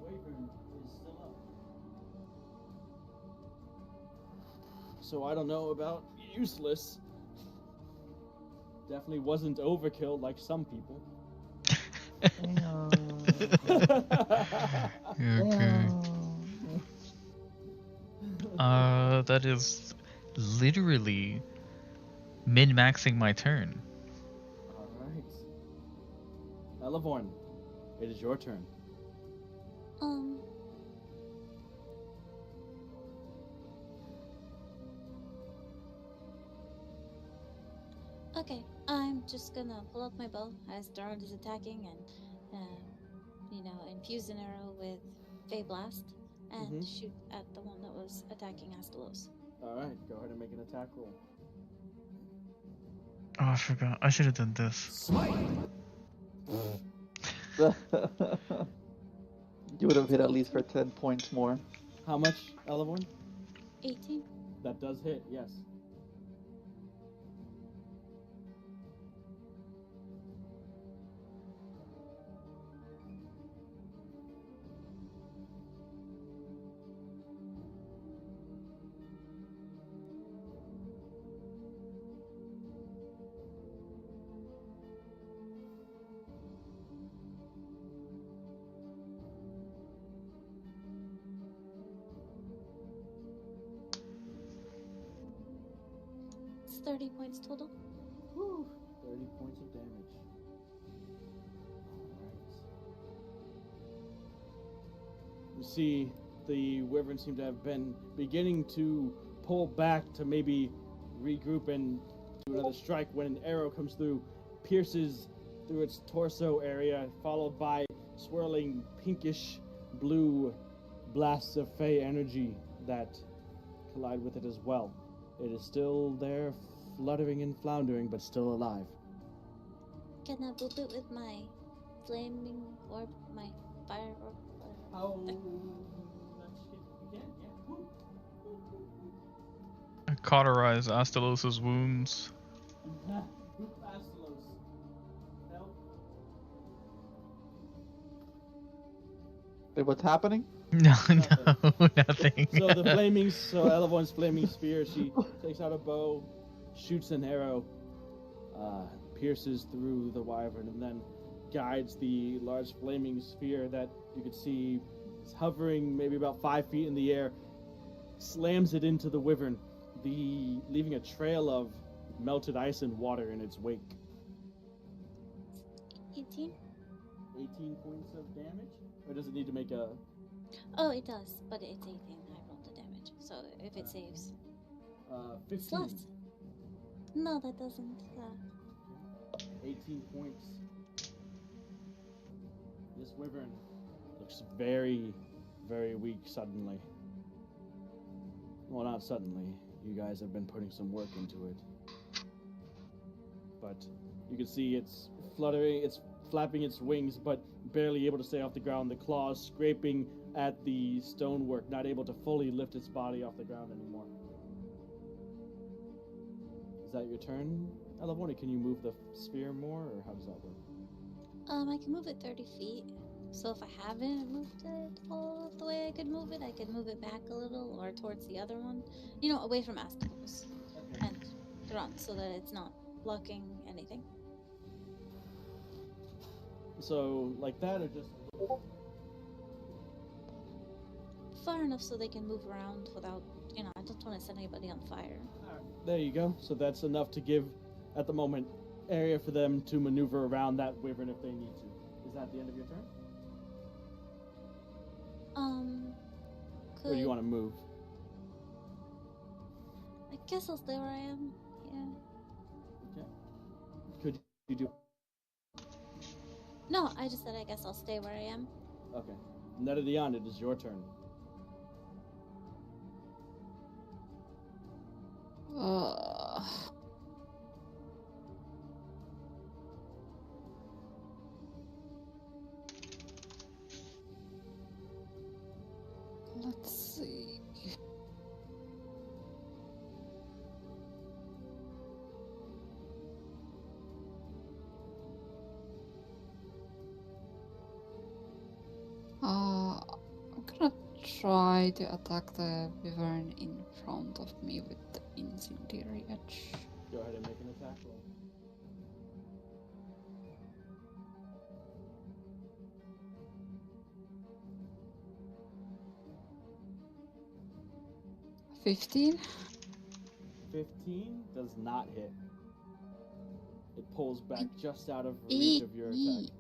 wyvern is still up. So I don't know about useless. Definitely wasn't overkill like some people. Okay. That is literally min-maxing my turn. Alright. Elevorn, it is your turn. Okay, I'm just gonna pull out my bow as Darrell is attacking and, infuse an arrow with Fey Blast and shoot at the one that was attacking Astalos. Alright, go ahead and make an attack roll. Oh, I forgot. I should have done this. Smite! You would have hit at least for 10 points more. How much, Elevorn? 18. That does hit, yes. It's 30 points total. Woo! 30 points of damage. Alright. You see, the wyvern seem to have been beginning to pull back to maybe regroup and do another strike when an arrow comes through, pierces through its torso area, followed by swirling pinkish blue blasts of fey energy that collide with it as well. It is still there, fluttering and floundering, but still alive. Can I boop it with my flaming orb, my fire orb? How much hit again? Yeah. Cauterize Astalos' wounds. Astalos. Help. Wait, what's happening? No, Nothing. no, nothing. So the flaming, so Elevorn's flaming spear, she takes out a bow, shoots an arrow, pierces through the wyvern, and then guides the large flaming sphere that you could see is hovering maybe about 5 feet in the air, slams it into the wyvern, leaving a trail of melted ice and water in its wake. 18? 18 points of damage? Or does it need to make a... Oh, it does, but it's 18. I rolled the damage, so if it saves. 15. It's less. No, that doesn't. 18 points. This wyvern looks very, very weak suddenly. Well, not suddenly. You guys have been putting some work into it. But you can see it's fluttering, it's flapping its wings, but barely able to stay off the ground. The claws scraping at the stonework, not able to fully lift its body off the ground anymore. Is that your turn, Elevona? Can you move the sphere more, or how does that work? I can move it 30 feet. So if I haven't moved it all the way I could move it back a little or towards the other one. You know, away from Astalos. Okay. And run so that it's not blocking anything. So, like that, or just... Far enough so they can move around without, you know, I don't want to set anybody on fire. Alright, there you go. So that's enough to give, at the moment, area for them to maneuver around that wyvern if they need to. Is that the end of your turn? Or do you want to move? I guess I'll stay where I am. Yeah. Okay. Could you do... No, I just said I guess I'll stay where I am. Okay. Netadion, it is your turn. Let's see. I'm gonna try to attack the wyvern in front of me with the incendiary edge. Go ahead and make an attack roll. $15. 15 does not hit. It pulls back just out of reach of your attack.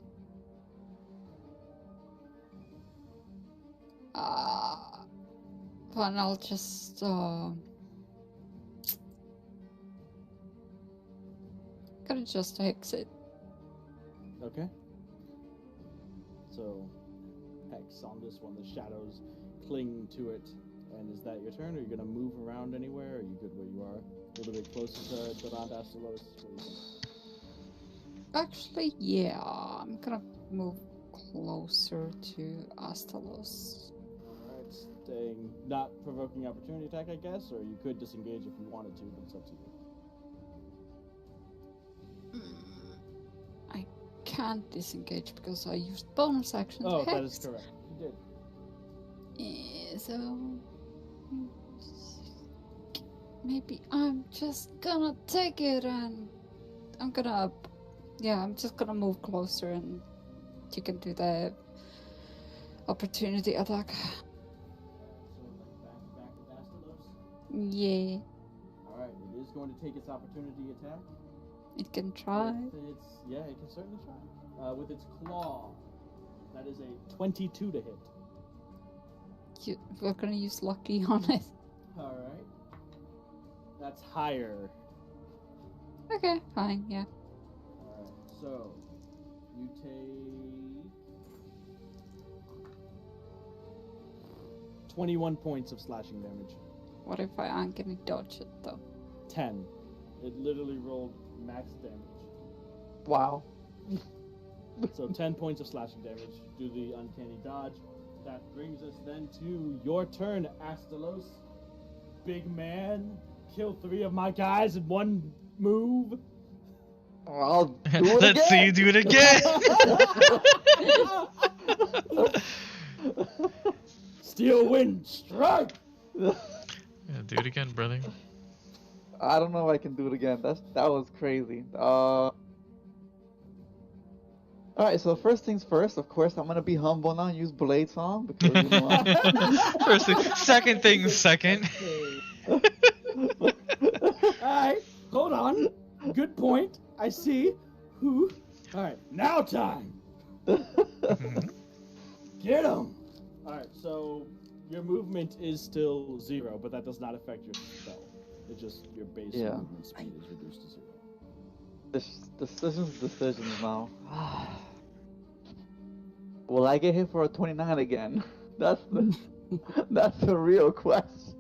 Well, I'll just gotta just exit. Okay. So, Hex on this one, the shadows cling to it. And is that your turn? Are you going to move around anywhere? Are you good where you are? A little bit closer to Durand Astalos? Actually, yeah, I'm gonna move closer to Astalos. Alright, staying, not provoking opportunity attack, I guess, or you could disengage if you wanted to, but it's up to you. I can't disengage because I used bonus action. Oh, Hex. that is correct. You did. So maybe I'm just gonna take it and I'm just gonna move closer and you can do the opportunity attack. So, like back with Astalos? Yeah, Alright, it is going to take its opportunity attack. it can try. Yeah, it can certainly try. With its claw, that is a 22 to hit. We're gonna use lucky on it. Alright. That's higher. Okay, fine, yeah. Alright, so you take 21 points of slashing damage. What if I aren't gonna dodge it though? 10. It literally rolled max damage. Wow. So 10 points of slashing damage. Do the uncanny dodge. That brings us then to your turn, Astalos. Big man, kill 3 of my guys in one move. I'll do it Let's see you again. do it again. Steel wind strike. Yeah, do it again, brother. I don't know if I can do it again. That was crazy. Alright, so first things first, of course, I'm gonna be humble now and use Blade Song because you know. First thing, second thing, second. Alright, hold on. Good point. I see. Who? Alright, now time. Get him. Alright, so your movement is still 0, but that does not affect your spell. It's just your base movement speed is reduced to 0. Decisions now. Will I get hit for a 29 again? That's the real question.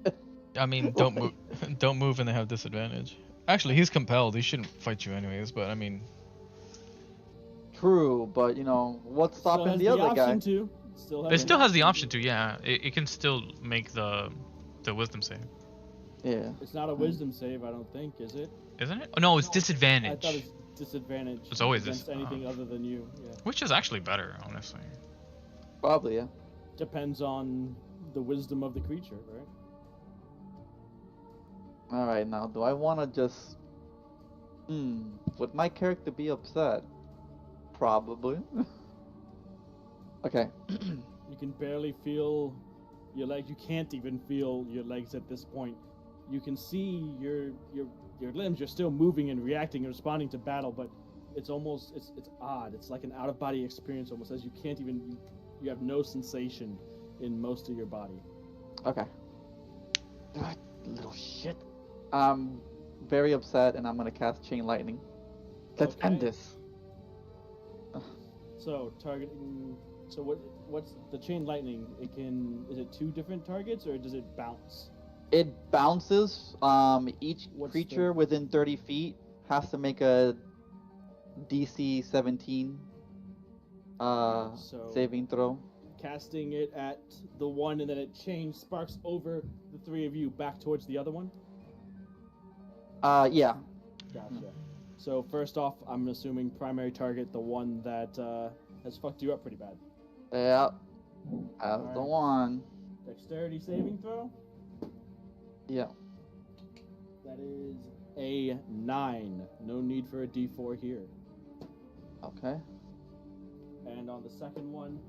I mean, don't move. Don't move and they have disadvantage. Actually, he's compelled. He shouldn't fight you anyways. But I mean, True, but you know what's stopping the other guy? It still has the option to. Yeah, it can still make the wisdom save. Yeah. It's not a wisdom save, I don't think, is it? Isn't it? Oh, no, it's I disadvantage. thought it's disadvantage. It's always against anything other than you. Yeah. Which is actually better, honestly. Probably, yeah. Depends on the wisdom of the creature, right? Alright, now do I want to just... would my character be upset? Probably. Okay. You can barely feel your legs. You can't even feel your legs at this point. You can see your limbs. You're still moving and reacting and responding to battle, but it's almost it's odd. It's like an out of body experience almost, as you can't even you have no sensation in most of your body. Okay. Little shit. I'm very upset, and I'm gonna cast Chain Lightning. Let's end this. So targeting. So what's the Chain Lightning? Is it 2 different targets or does it bounce? It bounces. Each What's creature the- within 30 feet has to make a DC 17 So- saving throw. Casting it at the one and then it sparks over the 3 of you back towards the other one. Yeah. Gotcha. So first off, I'm assuming primary target, the one that has fucked you up pretty bad. Yep. That's the Alright. one. Dexterity saving throw. Yeah. That is a 9. No need for a D4 here. Okay. And on the second one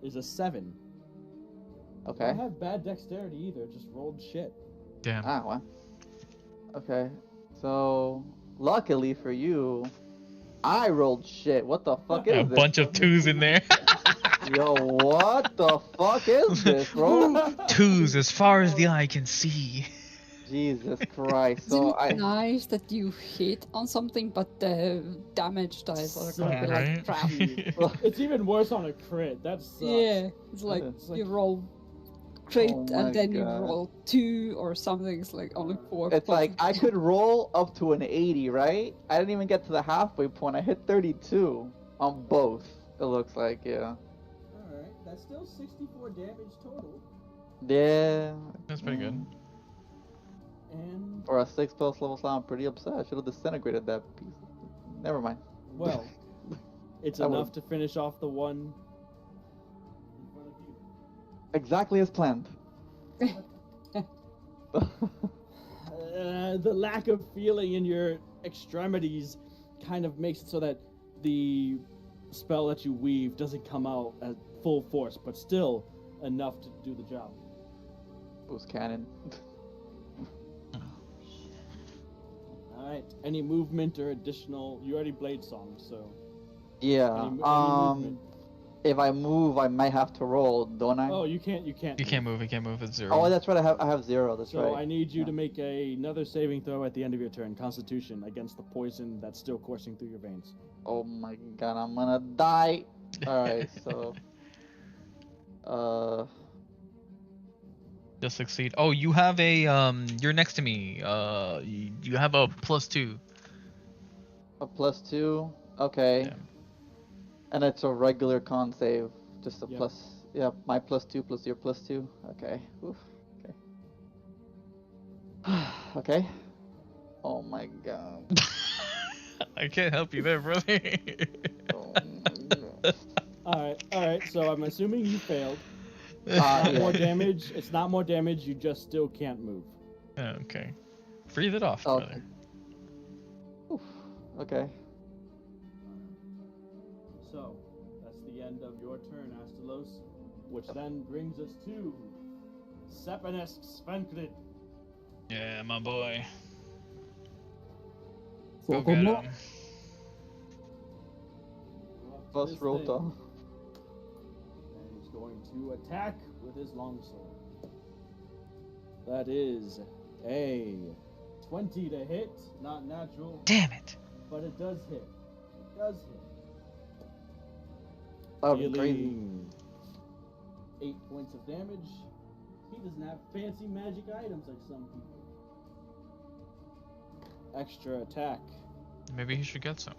is a 7. I Okay. don't have bad dexterity either. Just rolled shit. Damn. Ah, well. Okay. So, luckily for you, I rolled shit. What the fuck is A this? bunch of 2s in there. Yo, what the fuck is this, bro? 2s as far as the eye can see. Jesus Christ. Isn't So it nice that you hit on something, but the damage dice are gonna be like Right? crap? It's even worse on a crit. That's Yeah, it's like It's like- you roll crit Oh my and then you God. roll 2 or something. It's like only 4. It's like I could roll up to an 80, right? I didn't even get to the halfway point. I hit 32 on both. It looks like, yeah. Alright, that's still 64 damage total. Yeah. That's pretty good. And, For a 6+ level slime, I'm pretty upset. I should have disintegrated that piece. Never mind. well, it's I enough would- to finish off the one in front of you. Exactly as planned. The lack of feeling in your extremities kind of makes it so that the spell that you weave doesn't come out at full force, but still enough to do the job. It was canon. Alright, any movement or additional... You already blade song, so... Yeah. Any movement? If I move, I might have to roll, don't I? Oh, you can't You can't move. You can't move. It's 0. Oh, that's right. I have 0. That's So right. I need you Yeah. to make another saving throw at the end of your turn, Constitution, against the poison that's still coursing through your veins. Oh my god, I'm gonna die. Alright, so... You'll succeed. Oh, you have a You're next to me. You have a +2. A +2? Okay. Yeah. And it's a regular con save. Just a Yep. plus... Yeah, my +2 plus your +2. Okay. Oof. Okay. Okay. Oh my god. I can't help you there, brother. Oh my god. Alright, so I'm assuming you failed. Yeah. More damage. It's not more damage, you just still can't move. Okay. Breathe it off, Okay. brother. Oof. Okay. So, that's the end of your turn, Astalos, which then brings us to Sepanesk Svenkrid. Yeah, my boy. So Go get como- him. Plus roll down. And he's going to attack with his longsword. That is a 20 to hit, not natural, Damn it. but it does hit. It does hit. That would be crazy. Dealing 8 points of damage. He doesn't have fancy magic items like some people. Extra attack. Maybe he should get some.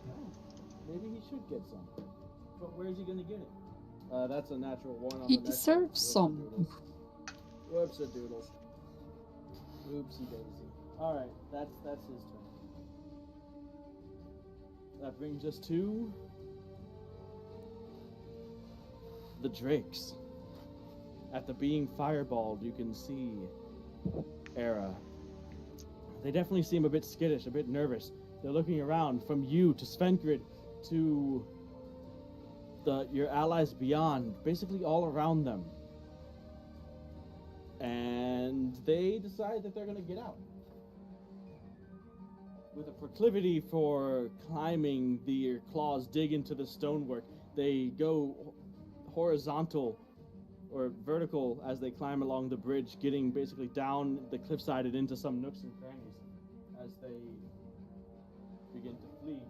Maybe he should get some. But where's he gonna get it? That's a natural 1 on He the next deserves one. some. Whoops a doodles. Oopsie daisy. Alright, that's his turn. That brings us to the drakes. At the being fireballed, you can see Era. They definitely seem a bit skittish, a bit nervous. They're looking around from you to Svenkrid to your allies beyond, basically all around them. And they decide that they're going to get out. With a proclivity for climbing, their claws dig into the stonework. They go horizontal or vertical as they climb along the bridge, getting basically down the cliffside and into some nooks and crannies as they begin to flee.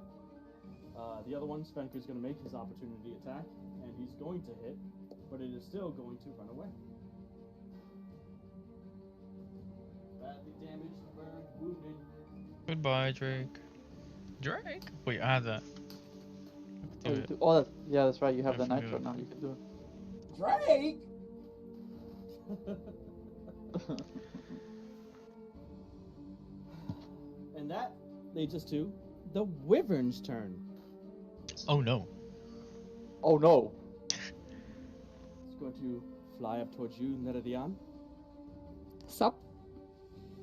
The other one, Spenker, is going to make his opportunity attack, and he's going to hit, but it is still going to run away. Badly damaged, burned, wounded. Goodbye, Drake. Drake? Wait, I had that. Oh, Do you it. do- oh, yeah, that's right. You have I the forgot. nitro now. You can do Drake! it. And that leads us to the Wyvern's turn. Oh no. Oh no. It's going to fly up towards you, Neredian. Sup?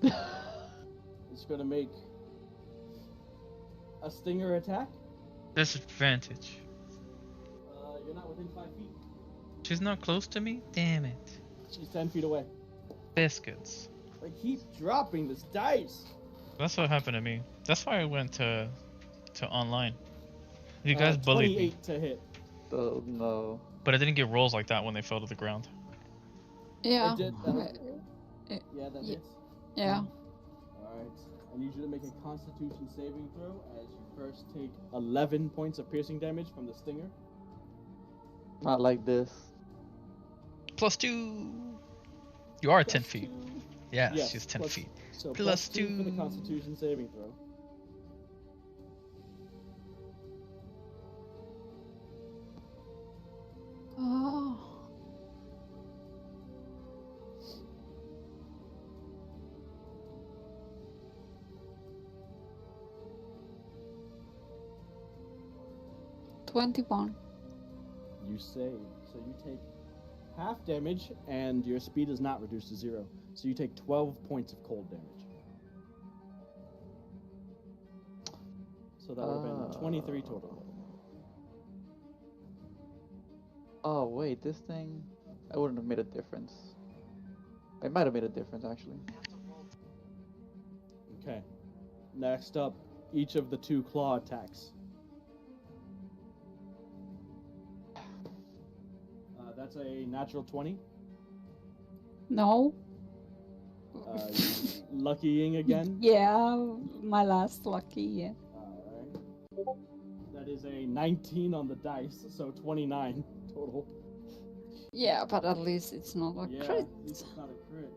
It's going to make a stinger attack. Disadvantage. You're not within 5 feet. She's not close to me? Damn it. She's 10 feet away. Biscuits. I keep dropping this dice. That's what happened to me. That's why I went to online. You guys bullied me. 28 to hit. Oh no. But I didn't get rolls like that when they fell to the ground. Yeah. It did, Uh, Yeah, that Ye- hits. yeah. Alright. I need you to make a constitution saving throw as you first take 11 points of piercing damage from the stinger. Not like this. +2. You are 10 Plus feet. 2. Yeah, Yes, she's 10 plus- feet. So Plus 2 for the 2. constitution saving throw. 21. You save. So you take half damage, and your speed is not reduced to 0. So you take 12 points of cold damage. So that would have been 23 total. Oh wait, this thing, I wouldn't have made a difference. It might have made a difference actually. Okay. Next up, each of the 2 claw attacks. That's a natural 20. No. Luckying again. Yeah, my last lucky, yeah. Alright. That is a 19 on the dice, so 29 total. Yeah, but at least it's not a Yeah, crit. at least it's not a crit.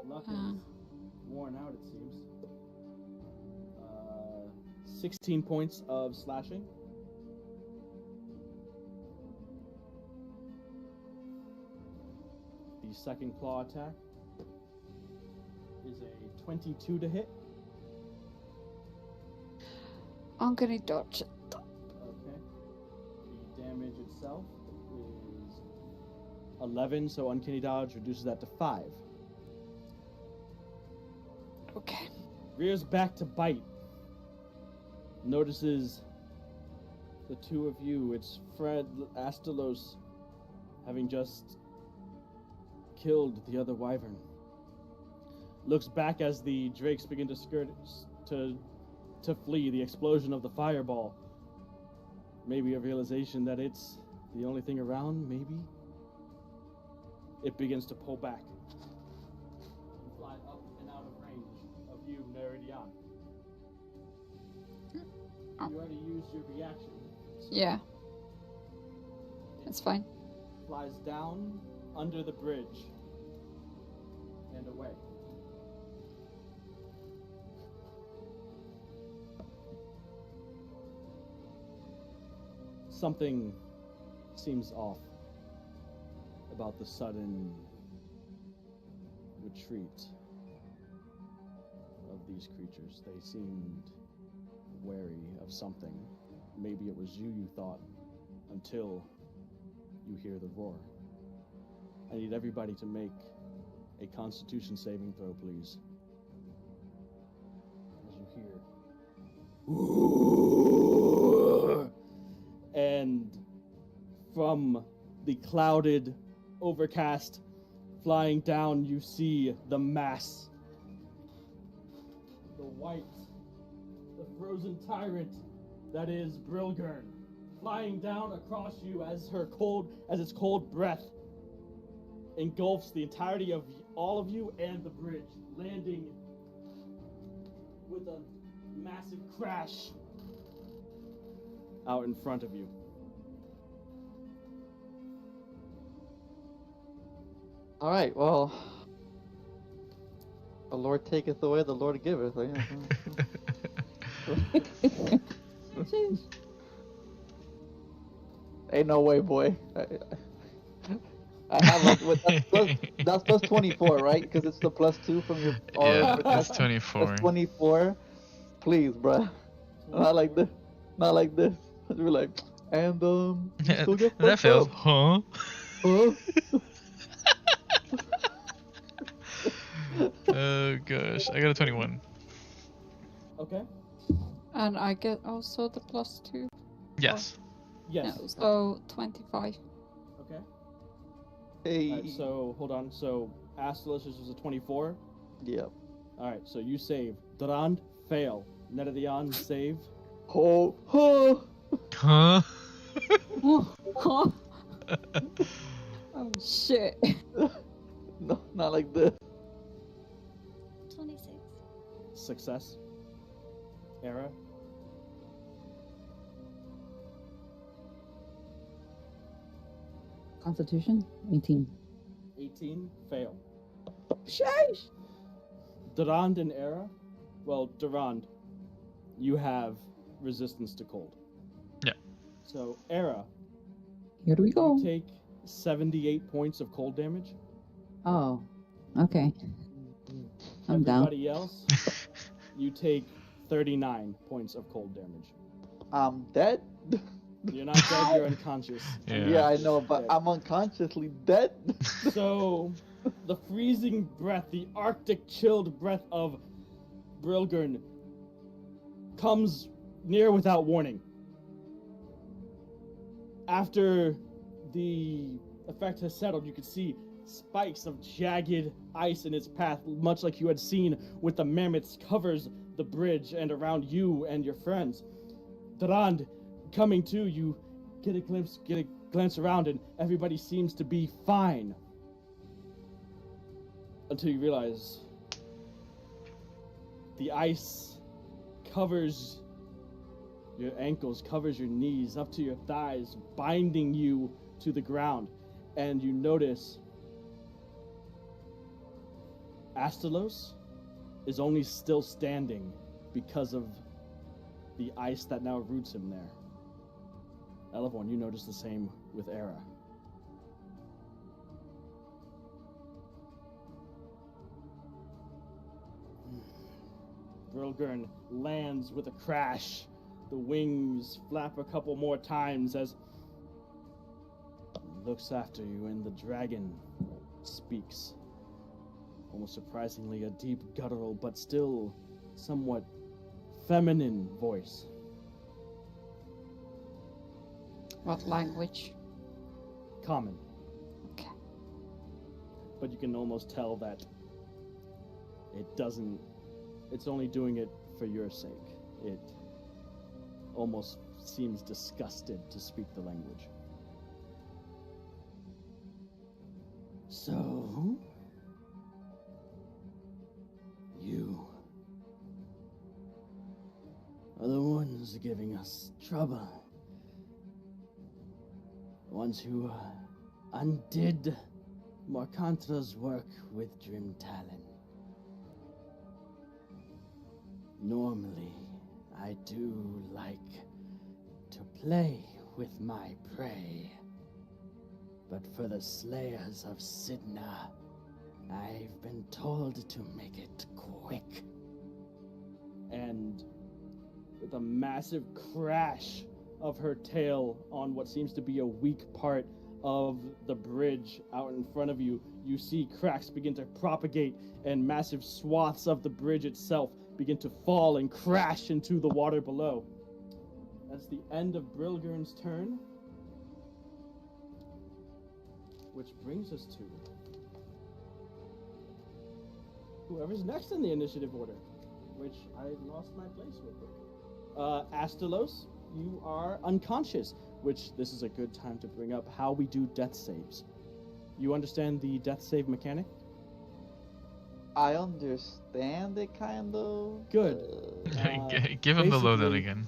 Luck is worn out, it seems. 16 points of slashing. The second claw attack is a 22 to hit. I'm gonna dodge it. Okay. The damage itself is 11, so uncanny dodge reduces that to 5. Okay. Rears back to bite. Notices the 2 of you. It's Fred Astalos, having just killed the other wyvern. Looks back as the drakes begin to to flee. The explosion of the fireball. Maybe a realization that it's the only thing around. Maybe it begins to pull back. Fly up and out of range of you, Meridian. You already used your reaction. So Yeah. That's fine. Flies down under the bridge and away. Something seems off about the sudden retreat of these creatures. They seemed wary of something. Maybe it was you thought, until you hear the roar. I need everybody to make a Constitution saving throw, please. As you hear. And from the clouded, overcast, flying down, you see the mass. The white, the frozen tyrant that is Brilgern, flying down across you as its cold breath engulfs the entirety of all of you and the bridge, landing with a massive crash out in front of you. All right, well, the Lord taketh away, the Lord giveth. Ain't no way, boy. I have that's plus 24, right? Because it's the plus 2 from your. Yeah, that's 24. That's 24. Please, bruh. Not like this. Not like this. You're like, and you still get That fails. up. Huh? Huh? Oh gosh, I got a 21. Okay. And I get also the plus 2. Yes. Yes. No, so 25. Okay. Hey. Alright, so hold on. So Astalos was a 24. Yep. Alright, so you save. Durand, fail. Neredian, save. Oh. Huh? Oh shit. No, not like this. 26. Success. Era. Constitution? 18. 18, fail. Sheesh! Durand and Era. Well, Durand, you have resistance to cold. Yeah. So, Era, Here we go. you take 78 points of cold damage. Oh, okay. I'm down. Everybody else, you take 39 points of cold damage. I'm dead. You're not dead, you're unconscious. Yeah. Yeah, I know, but I'm unconsciously dead. So, the freezing breath, the arctic chilled breath of Brilgern comes near without warning. After the effect has settled, you can see spikes of jagged ice in its path, much like you had seen with the mammoths, covers the bridge and around you and your friends. Durand, coming to, you get a glance around, and everybody seems to be fine. Until you realize the ice covers your ankles, covers your knees, up to your thighs, binding you to the ground. And you notice Astalos is only still standing because of the ice that now roots him there. Elevon, you notice the same with Era. Brilgern lands with a crash. The wings flap a couple more times as he looks after you, and the dragon speaks. Almost surprisingly, a deep, guttural, but still somewhat feminine voice. What language? Common. Okay. But you can almost tell that it's only doing it for your sake. It almost seems disgusted to speak the language. So, you are the ones giving us trouble. The ones who undid Morkantra's work with Drim Talon. Normally, I do like to play with my prey. But for the slayers of Sidna, I've been told to make it quick. And with a massive crash of her tail on what seems to be a weak part of the bridge out in front of you, you see cracks begin to propagate and massive swaths of the bridge itself begin to fall and crash into the water below. That's the end of Brilgern's turn. Which brings us to whoever's next in the initiative order, which I lost my place real quick. Astalos, you are unconscious, which this is a good time to bring up how we do death saves. You understand the death save mechanic? I understand it, kind of. Good. Give him the lowdown basically- again.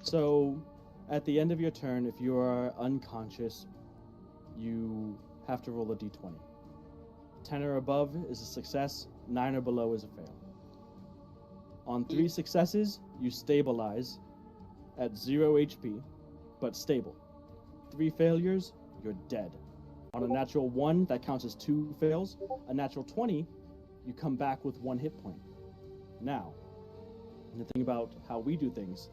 So, at the end of your turn, if you are unconscious, you have to roll a d20. 10 or above is a success, 9 or below is a fail. On 3 successes, you stabilize at 0 HP, but stable. 3 failures, you're dead. On a natural 1, that counts as 2 fails. A natural 20, you come back with 1 hit point. Now, the thing about how we do things,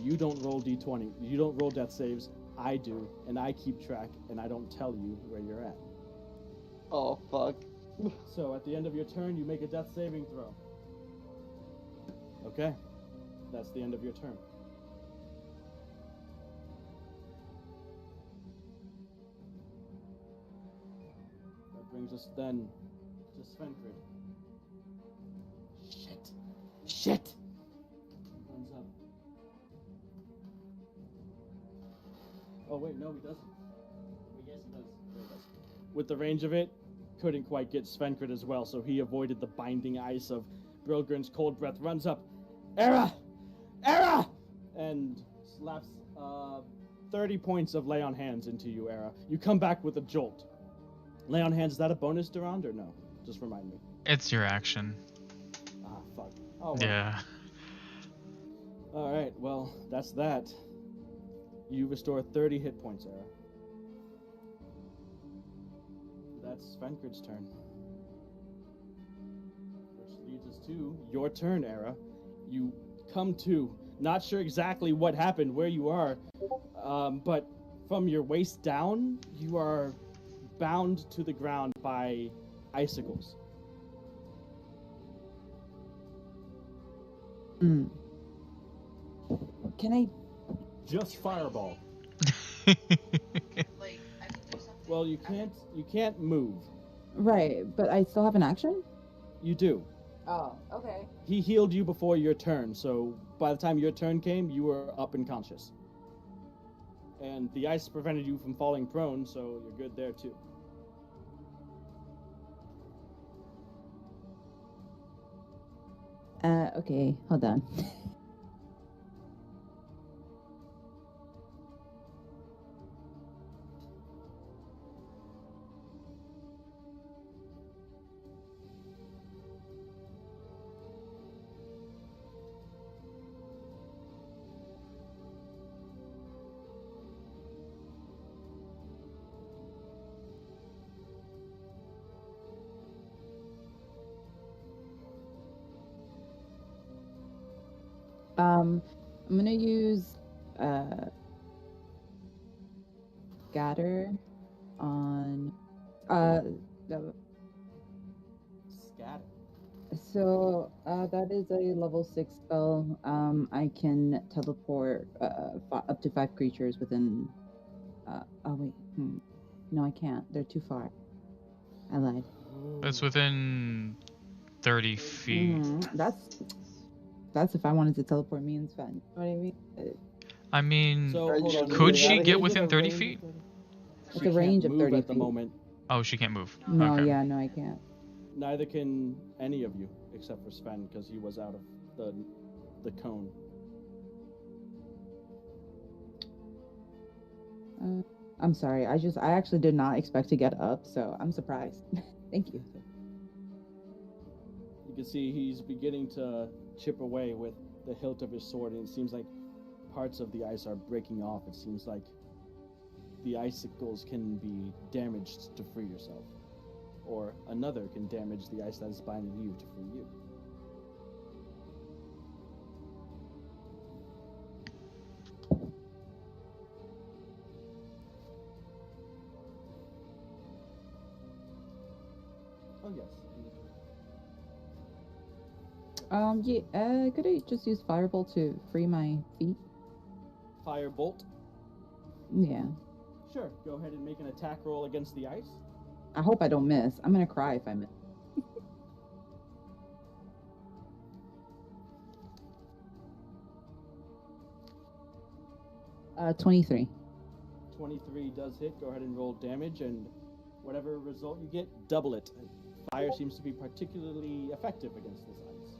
you don't roll d20, you don't roll death saves, I do, and I keep track, and I don't tell you where you're at. Oh, fuck. So, at the end of your turn, you make a death saving throw. Okay. That's the end of your turn. That brings us then to Svenkrid. Shit! Runs up. Oh wait, no, he doesn't. Yes, he does. There he does. With the range of it, couldn't quite get Svenkrid as well, so he avoided the binding ice of Brilgern's cold breath. Runs up, Era! And slaps 30 points of lay on hands into you, Era. You come back with a jolt. Lay on hands, is that a bonus, Durand, or no? Just remind me. It's your action. Ah, fuck. Oh, well. Yeah. Alright, well, that's that. You restore 30 hit points, Era. That's Svenkrid's turn. Which leads us to your turn, Era. You come to, not sure exactly what happened, where you are. But from your waist down, you are bound to the ground by icicles. Mm. Can I? Just fireball. Well, you can't move. Right, but I still have an action? You do. Oh, okay. He healed you before your turn, so by the time your turn came, you were up and conscious. And the ice prevented you from falling prone, so you're good there too. Okay, hold on. I'm gonna use scatter on the Scatter. so that is a level 6 spell. I can teleport up to 5 creatures within oh wait. No, I can't. They're too far. I lied. That's within 30 feet. That's if I wanted to teleport me and Sven. You know what I mean? I mean, So, Are hold you on, could really she outta get here? within a 30 range feet? of- It's She a range can't of move 30 at the feet. moment. Oh, she can't move. No, Okay. yeah, no, I can't. Neither can any of you, except for Sven, because he was out of the cone. I'm sorry. I actually did not expect to get up, so I'm surprised. Thank you. You can see he's beginning to chip away with the hilt of his sword, and it seems like parts of the ice are breaking off. It seems like the icicles can be damaged to free yourself, or another can damage the ice that is binding you to free you. Oh yes. Yeah, could I just use Firebolt to free my feet? Firebolt. Yeah. Sure. Go ahead and make an attack roll against the ice. I hope I don't miss. I'm gonna cry if I miss. 23. 23 does hit. Go ahead and roll damage, and whatever result you get, double it. Fire seems to be particularly effective against this ice.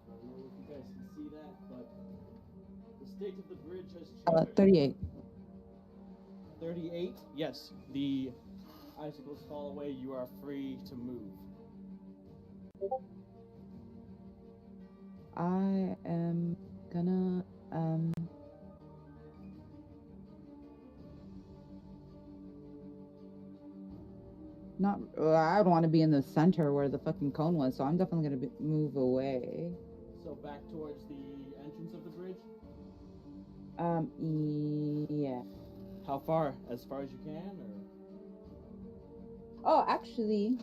I don't know if you guys can see that, but the state of the bridge has changed. 38. 38? Yes, the icicles fall away. You are free to move. I am gonna not. I don't want to be in the center where the fucking cone was, so I'm definitely gonna move away. So back towards the entrance of the bridge? Yeah. How far? As far as you can, or? Oh, actually.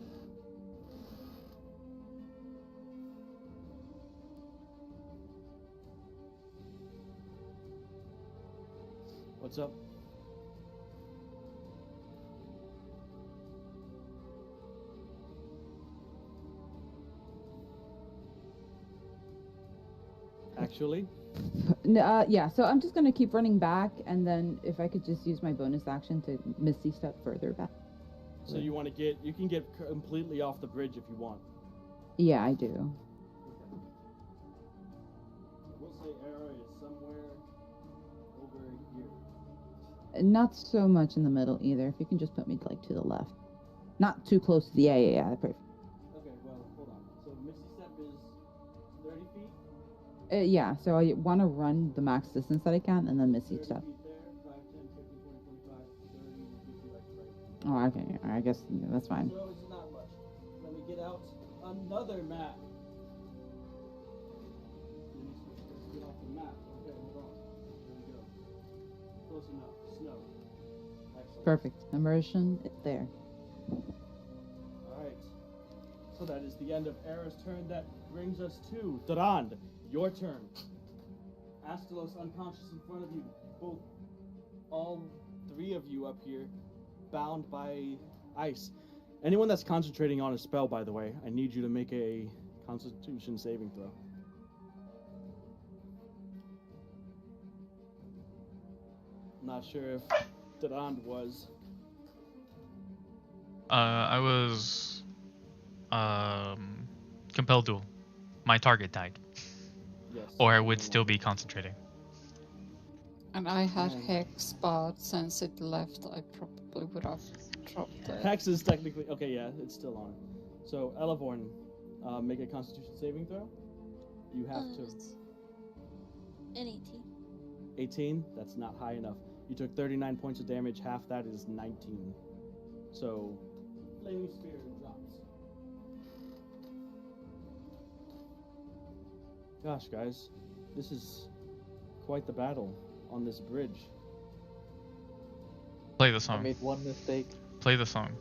What's up? Actually? Yeah, so I'm just gonna keep running back, and then if I could just use my bonus action to Misty step further back. So you want to get, you can get completely off the bridge if you want. Yeah, I do. We'll say say Era is somewhere over here. Not so much in the middle either. If you can just put me like to the left, not too close to the yeah. Perfect. Okay, well, hold on. So Misty Step is 30 feet. Yeah. So I want to run the max distance that I can, and then Misty 30 Step. feet there, 5, 10, 15, 20, 25, 30 would give you like right. Oh, okay. I guess that's fine. So it's not much. Let me get out another map. Let me switch this. Get off the map. Okay, hold on. There we go. Close enough. Snow. Excellent. Perfect. Immersion there. Alright. So that is the end of Era's turn. That brings us to Durand. Your turn. Astalos unconscious in front of you. Both, all three of you up here, bound by ice. Anyone that's concentrating on a spell, by the way, I need you to make a Constitution saving throw. I'm not sure if Durand was. I was compelled duel. My target died. Yes. Or I would still be concentrating. And I had Hex, but since it left, I probably would have dropped it. Hex is technically okay. Yeah, it's still on. So Elevorn, make a Constitution saving throw. You have to. An 18. 18. That's not high enough. You took 39 points of damage. Half that is 19. So, Flaming Spear drops. Gosh, guys, this is quite the battle on this bridge. Play the I song. made one mistake. Play the song.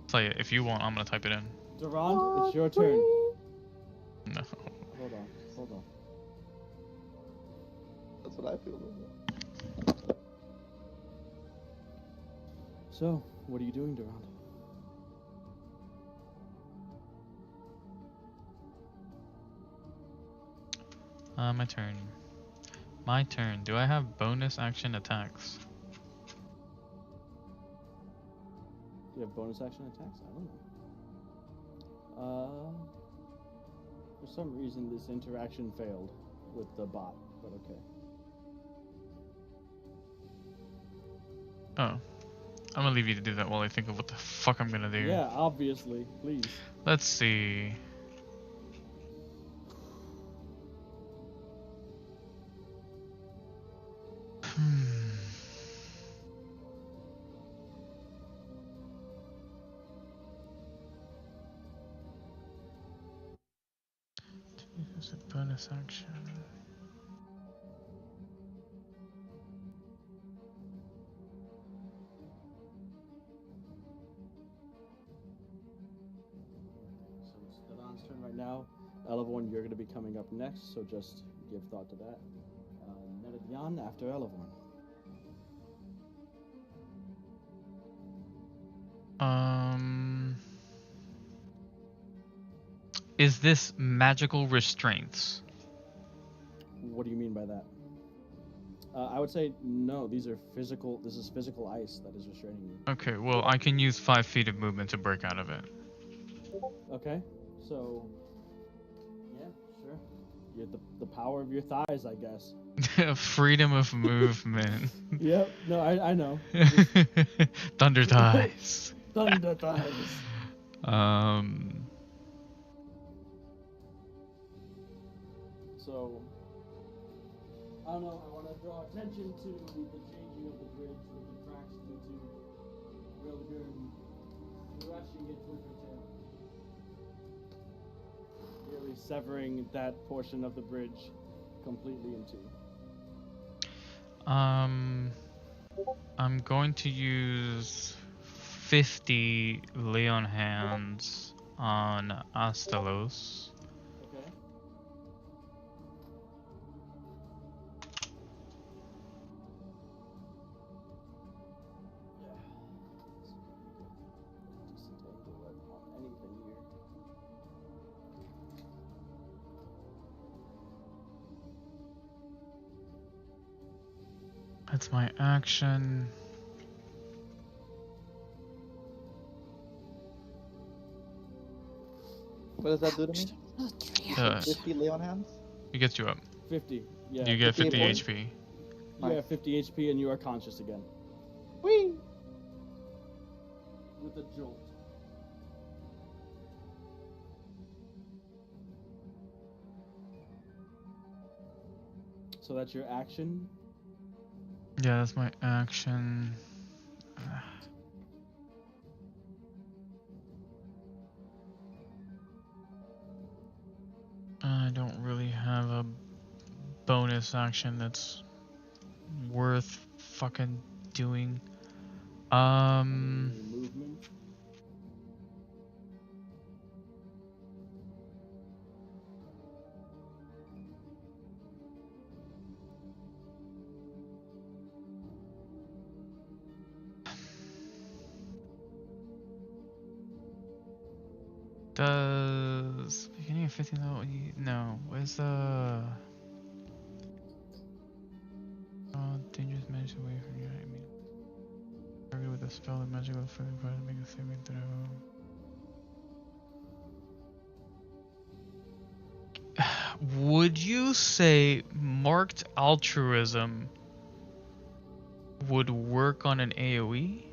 Play it. If you want, I'm gonna type it in. Durand, it's your turn. No. Hold on. That's what I feel. So, what are you doing, Durand? My turn. My turn. Do I have bonus action attacks? Do you have bonus action attacks? I don't know. For some reason, this interaction failed with the bot, but okay. Oh. I'm gonna leave you to do that while I think of what the fuck I'm gonna do. Yeah, obviously. Please. Let's see. Use a bonus action. So it's Durand's turn right now. Elevorn, you're going to be coming up next, so just give thought to that. Nedadian after Elevorn. Is this magical restraints? What do you mean by that? I would say no. These are physical. This is physical ice that is restraining you. Okay, well, I can use 5 feet of movement to break out of it. Okay, so yeah, sure. You have the power of your thighs, I guess. Freedom of movement. Yep. No, I know. Thunder thighs. Thunder thighs. So, I don't know, I want to draw attention to the changing of the bridge with the cracks into Rilgrim rushing it with her tail. Nearly severing that portion of the bridge completely in two. I'm going to use 50 Leon hands on Astalos. Okay. Yeah. Disentangle it on anything here. That's my action. What does that do to me? 300. 50 Leon hands? It gets you up. 50. Yeah. You get 50 points. HP. You have 50 HP and you are conscious again. Whee! With a jolt. So that's your action. Yeah, that's my action. I don't really have a bonus action that's worth fucking doing. Any movement. Does beginning of 15 level? No. Where's the dangerous magic away from you? I mean, target with a spell of magical effect required to make a saving throw. Would you say marked altruism would work on an AoE?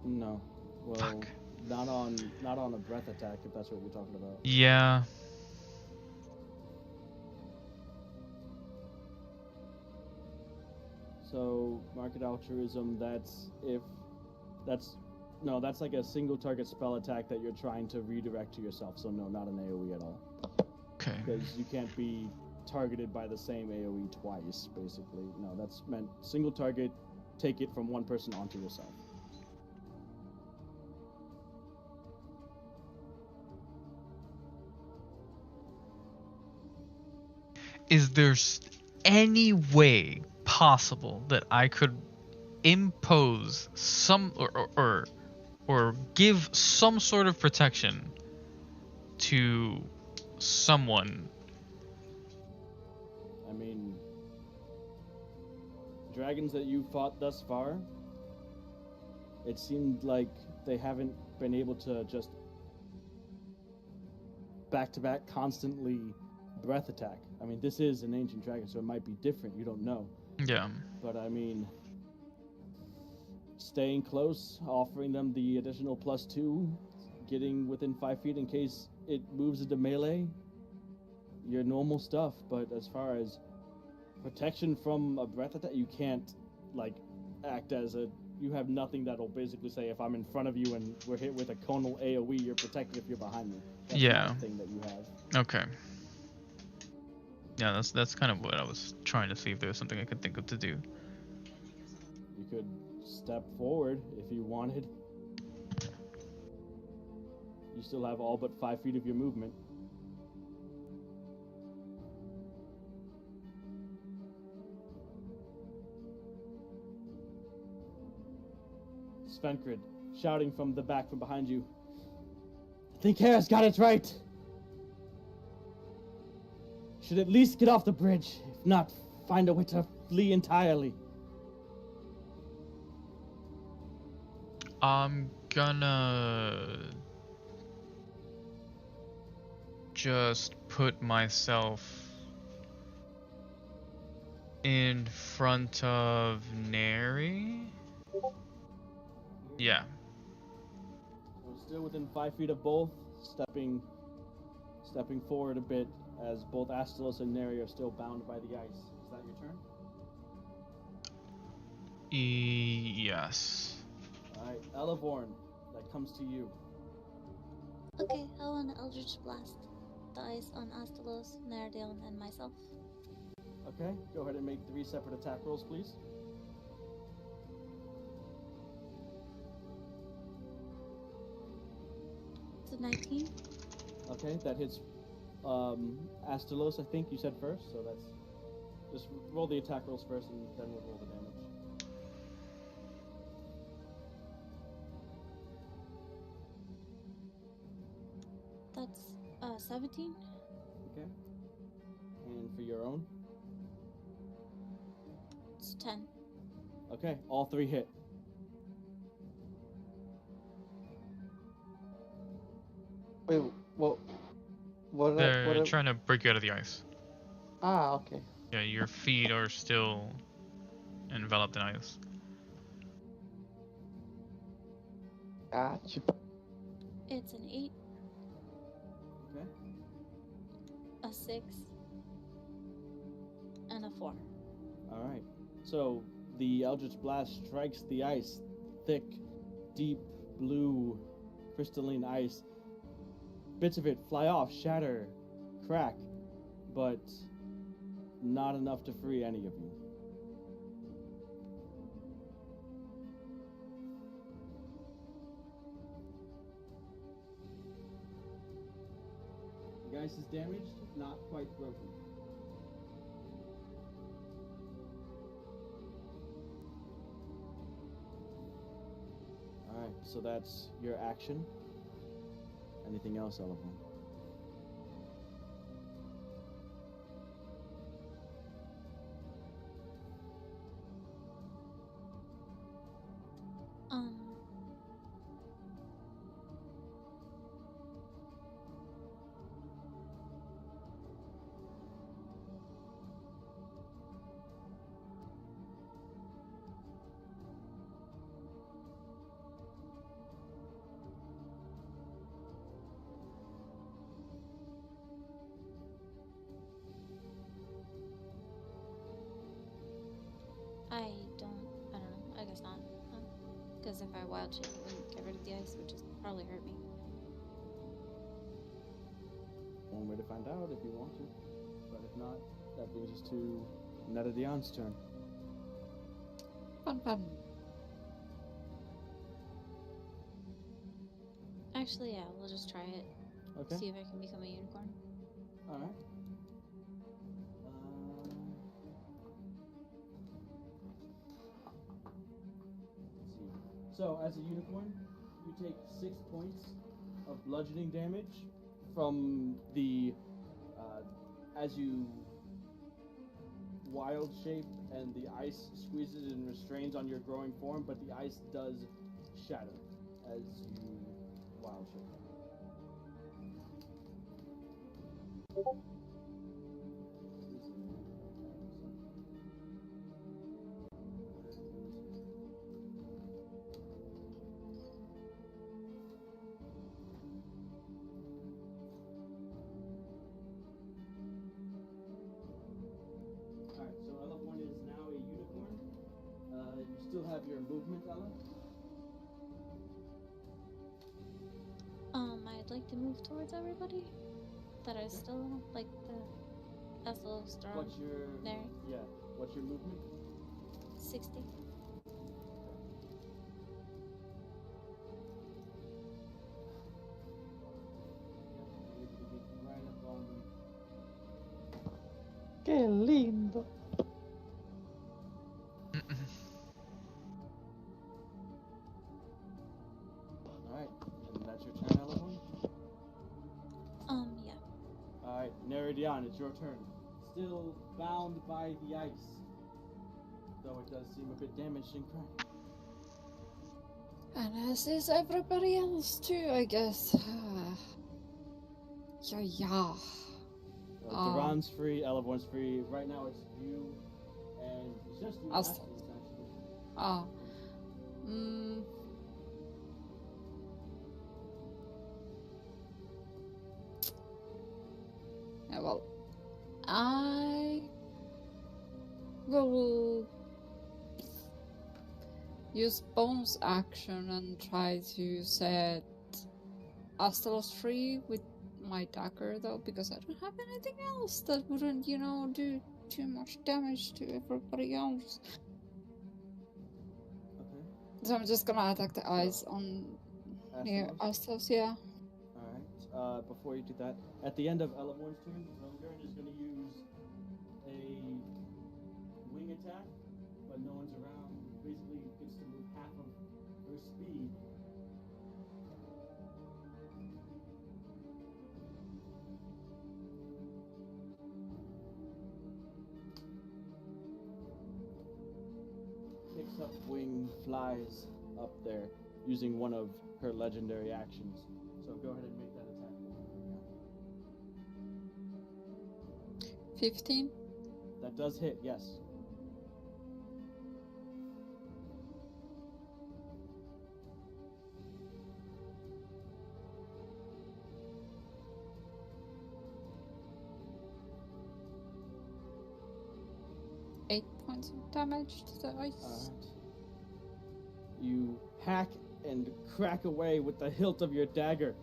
No. Well, Fuck. not on a breath attack if that's what you're talking about. Yeah. So market altruism, that's like a single target spell attack that you're trying to redirect to yourself. So no, not an AoE at all. Okay. Because you can't be targeted by the same AoE twice, basically. No, that's meant single target, take it from one person onto yourself. Is there any way possible that I could impose some or give some sort of protection to someone? I mean, dragons that you fought thus far, it seemed like they haven't been able to just back-to-back constantly breath attack. I mean, this is an ancient dragon, so it might be different. You don't know. Yeah. But I mean, staying close, offering them the additional +2, getting within 5 feet in case it moves into melee, your normal stuff. But as far as protection from a breath attack, you can't like act as a. You have nothing that'll basically say if I'm in front of you and we're hit with a conal AoE, you're protected if you're behind me. That's Yeah. not a thing that you have. Okay. Yeah, that's kind of what I was trying to see if there was something I could think of to do. You could step forward if you wanted. You still have all but 5 feet of your movement. Svenkrid, shouting from the back from behind you. I think Hera's got it right. Should at least get off the bridge. If not, find a way to flee entirely. I'm gonna just put myself in front of Neri. Yeah. We're still within 5 feet of both, stepping forward a bit as both Astalos and Neri are still bound by the ice. Is that your turn? Yes. Alright, Elevorn, that comes to you. Okay, I want to Eldritch Blast the ice on Astalos, Nerdion, and myself. Okay, go ahead and make 3 separate attack rolls, please. It's a 19. Okay, that hits Astalos, I think you said first, so that's... Just roll the attack rolls first, and then we'll roll the damage. That's 17. Okay. And for your own? It's 10. Okay, all 3 hit. Wait, what? They're trying to break you out of the ice. Ah, okay. Yeah, your feet are still enveloped in ice. Gotcha. It's an 8, Okay. a 6, and a 4. All right. So the Eldritch Blast strikes the ice, thick, deep blue, crystalline ice. Bits of it fly off, shatter, crack, but not enough to free any of you. The ice is damaged, not quite broken. Alright, so that's your action. Anything else, Elevon? Um, I don't know. I guess not. Because if I wild shape, it wouldn't get rid of the ice, which would probably hurt me. One way to find out if you want to. But if not, that brings us to Netadion's turn. Fun. Actually, yeah, we'll just try it. Okay. See if I can become a unicorn. Alright. Let's see. So, as a unicorn, you take 6 points of bludgeoning damage from the as you wild shape and the ice squeezes and restrains on your growing form, but the ice does shatter as you wild shape. Alright, so Ella1 is now a unicorn. You still have your movement, Ella? I'd like to move towards everybody that is still like that's a little strong. What's your There. Yeah. What's your movement? 60. Right up on them. Qué lindo. Alright, and that's your turn, Ella1? Yeah. Alright, Neridion, it's your turn. Still bound by the ice. Though it does seem a bit damaged and cracked. And as is everybody else too, I guess. Yeah. Duran's free, Ella1's free. Right now it's you, and it's just you and Us. Ashley, actually. Yeah, well, I will use bonus action and try to set Astalos free with my dagger, though, because I don't have anything else that wouldn't, do too much damage to everybody else. Okay. So I'm just gonna attack the eyes on near Astalos? Astalos, yeah. Alright, before you do that, at the end of Ella1's turn, Relgern is going to use a wing attack, but no one's around. Basically, gets to move half of her speed. Picks up wing, flies up there, using one of her legendary actions. So go ahead and make that attack. 15? That does hit, yes. Eight points of damage to the ice. Alright. You hack and crack away with the hilt of your dagger.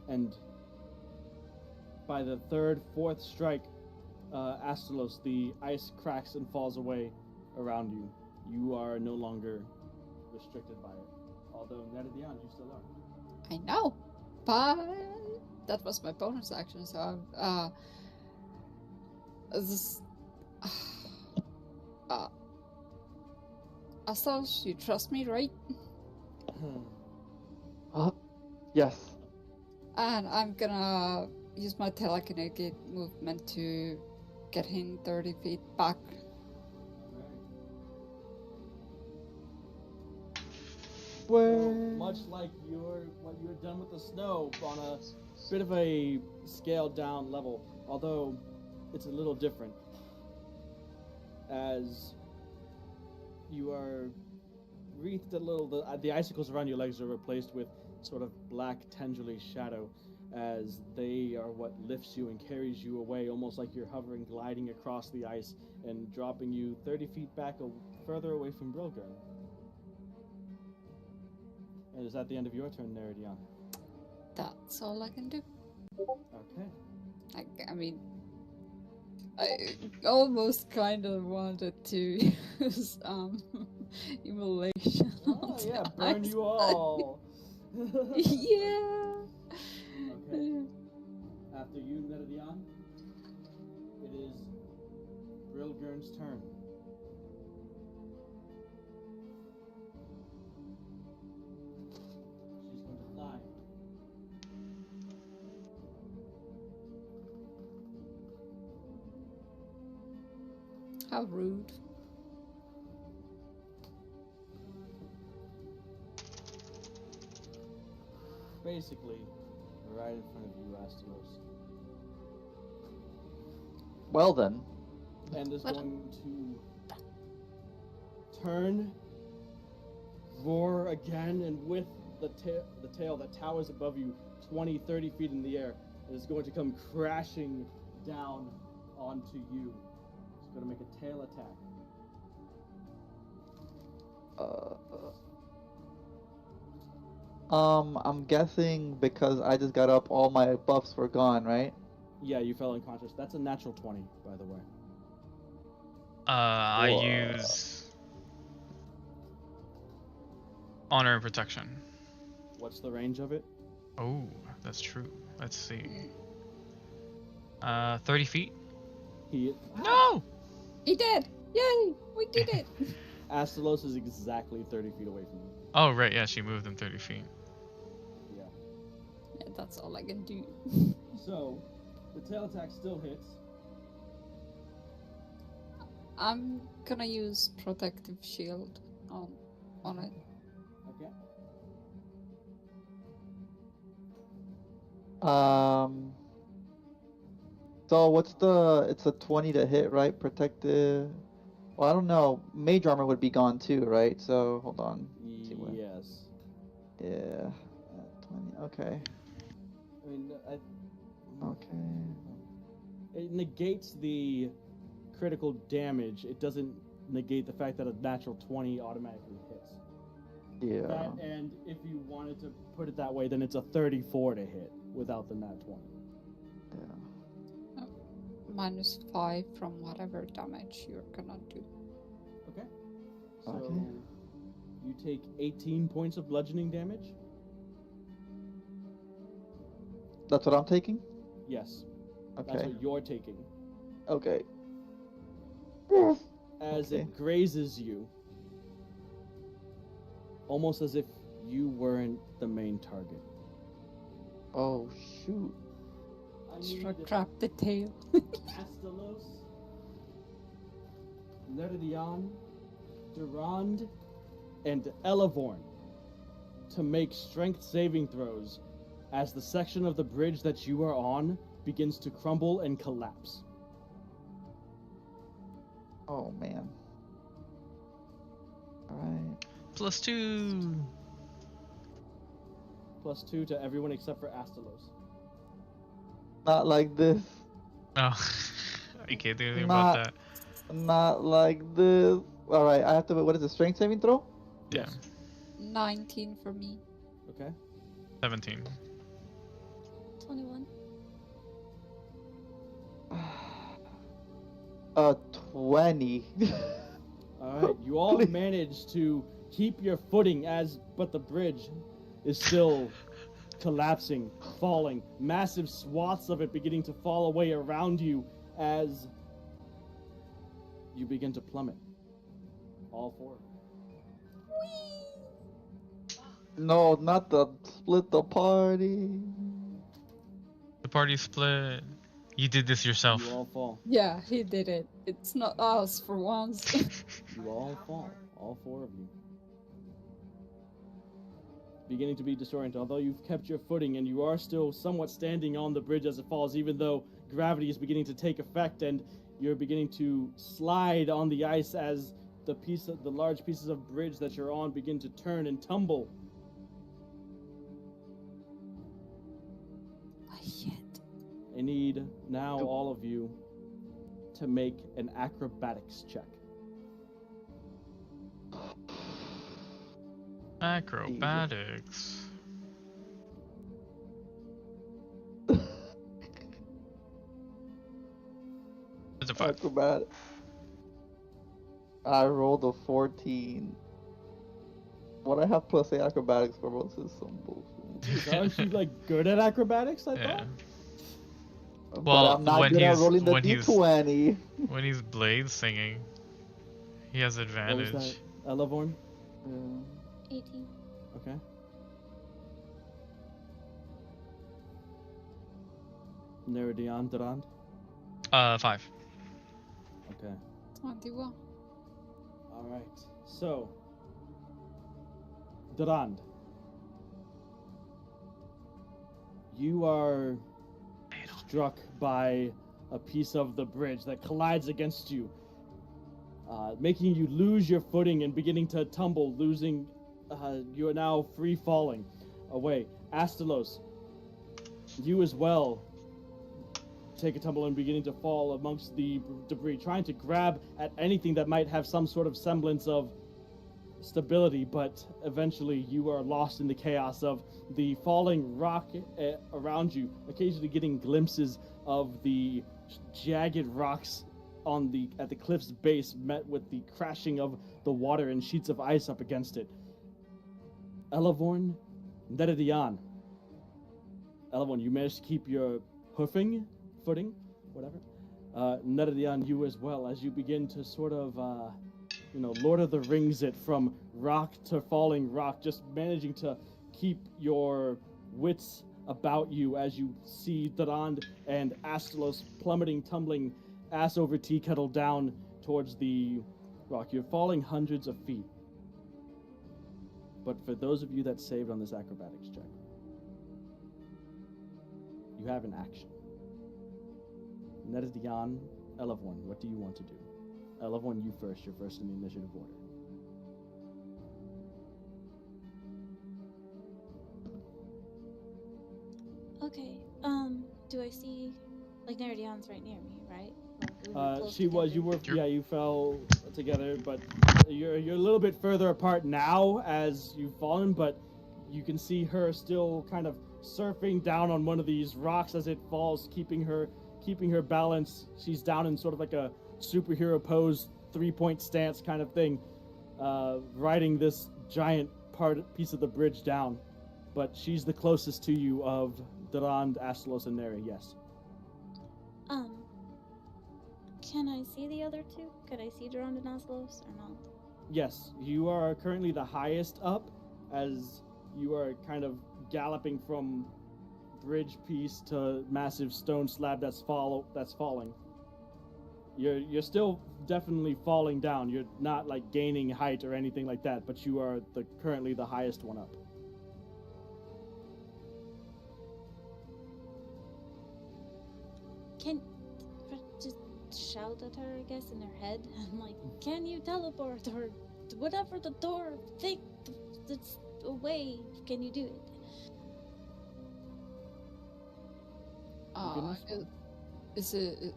And by the third, fourth strike, Astalos, the ice cracks and falls away around you. You are no longer restricted by it. Although, Netadian, you still are. I know, but that was my bonus action, so this. Astos, you trust me, right? Yes. And I'm gonna use my telekinetic movement to get him 30 feet back. So, much like what you had done with the snow on a bit of a scaled down level, although it's a little different. As you are wreathed a little, the icicles around your legs are replaced with sort of black tendrily shadow, as they are what lifts you and carries you away, almost like you're hovering, gliding across the ice and dropping you 30 feet back further away from Brilgurn. And is that the end of your turn, Neredion? That's all I can do. Okay. I mean, I almost kind of wanted to use immolation. Oh yeah, burn you all. Yeah. Okay. After you, Neredion, it is Brilgurn's turn. She's going to fly. How rude. Basically, right in front of you, Astalos. Well then. And is What? going to turn, roar again, and with the tail that towers above you 20, 30 feet in the air, is going to come crashing down onto you. It's going to make a tail attack. I'm guessing because I just got up, all my buffs were gone, right? Yeah, you fell unconscious. That's a natural 20, by the way. I Whoa. use honor and protection. What's the range of it? Oh, that's true. Let's see. 30 feet? No! He did! Yay! We did it! Astalos is exactly 30 feet away from you. Oh, right, yeah, she moved them 30 feet. Yeah. Yeah, that's all I can do. So, the tail attack still hits. I'm gonna use protective shield on it. Okay. So it's a 20 to hit, right? Protective. Well, I don't know. Mage armor would be gone too, right? So hold on. Let's see what- Yes. Yeah. 20. Okay. I mean, Okay. it negates the critical damage. It doesn't negate the fact that a natural 20 automatically hits. Yeah. That, and if you wanted to put it that way, then it's a 34 to hit without the nat 20. Yeah. -5 from whatever damage you're gonna do. Okay. So Okay. you take 18 points of bludgeoning damage. That's what I'm taking? Yes. That's Okay. what you're taking. Okay. As Okay. it grazes you, almost as if you weren't the main target. Oh shoot. I Struck need trap the tail. Astalos, Neredion, Durand, and Elavorn to make strength saving throws as the section of the bridge that you are on begins to crumble and collapse. Oh man. Alright. +2. +2 to everyone except for Astalos. Not like this. Oh, I can't do anything Not- about that. Not like this. Alright, I have to. What is the strength saving throw? Yeah. Yes. 19 for me. Okay. 17. 21. 20. Alright, you all Please. manage to keep your footing but the bridge is still collapsing, falling. Massive swaths of it beginning to fall away around you as you begin to plummet. All four. No, not the split the party. The party split. You did this yourself. You all fall. Yeah, he did it. It's not us for once. You all fall. All four of you. Beginning to be disoriented, although you've kept your footing and you are still somewhat standing on the bridge as it falls, even though gravity is beginning to take effect and you're beginning to slide on the ice as the large pieces of bridge that you're on begin to turn and tumble. Oh, shit. I need now all of you to make an acrobatics check. Acrobatics. It's a 5. Acrobat. I rolled a 14. What I have plus 8 acrobatics for most is some bullshit. Jeez, aren't you like good at acrobatics? I Yeah. thought. But Well, I'm not when good at he's- rolling the when he's- D20. When he's blade singing, he has What was advantage. that? Elevorn? Yeah. 18. Okay. Neridion Durand? 5. Okay. 21. Alright. So, Durand. You are struck by a piece of the bridge that collides against you, making you lose your footing and beginning to tumble, losing. You are now free falling away. Astalos, you as well take a tumble and beginning to fall amongst the debris, trying to grab at anything that might have some sort of semblance of stability, but eventually you are lost in the chaos of the falling rock around you, occasionally getting glimpses of the jagged rocks at the cliff's base, met with the crashing of the water and sheets of ice up against it. Elevorn, Neridion. Elevorn, you managed to keep your footing, whatever. Neridion, you as well, as you begin to sort of Lord of the Rings it from rock to falling rock, just managing to keep your wits about you as you see Durand and Astalos plummeting, tumbling ass over tea kettle down towards the rock. You're falling hundreds of feet. But for those of you that saved on this acrobatics check, you have an action. Neridion, Elevorn, what do you want to do? Elevorn, you first. You're first in the initiative order. Okay. Do I see like Neridion's right near me, right? Or we were close She was. together? You were. Sure. Yeah, you fell together, but you're a little bit further apart now as you've fallen. But you can see her still kind of surfing down on one of these rocks as it falls, keeping her balance. She's down in sort of like a superhero pose, 3-point stance kind of thing, riding this giant piece of the bridge down. But she's the closest to you of Durand, Astalos, and Neri. Yes. Can I see the other two? Could I see Durand and Astalos or not? Yes, you are currently the highest up, as you are kind of galloping from bridge piece to massive stone slab that's falling. You're still definitely falling down. You're not like gaining height or anything like that, but you are currently the highest one up. can just shout at her, I guess, in her head. I'm like, can you teleport or whatever the door thing that's away? Can you do it? Is it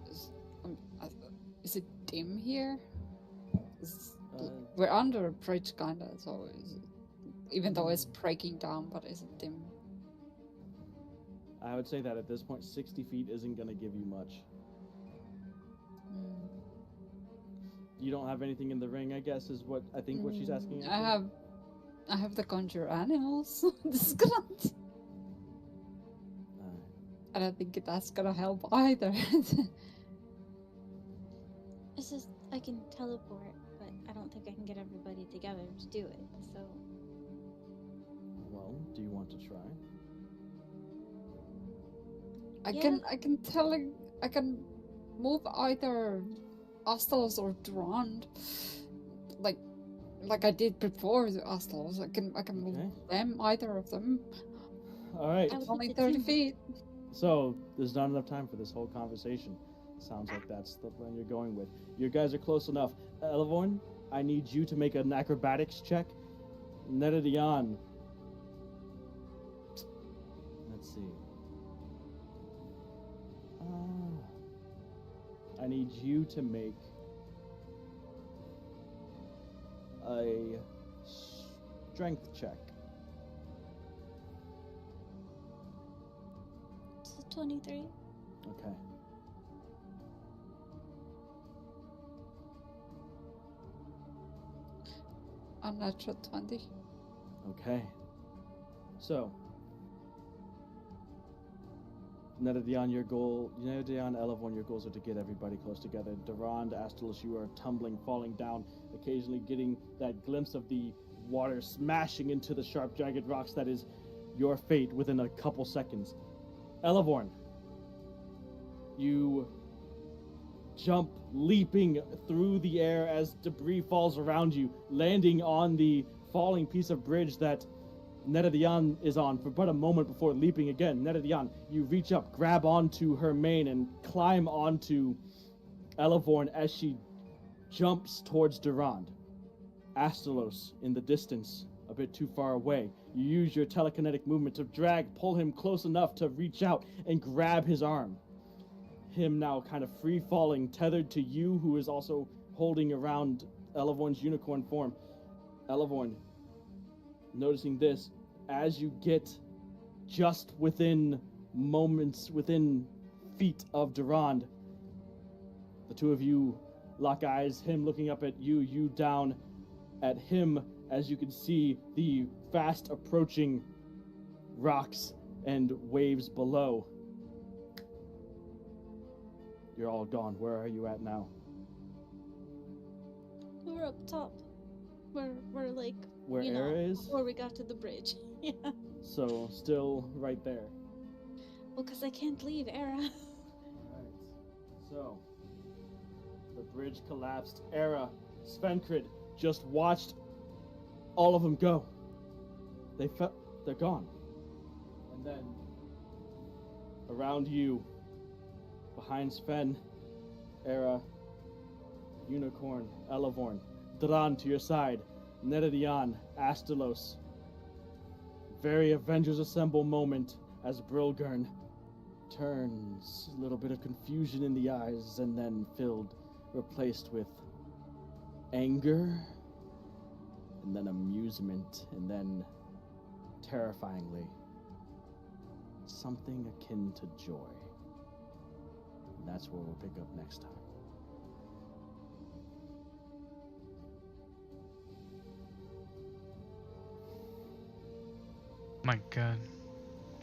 is it dim here? We're under a bridge, kinda. So even though it's breaking down, but is it dim? I would say that at this point, 60 feet isn't going to give you much. You don't have anything in the ring, I guess, is what I think what she's asking. I have the conjure animals. This is gonna. I don't think that's gonna help either. It's just I can teleport, but I don't think I can get everybody together to do it. So. Well, do you want to try? I can move either Astalos or Durand, like I did before the Astalos. I can move them, either of them. All right. It's only 30 feet. So there's not enough time for this whole conversation. Sounds like that's the plan you're going with. You guys are close enough. Elevorn, I need you to make an acrobatics check. Netadion. Let's see. I need you to make a strength check. It's 23. Okay. Unnatural 20. Okay. So, Netadion, Elevorn, your goals are to get everybody close together. Durand, Astalos, you are tumbling, falling down, occasionally getting that glimpse of the water smashing into the sharp, jagged rocks that is your fate within a couple seconds. Elevorn, you jump, leaping through the air as debris falls around you, landing on the falling piece of bridge that Netadion is on for but a moment before leaping again. Netadion, you reach up, grab onto her mane, and climb onto Elevorn as she jumps towards Durand. Astalos, in the distance, a bit too far away. You use your telekinetic movement to pull him close enough to reach out and grab his arm. Him now kind of free-falling, tethered to you, who is also holding around Elevorn's unicorn form. Elevorn, noticing this, as you get just within feet of Durand, the two of you lock eyes, him looking up at you, you down at him, as you can see the fast approaching rocks and waves below. You're all gone. Where are you at now? We're up top. We're like Where Era is? Before we got to the bridge. Yeah. So still right there. Well, because I can't leave Era. Alright. So the bridge collapsed. Era, Svenkrid just watched all of them go. They're gone. And then around you, behind Sven, Era, Unicorn, Elevorn, Dran to your side, Netadion, Astalos. Very Avengers Assemble moment as Brilgurn turns, a little bit of confusion in the eyes, and then replaced with anger, and then amusement, and then, terrifyingly, something akin to joy. And that's where we'll pick up next time. My god.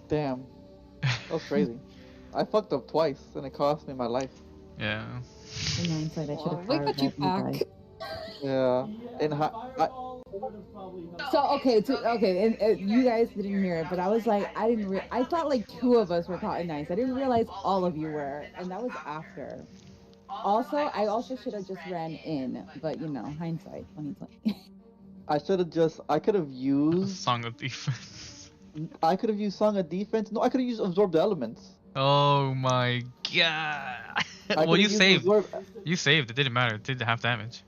Damn. That was crazy. I fucked up twice, and it cost me my life. Yeah. In hindsight, I should have We fired got you that one back. guy. Yeah. And you guys didn't hear it, but I was like, I thought like two of us were caught in ice. I didn't realize all of you were, and that was after. Also, I also should have just ran in, but hindsight, 2020. I could have used Song of Defense. Song of Defense. No, I could have used Absorb the Elements. Oh my god. I Well, could've you used saved. absorb. You saved. It didn't matter. It did half damage.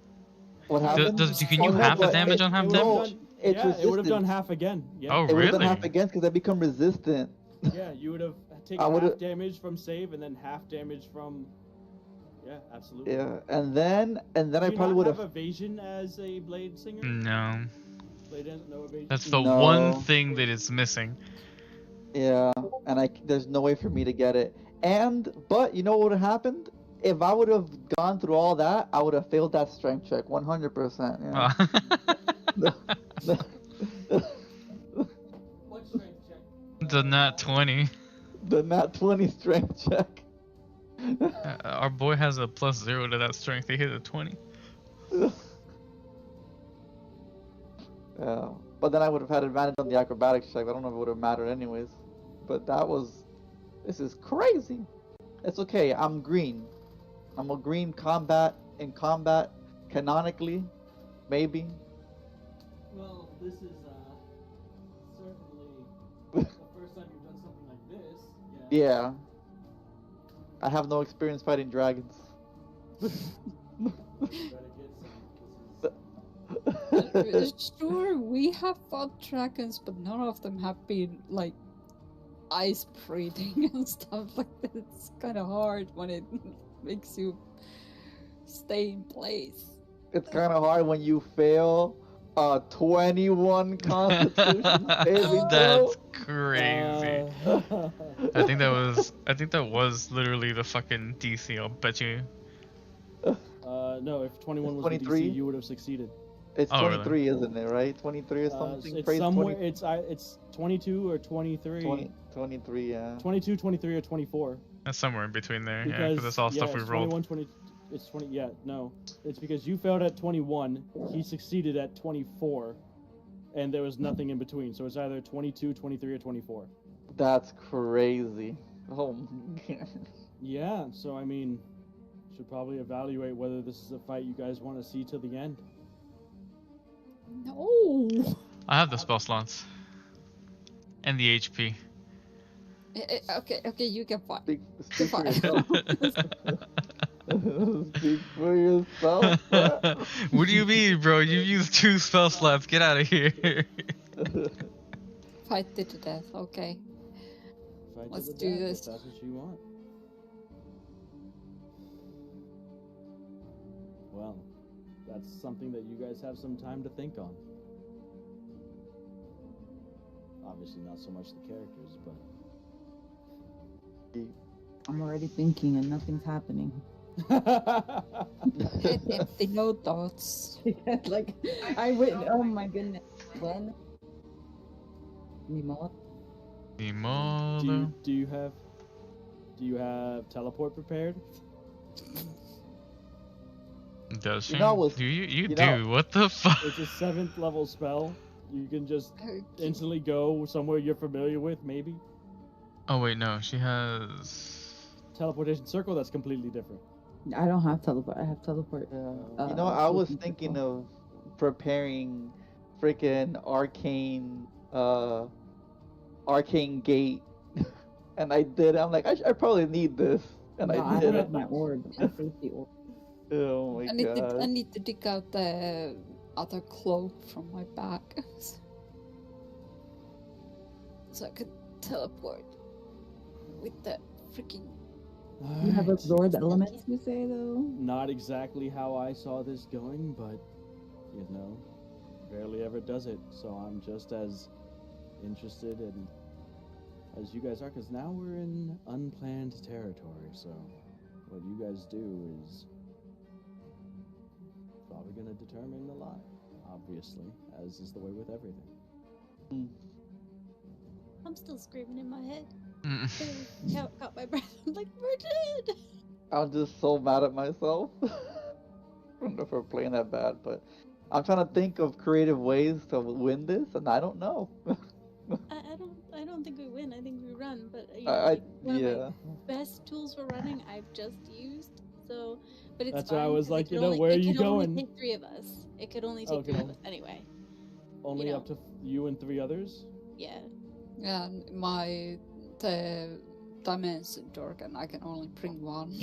What happened? Can you Oh, no, half the but damage it- on half it damage? would've No, done, it's yeah, it would have done resistance. half again. Yeah. Oh, It would have done really? half again because I become resistant. Yeah, you would have I taken would've- half damage from save and then half damage from. Yeah, absolutely. Yeah, and then Do I you probably not would have have. evasion as a blade singer? No. Blade has no evasion. That's the No. one thing that is missing. Yeah, and there's no way for me to get it. But you know what would have happened? If I would have gone through all that, I would have failed that strength check 100%. Yeah. What strength check? The nat 20. The nat 20 strength check. Our boy has a +0 to that strength. He hit a 20. Yeah, but then I would have had advantage on the acrobatics check. I don't know if it would have mattered anyways. But this is crazy. It's okay. I'm green. I'm a green in combat, canonically, maybe. Well, this is certainly the first time you've done something like this. Yeah. I have no experience fighting dragons. Sure, we have fought dragons, but none of them have been like ice breathing and stuff like that. It's kind of hard when it makes you stay in place. It's kind of hard when you fail a 21 Constitution saving throw. That's crazy. I think that was literally the fucking DC. I'll bet you. No, if 21 was 23? the DC, you would have succeeded. It's Oh, 23, really? isn't it? Right? 23 or something. It's Crazy. somewhere. It's 22 or 23. 23, yeah. 22, 23, or 24. That's somewhere in between there. Yeah, Because because that's all stuff we it's rolled. 21, 20. It's 20. Yeah, no. It's because you failed at 21. He succeeded at 24, and there was nothing in between. So it's either 22, 23, or 24. That's crazy. Oh my god. Yeah. So I mean, should probably evaluate whether this is a fight you guys want to see till the end. No. I have the spell slots. And the HP. Okay, you can fight. Speak for Fine. yourself. Speak for yourself. Bro. What do you mean, bro? You used 2 spell slots. Get out of here. Fight it to death. Okay. Fight to Let's the do death, if this. That's what you want. Well, that's something that you guys have some time to think on. Obviously, not so much the characters, but. I'm already thinking and nothing's happening. Empty no thoughts. Like, I wait. Oh my goodness. When? Nimue? Do you have teleport prepared? Does she? You know, was- You you do. know- What the fuck? It's a 7th level spell. You can just Okay. instantly go somewhere you're familiar with, maybe. Oh wait, no. She has. Teleportation circle, that's completely different. I don't have teleport. I have teleport. You know, I was thinking of preparing freaking arcane gate, and I did. I'm like, I probably need this, and No, I I did have it. my orb. My safety orb. Oh my I god. need to dig out the other cloak from my bag. So I could teleport with the freaking. You have Alright. absorbed elements, you say, though? Not exactly how I saw this going, but you know, rarely ever does it. So I'm just as interested in as you guys are, because now we're in unplanned territory. So what you guys do is probably going to determine a lot, obviously, as is the way with everything. I'm still screaming in my head. Mm. Caught my breath. I'm like, we're dead. I'm just so mad at myself for playing that bad, but I'm trying to think of creative ways to win this, and I don't know. I don't think we win. I think we run. But you Yeah. know, one of my best tools for running, I've just used. So, but it's That's fine. why I was 'cause like, it you could know, only- where are it you could only going? take 3 of us. It could only take Okay. 3 of us anyway. Only know. up to you and 3 others? Yeah. Yeah, the dimension door, and I can only bring one.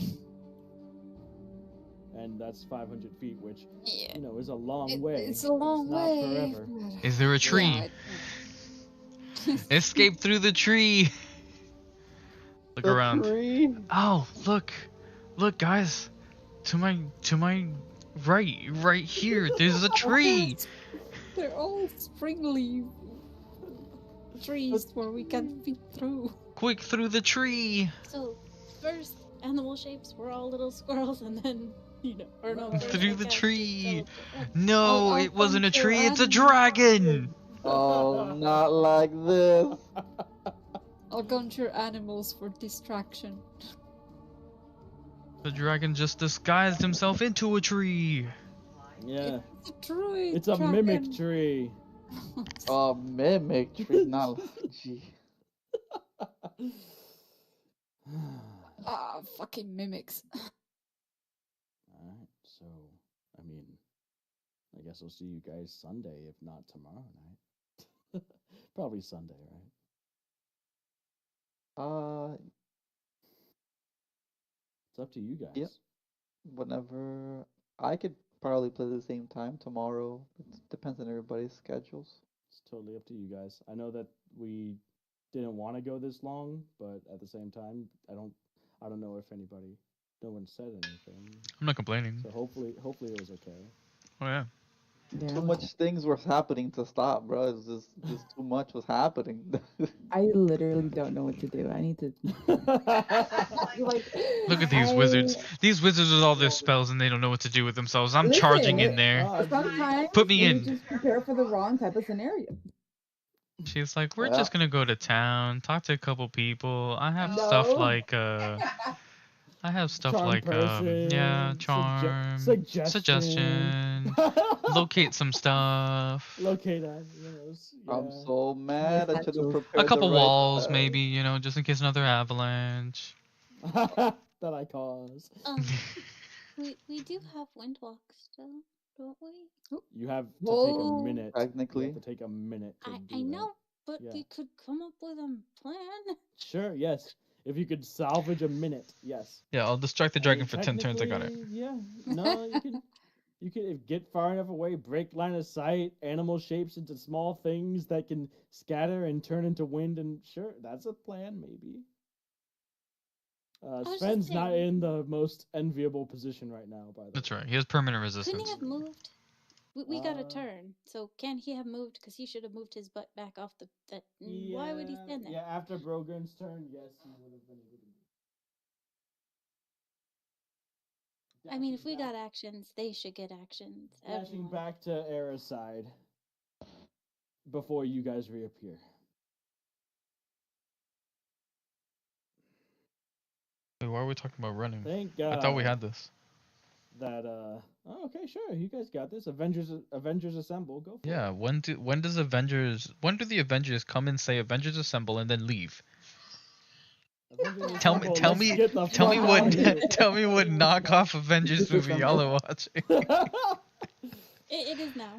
And that's 500 feet, which, Yeah. you know, is a long way. It's a long not way. forever. Is there a tree? Yeah, Escape through the tree. Look The around. tree. Oh, look, guys. To my right here. There's a tree. They're all spring leaf trees where we can fit through. Quick through the tree. So, first animal shapes were all little squirrels, and then, you know, or no, first Through I the cast tree. teleport. No, I'll it wasn't a come to tree. It's a animal. dragon. Oh, not like this. I'll conjure animals for distraction. The dragon just disguised himself into a tree. Yeah. It's a tree. It's a dragon. mimic tree. Oh, mimic tree. Not. Gee. Ah, fucking mimics. Alright, so, I mean, I guess I'll see you guys Sunday, if not tomorrow night. Probably Sunday, right? It's up to you guys. Yep. Whenever I could probably play at the same time tomorrow. It depends on everybody's schedules. It's totally up to you guys. I know that we didn't want to go this long, but at the same time, I don't know if no one said anything. I'm not complaining. So hopefully it was okay. Oh yeah. Yeah, Too much things were happening to stop, bro. It's just too much was happening. I literally don't know what to do. I need to like. Look at these wizards. These wizards with all their spells and they don't know what to do with themselves. I'm Listen, charging in there. Sometimes Put me you in. just prepare for the wrong type of scenario. She's like, we're Yeah. just gonna go to town, talk to a couple people. I have stuff No. like I have stuff Charm like yeah, person, charm, suggestion, locate some stuff, Locate that. Yes. I'm yeah. so mad. I should have prepared a couple the right walls spell. maybe, you know, just in case another avalanche. that I caused. We do have windwalk still, don't we? You have to Whoa. take a minute. Technically. You have to take a minute to do I that. know, but Yeah. we could come up with a plan. Sure, yes. If you could salvage a minute, yes. Yeah, I'll distract the I dragon mean, for 10 turns. I got it. technically, Yeah. No, you can get far enough away, break line of sight, animal shapes into small things that can scatter and turn into wind, and sure, that's a plan, maybe. was just Sven's not saying. in the most enviable position right now, by the That's way. right. He has permanent Couldn't resistance. he have moved? We got a Uh, turn, so can he have moved? Because he should have moved his butt back off the. Why would he stand there? Yeah, after Brogan's turn, yes, he would have been able to move. I mean, if Dashing we back- got actions, they should get actions. Dashing Everyone. back to Era's side before you guys reappear. Wait, why are we talking about running? Thank God. I thought we had this. That oh, okay, sure, you guys got this. Avengers Assemble, go for Yeah, it. when do the Avengers come and say Avengers Assemble and then leave? Avengers Tell Assemble, me let's get the tell me fuck what outta here. tell me what knockoff Avengers movie y'all are watching. It is now.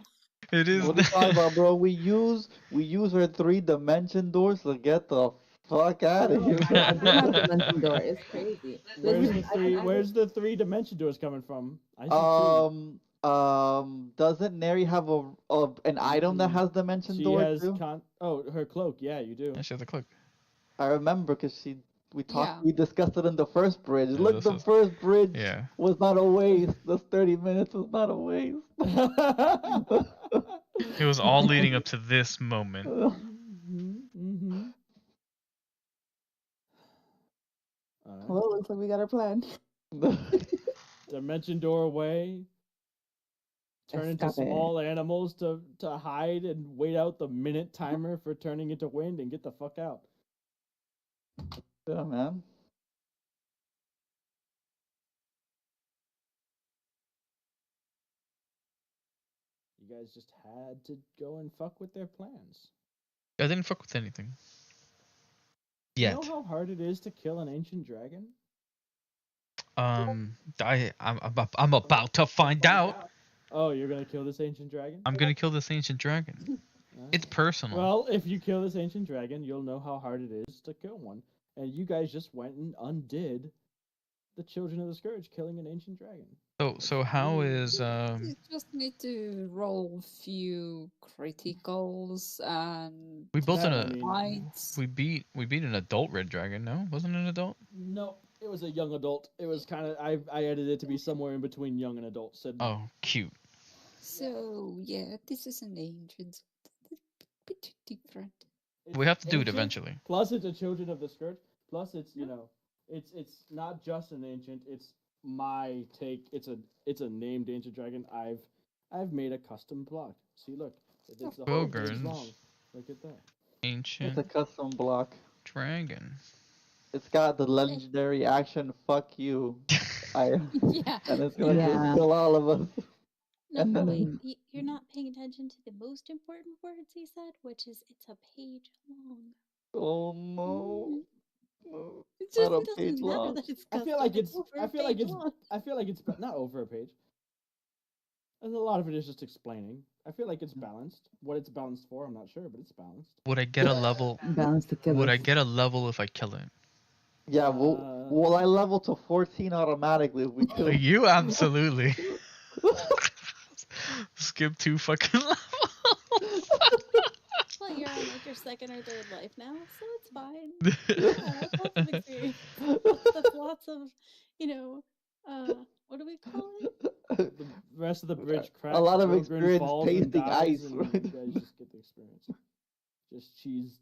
It is What are you talking about, bro? We use our 3-dimension doors to get the fuck out of here. I do have the dimension door. It's crazy. Where's the 3-dimension doors coming from? I see two. Doesn't Neri have an item that has dimension She door has too? her cloak. Yeah, you do. Yeah, she has a cloak. I remember because Yeah. we discussed it in the first bridge. Yeah, Look, this the was- first bridge Yeah. was not a waste. Those 30 minutes was not a waste. It was all leading up to this moment. Mm-hmm. Alright. Well, looks like we got our plan. Dimension door away. Turn into Escape. small animals to hide and wait out the minute timer for turning into wind and get the fuck out. Yeah, man. You guys just had to go and fuck with their plans. I didn't fuck with anything. You Yet. know how hard it is to kill an ancient dragon? I'm about to find out. Oh, you're gonna kill this ancient dragon? I'm gonna kill this ancient dragon. Alright. It's personal. Well, if you kill this ancient dragon, you'll know how hard it is to kill one. and you guys just went and undid the children of the scourge, killing an ancient dragon. So how is You just need to roll few criticals and we built That, an I mean, mites. we beat an adult red dragon? No, wasn't it an adult? no, it was a young adult. It was kind of I edited it to be somewhere in between young and adult. Said Oh, cute. So yeah, this is an ancient, a bit different. We have to do it ancient, eventually. Plus, it's a children of the scourge. Plus, it's it's not just an ancient. It's my take. It's a named ancient dragon. I've made a custom block. See, look, it's a whole page Bogers. long. Look at that. Ancient It's a custom block. dragon. It's got the legendary action "fuck you," Yeah. and it's gonna Yeah. just kill all of us. No, And but then- wait, you're not paying attention to the most important words he said, which is it's a page long. Oh no, no, It not just a doesn't page matter long. that it's I custom. feel like it's. over I a feel like page it's. long. I feel like it's not over a page. And a lot of it is just explaining. I feel like it's balanced. What it's balanced for, I'm not sure, but it's balanced. Would I get a level? Balance the killers. Would I get a level if I kill it? Yeah, will I level to 14 automatically if we kill? You absolutely. Skip 2 fucking levels. Well, you're on like your second or third life now, so it's fine. Yeah, that's lots of experience. That's lots of, you know, what do we call it? The rest of the bridge cracks. A lot of Grogrin experience falls and tasting dies, ice, and right? you guys just get the experience.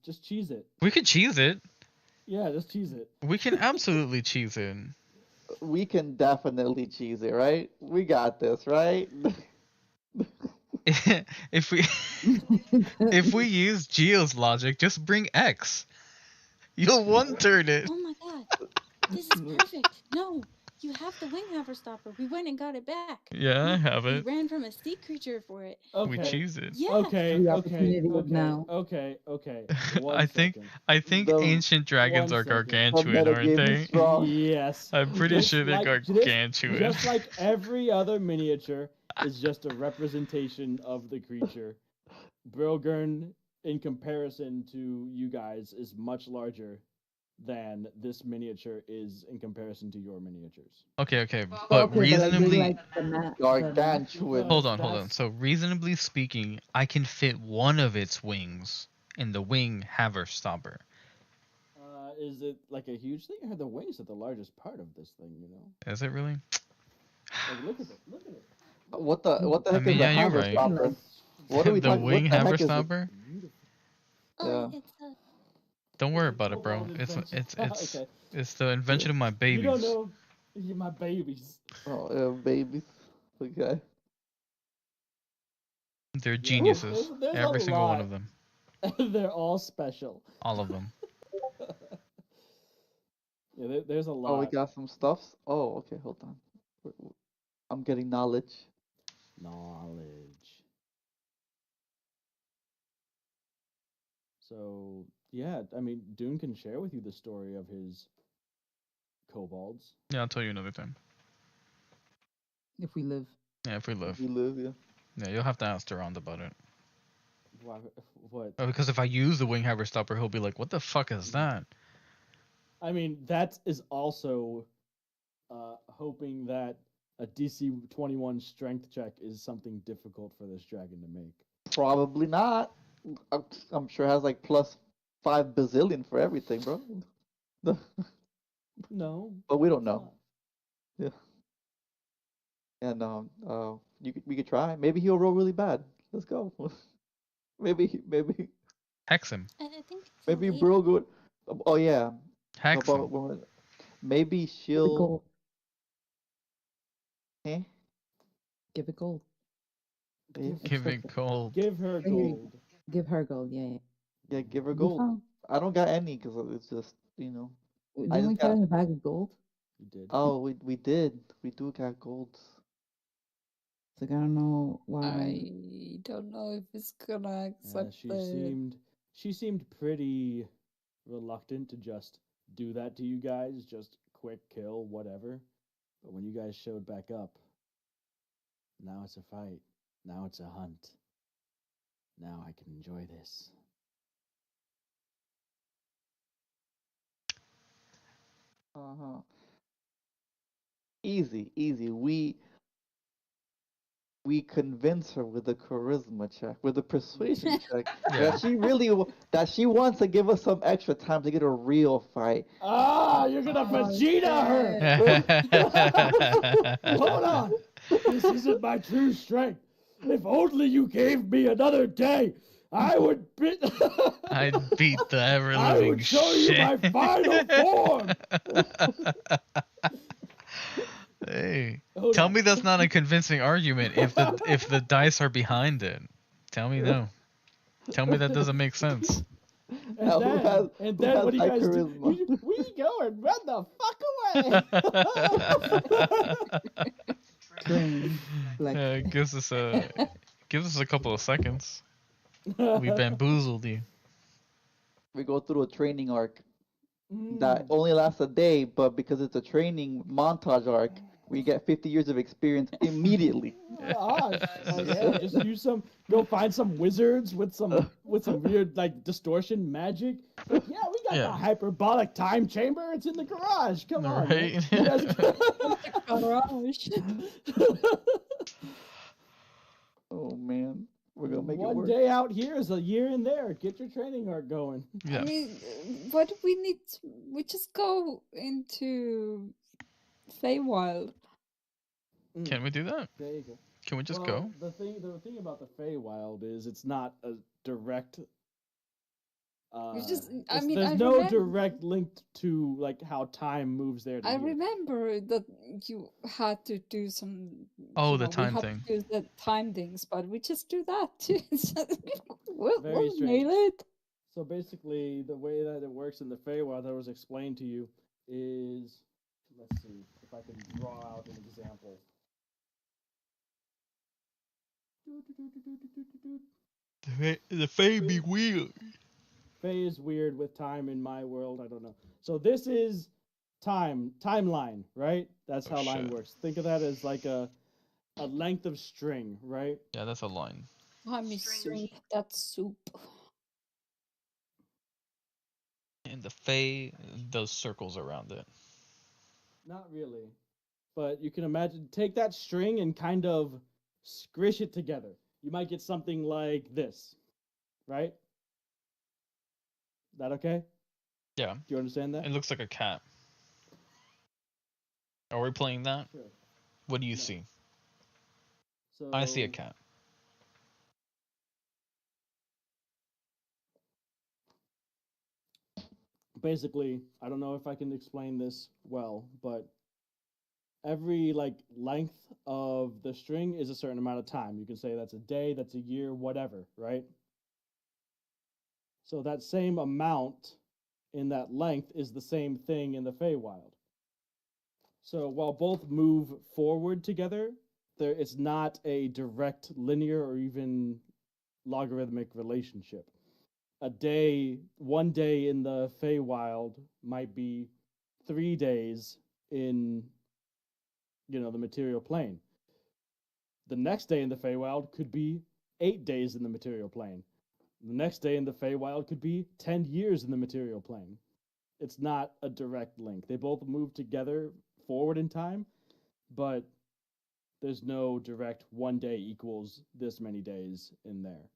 Just cheese it. We could cheese it. Yeah, just cheese it. We can absolutely cheese it. We can definitely cheese it, right? We got this, right? if we use Geo's logic, just bring X. You'll one turn it. Oh my god, this is perfect. No, you have the wing hammer stopper. We went and got it back. Yeah, I have We it. ran from a sea creature for it. We Okay. cheese it. Yeah. Okay. The Okay. opportunity of Okay. now. Okay. Okay. I think The- ancient dragons one are second. gargantuan, The aren't metagame they? is strong. Yes. I'm pretty Just sure they're like- gargantuan. Just like every other miniature is just a representation of the creature. Brilgurn, in comparison to you guys, is much larger than this miniature is in comparison to your miniatures. Okay, Okay, but but like, reasonably. being like the Gargantuan. Hold on. That's- So reasonably speaking, I can fit one of its wings in the wing haver stopper. Is it like a huge thing, or the wings are the largest part of this thing? You know, Is it really? like look at it. Look at it. What the I heck mean, is yeah, a you're hammer right. stopper? What are we the talking? wing What the haver heck is it? stopper? Beautiful. Oh, Yeah. it's a. Don't worry It's a about it, bro. cobalt It's invention. Okay. it's the invention of my You babies. don't know. You're my babies. Oh, yeah, babies. Okay. They're Yeah, geniuses. there's a Every single one lot. of them. They're all special. All of them. Yeah, there's a lot. Oh, we got some stuffs. Oh, okay. Hold on. I'm getting knowledge. Knowledge. So yeah, I mean, Dune can share with you the story of his kobolds. Yeah, I'll tell you another time. If we live. Yeah, if we live. We live, yeah. Yeah, you'll have to ask Durand about it. Why, what? Oh, because if I use the wing haver stopper, he'll be like, "What the fuck is that?" I mean, that is also hoping that a DC 21 strength check is something difficult for this dragon to make. Probably not. I'm sure it has like plus 5 bazillion for everything, bro. No. But we don't it's know. not. Yeah. And we could try. Maybe he'll roll really bad. Let's go. maybe Hex him. I think. It's maybe elite. bro good. Oh yeah. Hex But him. maybe Give it she'll. gold. Eh? Give it gold. Yeah, Give it gold. Give her Hey. gold. Give her gold. Yeah. yeah, give her We gold. found- I don't got any because it's just I Didn't we just got- find a bag of gold? You did. Oh, we did. We do got gold. It's like I don't know why. I don't know if it's gonna Yeah, accept it. she seemed pretty reluctant to just do that to you guys, just quick kill, whatever. But when you guys showed back up, now it's a fight. Now it's a hunt. Now I can enjoy this. Easy, easy. We convince her with a charisma check, with a persuasion check, Yeah. that she wants to give us some extra time to get a real fight. Ah, you're gonna Vegeta her! Hold on! This isn't my true strength. If only you gave me another day, I would be. I'd beat the ever I living would show shit. you my final form. Hey, Hold tell on. me that's not a convincing argument if the dice are behind it. Tell me no. Tell me that doesn't make sense. And Now, then, who has what do you high guys do? charisma? We go and run the fuck away. Train. Like, Gives us a couple of seconds. We bamboozled you. We go through a training arc that Mm. only lasts a day, but because it's a training montage arc, we get 50 years of experience immediately. Ah, yeah, just use some. Go find some wizards with some weird like distortion magic. Like, yeah, we got the Yeah. hyperbolic time chamber. It's in the garage. Come on, man. Right? You guys. Garage. Oh man, we're gonna make it One work. day out here is a year in there. Get your training arc going. I Yeah. mean, what do we need? We just go into Feywild. Can we do that? There you go. Can we just Well, go? The thing about the Feywild is it's not a direct. It's just, I there's mean, there's I no remember- direct link to like how time moves there. To I here. remember that you had to do some. Oh, you the know, we time had thing. To do the time things, but we just do that too. So we'll Very nail strange. it. So basically, the way that it works in the Feywild that was explained to you is, let's see if I can draw out an example. The Fae be weird. Fey is weird with time in my world. I don't know. So this is timeline, right? That's Oh, how line shit. works. Think of that as like a length of string, right? Yeah, that's a line. I miss soup. That's soup. And the Fae, those circles around it. Not really, but you can imagine. Take that string and kind of squish it together. You might get something like this, right? That okay? Yeah. Do you understand that? It looks like a cat. Are we playing that? Sure. What do you No. see? So I see a cat. basically, I don't know if I can explain this well, but every like length of the string is a certain amount of time. You can say that's a day, that's a year, whatever, right? So that same amount in that length is the same thing in the Feywild. So while both move forward together, it's not a direct linear or even logarithmic relationship. One day in the Feywild might be 3 days in, the material plane. The next day in the Feywild could be 8 days in the material plane. The next day in the Feywild could be 10 years in the material plane. It's not a direct link. They both move together forward in time, but there's no direct one day equals this many days in there.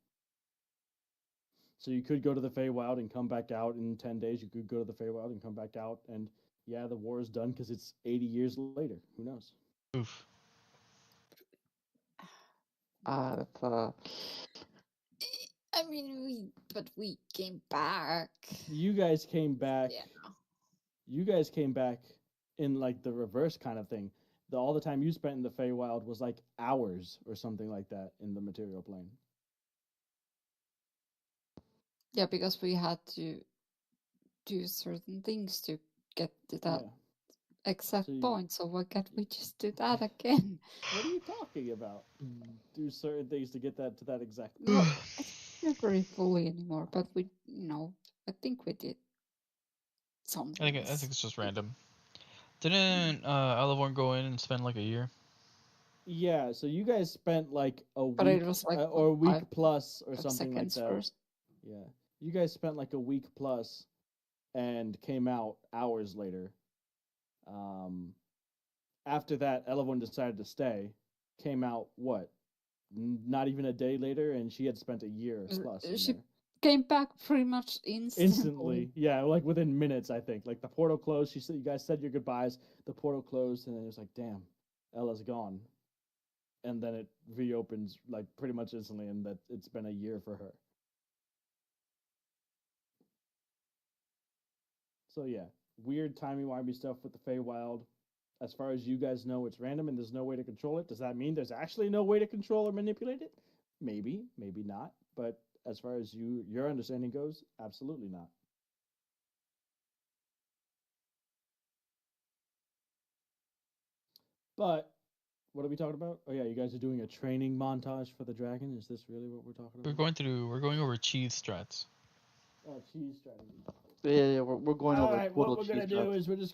So you could go to the Feywild and come back out in 10 days. You could go to the Feywild and come back out, and yeah, the war is done because it's 80 years later. Who knows? Oof. That's I mean, we came back. You guys came back. Yeah. You guys came back in like the reverse kind of thing. All the time you spent in the Feywild was like hours or something like that in the material plane. Yeah, because we had to do certain things to get to that exact So you- point. So why can't we just do that again? What are you talking about? Do certain things to get that to that exact. No, I don't remember it fully anymore, but we, I think we did something. I think it's just random. Didn't Alavorn go in and spend like a year? Yeah, so you guys spent like a week But it was like or a week 5 plus or something like seconds that. first. Yeah, you guys spent like a week plus and came out hours later. After that, Elavon decided to stay. Came out what? Not even a day later, and she had spent a year plus in She there. came back pretty much instantly. Yeah, like within minutes, I think. Like the portal closed. She said, "You guys said your goodbyes." The portal closed, and then it was like, "Damn, Ella's gone." And then it reopens like pretty much instantly, and that it's been a year for her. So yeah, weird timey-wimey stuff with the Feywild. As far as you guys know, it's random and there's no way to control it. Does that mean there's actually no way to control or manipulate it? Maybe, maybe not. But as far as your understanding goes, absolutely not. But what are we talking about? Oh yeah, you guys are doing a training montage for the dragon. Is this really what we're talking about? We're going over cheese strats. Oh, cheese strategy. Yeah, we're going All over right, total what we're gonna cheese do shots. is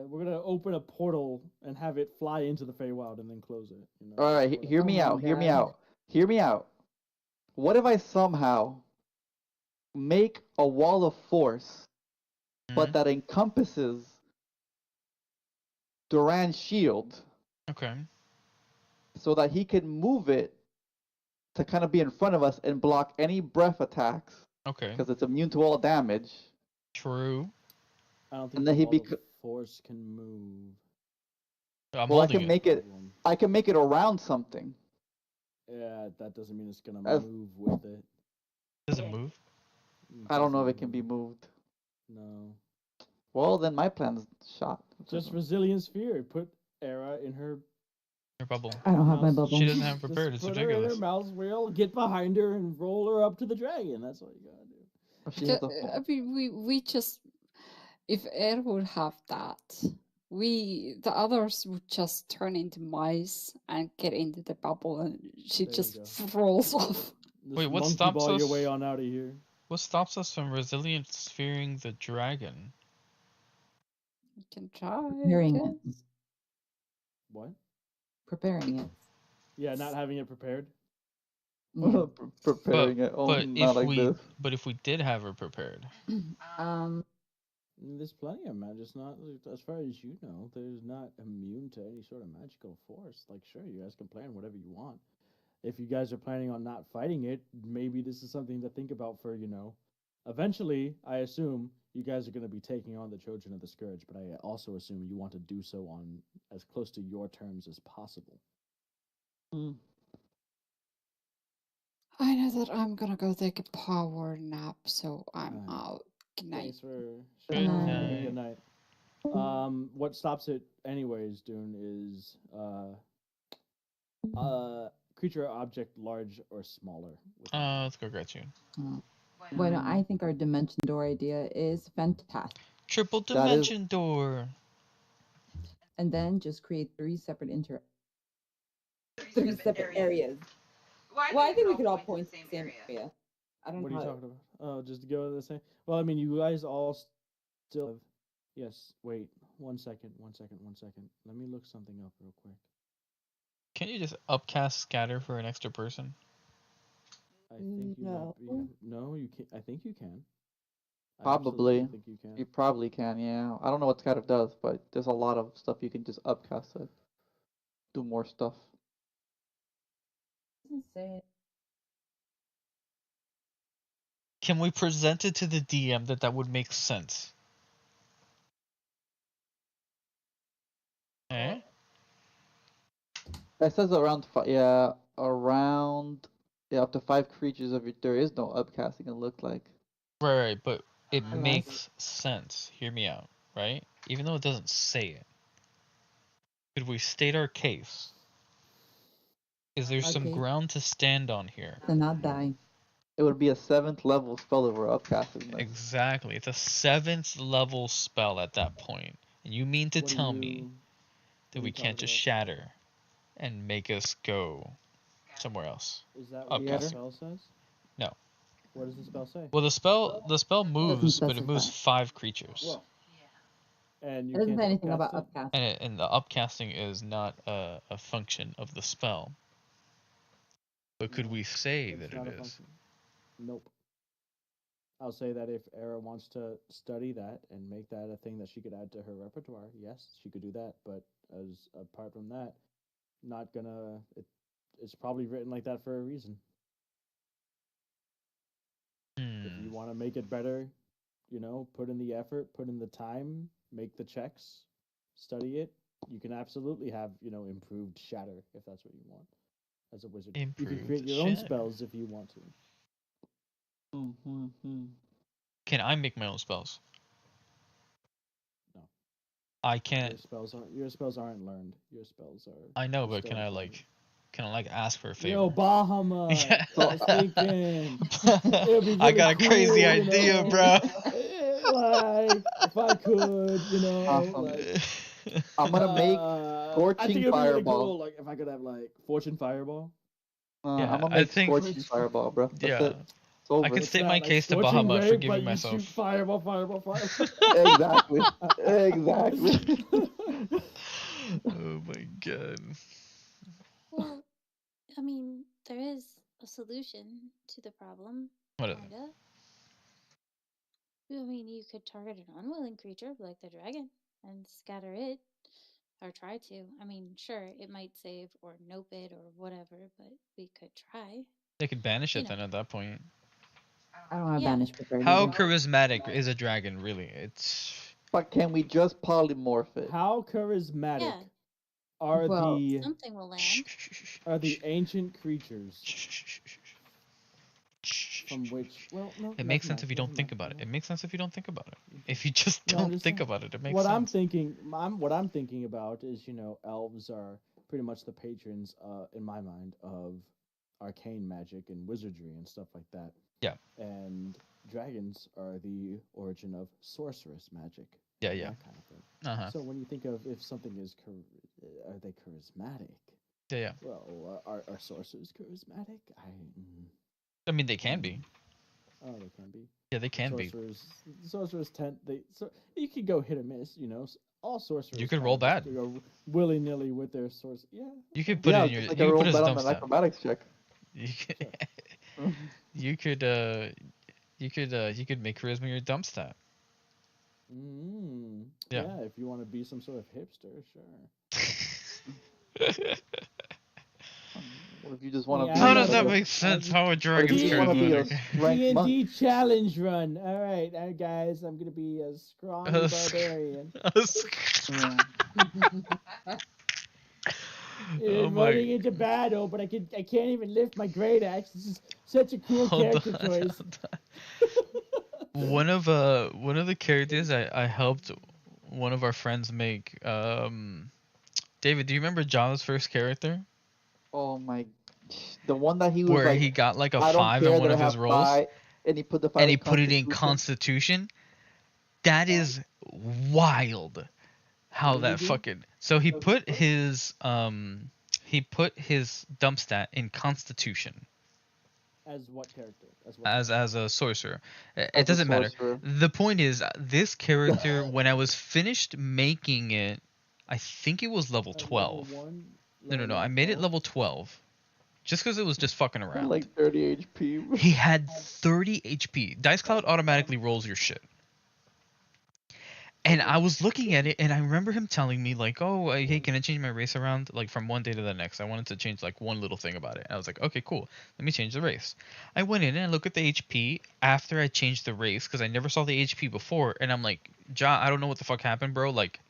we're gonna open a portal and have it fly into the Feywild and then close it. You know. All right, Sort of. hear Oh me my out. Hear me God. out. Hear me out. What if I somehow make a wall of force, but Mhm. that encompasses Duran's shield, Okay. so that he can move it to kind of be in front of us and block any breath attacks, Okay. because it's immune to all damage. True. I don't think And the then he wall of bec- force can move. I'm well, holding it. Problem. I can make it around something. Yeah, that doesn't mean it's gonna As move with it. Does it move? I don't know if Doesn't it can be move. moved. No. Well, then my plan's shot. Just resilient sphere. Put Era in her Your bubble. I don't have my mouse. bubble. She doesn't have prepared. Just It's put her in her ridiculous. mouse wheel, get behind her, and roll her up to the dragon. That's all you gotta do. She has a I mean, we just if Air would have that, the others would just turn into mice and get into the bubble, and she There you just go. rolls off. Just Wait, what monkey stops ball your us? way on out of here. What stops us from resilient sphering the dragon? You can try, I Preparing it. guess. What? Preparing it. Yeah, not having it prepared. Yeah. preparing it. Oh, But not like this. if we did have her prepared, um. There's plenty of magic. It's not, as far as you know, there's not immune to any sort of magical force. Like, sure, you guys can plan whatever you want. If you guys are planning on not fighting it, maybe this is something to think about for, eventually, I assume you guys are going to be taking on the Children of the Scourge, but I also assume you want to do so on as close to your terms as possible. Mm. I know that I'm gonna go take a power nap, so I'm Alright. out. Good night. Thanks for Good sharing. night. Good night. What stops it anyways, Dune, is creature or object large or smaller. let's go Gretchen. Bueno, I think our dimension door idea is fantastic. Triple That is- dimension door. And then just create three separate areas. Well, I think we could all point to the same area. I don't What are know. you talking about? Oh, just to go to the same. Well, I mean, you guys all still have. Yes. Wait. 1 second. 1 second. 1 second. Let me look something up real quick. Can you just upcast scatter for an extra person? I think you No. might be. No, you can. I think you can. I Probably. absolutely think you can. You probably can, yeah. I don't know what Scatter does, but there's a lot of stuff you can just upcast it. Do more stuff. Doesn't say it. Can we present it to the DM that would make sense? Eh? It says around up to 5 creatures of your. There is no upcasting. It looked like. Right, but it Unless- makes sense. Hear me out, right? Even though it doesn't say it. Could we state our case? Is there some Okay. ground to stand on here? To not die. It would be a 7th level spell if we're upcasting this. Exactly. It's a 7th level spell at that point. And you mean to What are tell you- me what that are we you can't talking just about? shatter and make us go somewhere else? Is that what the Upcasting. spell says? No. What does the spell say? Well, the spell moves, but it moves specify. 5 creatures. And you It doesn't can't say anything upcast about it? upcast. And the upcasting is not a function of the spell. But could No, we say it's that not it a is? function. Nope. I'll say that if Era wants to study that and make that a thing that she could add to her repertoire, yes, she could do that. But as apart from that, not gonna. It's probably written like that for a reason. If you want to make it better, put in the effort, put in the time, make the checks, study it. You can absolutely have improved shatter if that's what you want as a wizard. You can create Improved your own shatter. spells if you want to. Can I make my own spells? No. I can't. Your spells aren't learned. Your spells are. I know, You're but still can I intelligent. ask for a favor? Yo, Bahamut. Yeah. I was thinking it'd be really I got a crazy cool, idea, bro. Like if I could, Awesome. like I'm gonna make I think scorching it'd be really fireball. cool, like if I could have like fortune fireball. Yeah, I'm gonna I make think- scorching fireball, bro. That's Yeah. it. It's over. I could What's state that, my like case to scorching Bahamut ray, for but giving you myself. shoot fireball. Exactly. Exactly. Oh my god. Well, I mean, there is a solution to the problem. What is it? Kinda. I mean, you could target an unwilling creature like the dragon and scatter it, or try to. I mean, sure, it might save or nope it or whatever, but we could try. They could banish You it know. then at that point. I don't have Yeah. banish prepared How either. charismatic is a dragon, really? It's. But can we just polymorph it? How charismatic Yeah. are Well, Something will land. the ancient creatures from which? Well, no. It makes sense if you don't think about it. It makes sense if you don't think about it. If you just No, don't I'm just think saying. about it, it makes What sense. what I'm thinking about is, elves are pretty much the patrons, in my mind, of arcane magic and wizardry and stuff like that. Yeah. And dragons are the origin of sorceress magic. Yeah, and yeah. That kind of thing. Uh-huh. So when you think of if something is, are they charismatic? Yeah, yeah. Well, are sorcerers charismatic? I mean, they can be. Oh, they can be. Yeah, they can be. Sorcerers tend you could go hit or miss. All sorcerers. You could kind roll of just bad. Go willy nilly with their source. Yeah. You could put it in your. Like You I could put rolled it as that a on dump the stat. acrobatics check. You could. You could make charisma your dump stat. Yeah. If you want to be some sort of hipster, sure. What if you just want to? Yeah, How I does know, that but- make sense? How a What if dragon's you want to be a charismatic? rank monk? D&D challenge run. All right, guys, I'm gonna be a scrawny barbarian. Oh my- Running into battle, but I can't even lift my great axe. This is such a cool character choice. One of the characters I helped one of our friends make. David, do you remember Java's first character? Oh my! The one that he was Where like, he got like a I don't 5 care in one that of I his have rolls, 5, and he put the 5 and he put it in Constitution. Constitution. That is wild. How What did that he do? fucking so he put his dump stat in Constitution As what character? as a sorcerer. As a It doesn't matter. sorcerer. The point is, this character, when I was finished making it, I think it was level 12. No. I made it level 12. Just because it was just fucking around. Like 30 HP. He had 30 HP. Dice Cloud automatically rolls your shit. And I was looking at it, and I remember him telling me, like, oh, hey, can I change my race around, like, from one day to the next? I wanted to change, like, one little thing about it. And I was like, okay, cool. Let me change the race. I went in and I looked at the HP after I changed the race, because I never saw the HP before. And I'm like, Ja, I don't know what the fuck happened, bro. Like,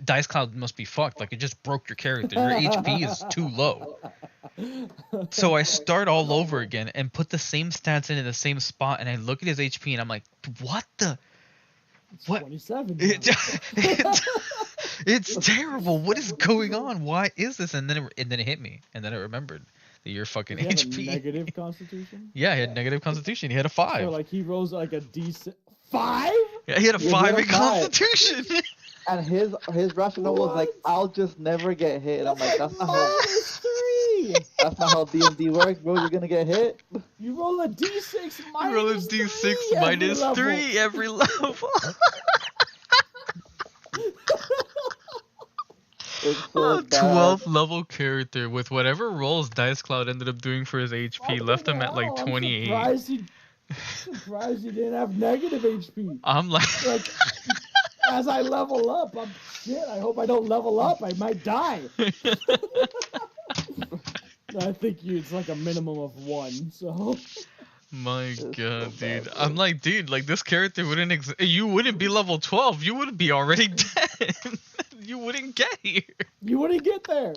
Dice Cloud must be fucked. Like, it just broke your character. Your HP is too low. So I start all over again and put the same stats in the same spot, and I look at his HP, and I'm like, what the... What? 27. It's terrible. What is going on? Why is this? And then it hit me, and then I remembered that you're fucking Did he have a HP. negative constitution? Yeah, he had negative Constitution. He had a 5. So like he rolls like a decent 5. Yeah, he had a Yeah, he 5 had a in 5. Constitution. And his rationale was like, I'll just never get hit. And I'm like, that's not how D&D works, bro. You're gonna get hit. You roll a d6 minus You roll a D6 minus 3 every level. It's so bad. 12th level character with whatever rolls Dice Cloud ended up doing for his HP left him at like 28. Surprised you didn't have negative HP. I'm like, Like, as I level up, I'm shit. I hope I don't level up. I might die. I think it's like a minimum of 1. So my It's so god, bad, dude. I'm bro. like, dude, like this character wouldn't you wouldn't be level 12. You would be already dead. You wouldn't get here. you wouldn't get there.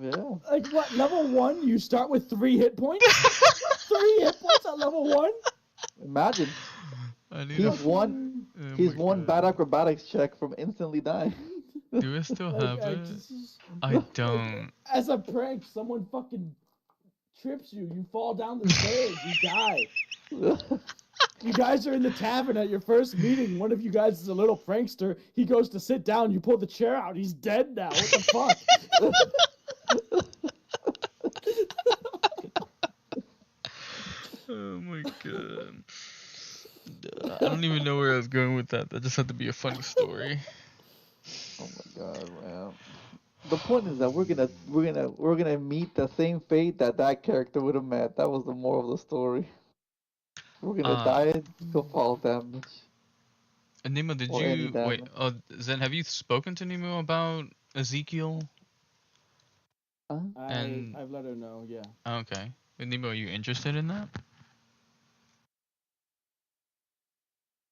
Yeah. Like what? Level 1? You start with 3 hit points. 3 hit points at level 1. Imagine. I need He's one. Oh He's my one God. bad acrobatics check from instantly dying. Do I still Like, have I it? just- I don't. as a prank, someone fucking trips you. You fall down the stairs. You die. You guys are in the tavern at your first meeting. One of you guys is a little prankster. He goes to sit down. You pull the chair out. He's dead now. What the fuck? Oh my god. I don't even know where I was going with that. That just had to be a funny story. Oh my god, man. The point is that we're gonna meet the same fate that character would have met. That was the moral of the story. We're gonna die to fall damage Nimue, did or any you wait? damage. Zen, have you spoken to Nimue about Ezekiel? And I've let her know. Yeah. okay, Nimue, are you interested in that?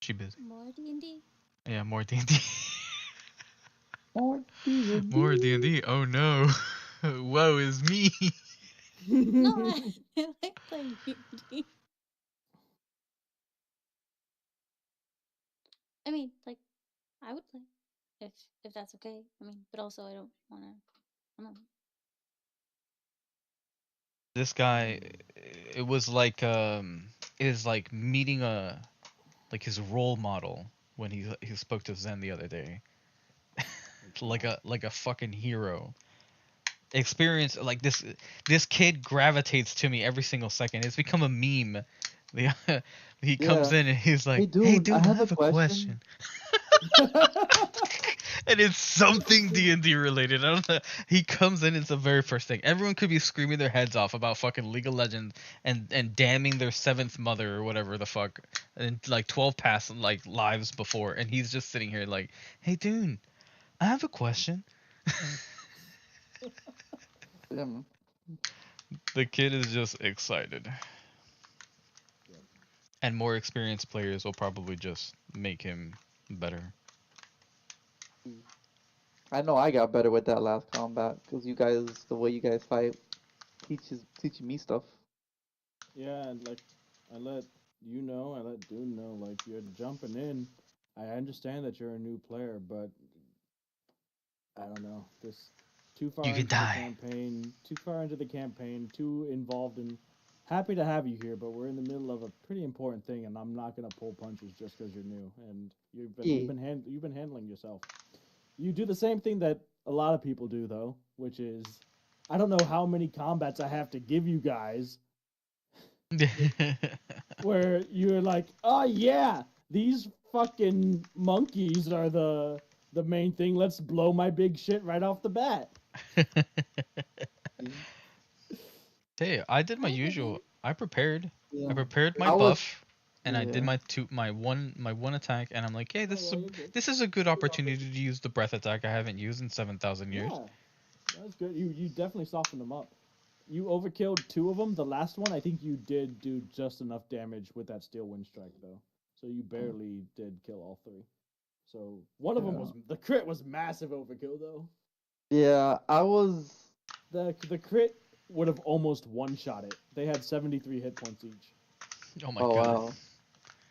She busy. More D&D. Yeah, more D&D. More D&D. More D&D. Oh no. Woe is me. No, I like playing D&D. I mean, like, I would play if that's okay. I mean, but also I don't want to. I don't know. This guy, it was like meeting like his role model when he spoke to Zen the other day. like a fucking hero. Experience like this kid gravitates to me every single second. It's become a meme. He comes Yeah. in and he's like, Hey, "Hey, dude, dude, I have a question." And it's something D&D related. I don't know. He comes in, it's the very first thing. Everyone could be screaming their heads off about fucking League of Legends and damning their 7th mother or whatever the fuck, and like 12 past like lives before, and he's just sitting here like, "Hey, dude, I have a question." Yeah, man. The kid is just excited. And more experienced players will probably just make him better. I know I got better with that last combat because you guys, the way you guys fight, teaching me stuff. Yeah, and like I let Dune know, like you're jumping in. I understand that you're a new player, but I don't know. This too far You can into the die. campaign, too involved in. Happy to have you here, but we're in the middle of a pretty important thing, and I'm not gonna pull punches just because you're new and you've been handling yourself. You do the same thing that a lot of people do, though, which is I don't know how many combats I have to give you guys where you're like, oh yeah, these fucking monkeys are the main thing. Let's blow my big shit right off the bat. Hey, I did my Hi, Vivian. usual. I prepared. Yeah. I prepared my I was- buff, and I did yeah. my one attack, and I'm like, hey, yeah, you're good. this is a good opportunity to use the breath attack I haven't used in 7,000 years. Yeah, that's good. You definitely softened them up. You overkilled 2 of them. The last one, I think you did do just enough damage with that steel wind strike, though. So you barely did kill all 3. So one of them was the crit was massive overkill, though. Yeah, I was. The crit would have almost one-shot it. They had 73 hit points each. Oh my Oh god. wow.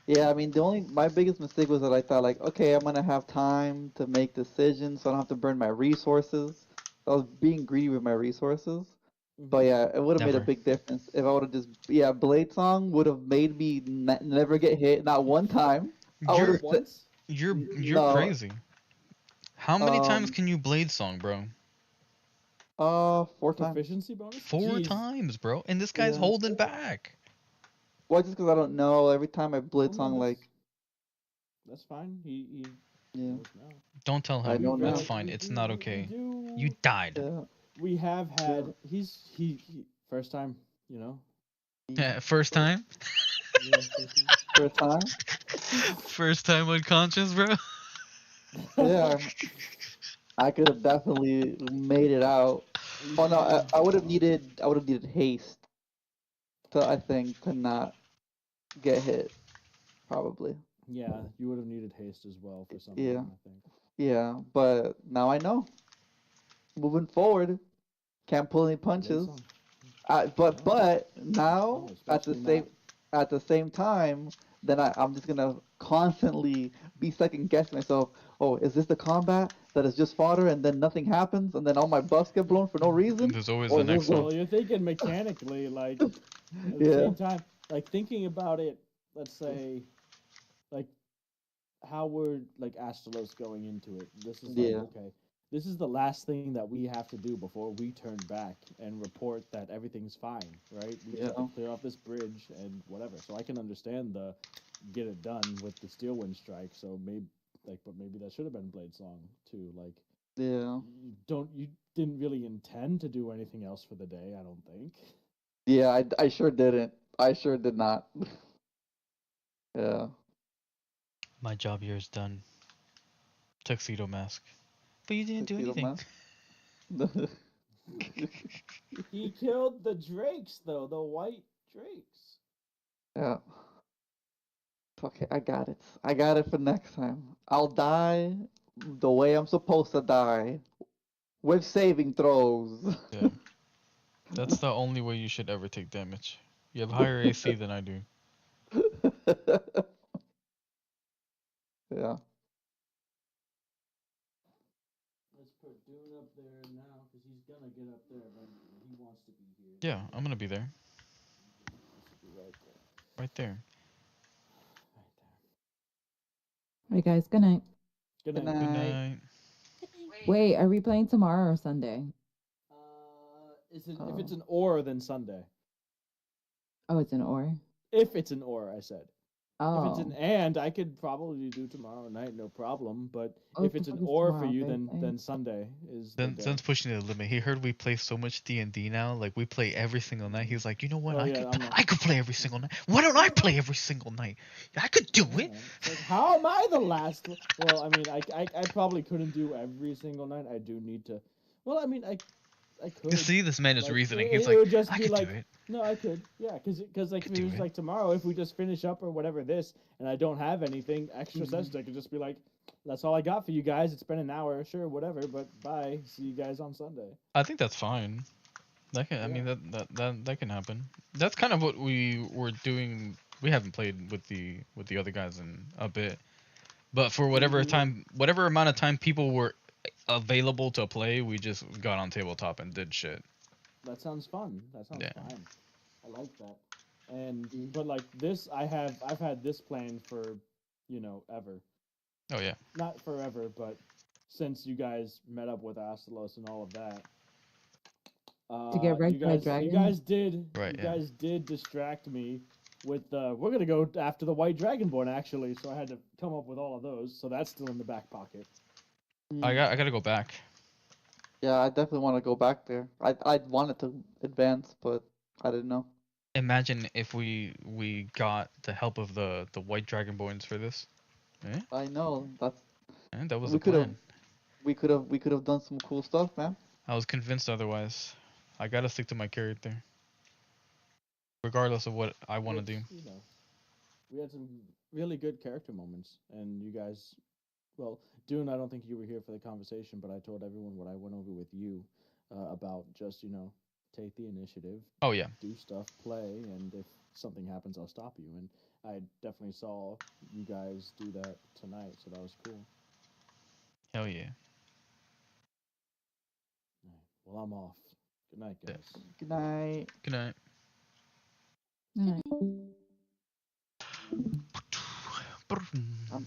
Yeah, I mean my biggest mistake was that I thought like, okay, I'm gonna have time to make decisions, so I don't have to burn my resources. I was being greedy with my resources. But yeah, it would have made a Never. big difference if I would have just Blade Song would have made me never get hit, not one time. I You're would've Once? you're No. crazy. How many times Um, can you blade song, bro? 4 times. Proficiency bonus? 4 Jeez. times, bro. And this guy's Yeah. holding back. Well, just because I don't know. Every time I Blade Well, no, Song, that's- like, That's fine. He yeah, knows now. Don't tell I him. know That's now. fine. We It's do- not we okay. do- You died. yeah. We have had he first time, you know. Yeah, first time? Yeah, First time? First time unconscious, bro. Yeah, I could have definitely made it out. You Oh no, should I would have needed haste to, I think, to not get hit, probably. Yeah, you would have needed haste as well for some Yeah, reason, I think. yeah, but now I know. Moving forward, can't pull any Blade punches. song. But No, now especially not. at the same time, then I'm just gonna constantly be second guessing myself. Oh, is this the combat that is just fodder and then nothing happens and then all my buffs get blown for no And reason? there's always Or the is this next one. Well, you're thinking mechanically, like at the yeah, same time, like thinking about it. Let's say, like how we're like Astalos going into it. This is like yeah, okay. This is the last thing that we have to do before we turn back and report that everything's fine, right? We just have yeah, to clear off this bridge and whatever. So I can understand the get it done with the steel wind strike. So maybe like, but maybe that should have been Blade Song too. Like yeah, you didn't really intend to do anything else for the day. I don't think. yeah. I sure didn't. I sure did not. Yeah. My job here is done. Tuxedo mask. But you didn't do Tuxedo anything. mask. He killed the drakes though, the white drakes. Yeah. It's okay, I got it. I got it for next time. I'll die the way I'm supposed to die, with saving throws. Yeah. That's the only way you should ever take damage. You have higher AC than I do. Yeah. Let's put Dune up there now because he's gonna get up there eventually. He wants to be here. Yeah, I'm gonna be there. He should be right there. Right there. Right there. Alright, guys. Good night. Good Good night. Good night. night. Good night. Wait, are we playing tomorrow or Sunday? Is it, if Oh. it's an or, then Sunday. Oh, it's an or. If it's an or, I said. If it's an Oh. and, I could probably do tomorrow night, no problem. But Oh, if it's what an is or for tomorrow, you, Thursday? then Sunday is the day. Zen's pushing the limit. He heard we play so much D&D now. Like, we play every single night. He's like, you know what? Oh, yeah, I'm not- I could play every single night. Why don't I play every single night? I could do it. Yeah. It's like, how am I the last one? Well, I mean, I probably couldn't do every single night. I do need to. Well, I mean, I could. You see, this man is Like, reasoning. it He's like, would just I be could like, do it. no, I could. Yeah, because like Could if it do was it. like tomorrow, if we just finish up or whatever this, and I don't have anything extra sessions, I could just be like, that's all I got for you guys. It's been an hour, sure, whatever, but bye. See you guys on Sunday. I think that's fine. That can, I mean, Yeah. that can happen. That's kind of what we were doing. We haven't played with the other guys in a bit, but for whatever amount of time people were available to play, we just got on tabletop and did shit. That sounds fun. That sounds Yeah. fine. I like that. And but like this, I've had this plan for, ever. Oh yeah. Not forever, but since you guys met up with Astalos and all of that. To get right you by guys, dragon? you guys did, Right, you yeah. guys did distract me with. We're gonna go after the white dragonborn actually, so I had to come up with all of those. So that's still in the back pocket. I gotta go back. Yeah, I definitely want to go back there. I wanted to advance, but I didn't know. Imagine if we got the help of the white dragonborns for this. Eh? I know that's And that was we the could have plan. we could have done some cool stuff, man. I was convinced otherwise. I gotta stick to my character, regardless of what I want to do. Which, we had some really good character moments, and you guys. Well, Dune, I don't think you were here for the conversation, but I told everyone what I went over with you about just, take the initiative, Oh yeah. do stuff, play, and if something happens, I'll stop you. And I definitely saw you guys do that tonight, so that was cool. Hell yeah. All right. Well, I'm off. Good night, Yeah. guys. Good night. Good night. Alright. I'm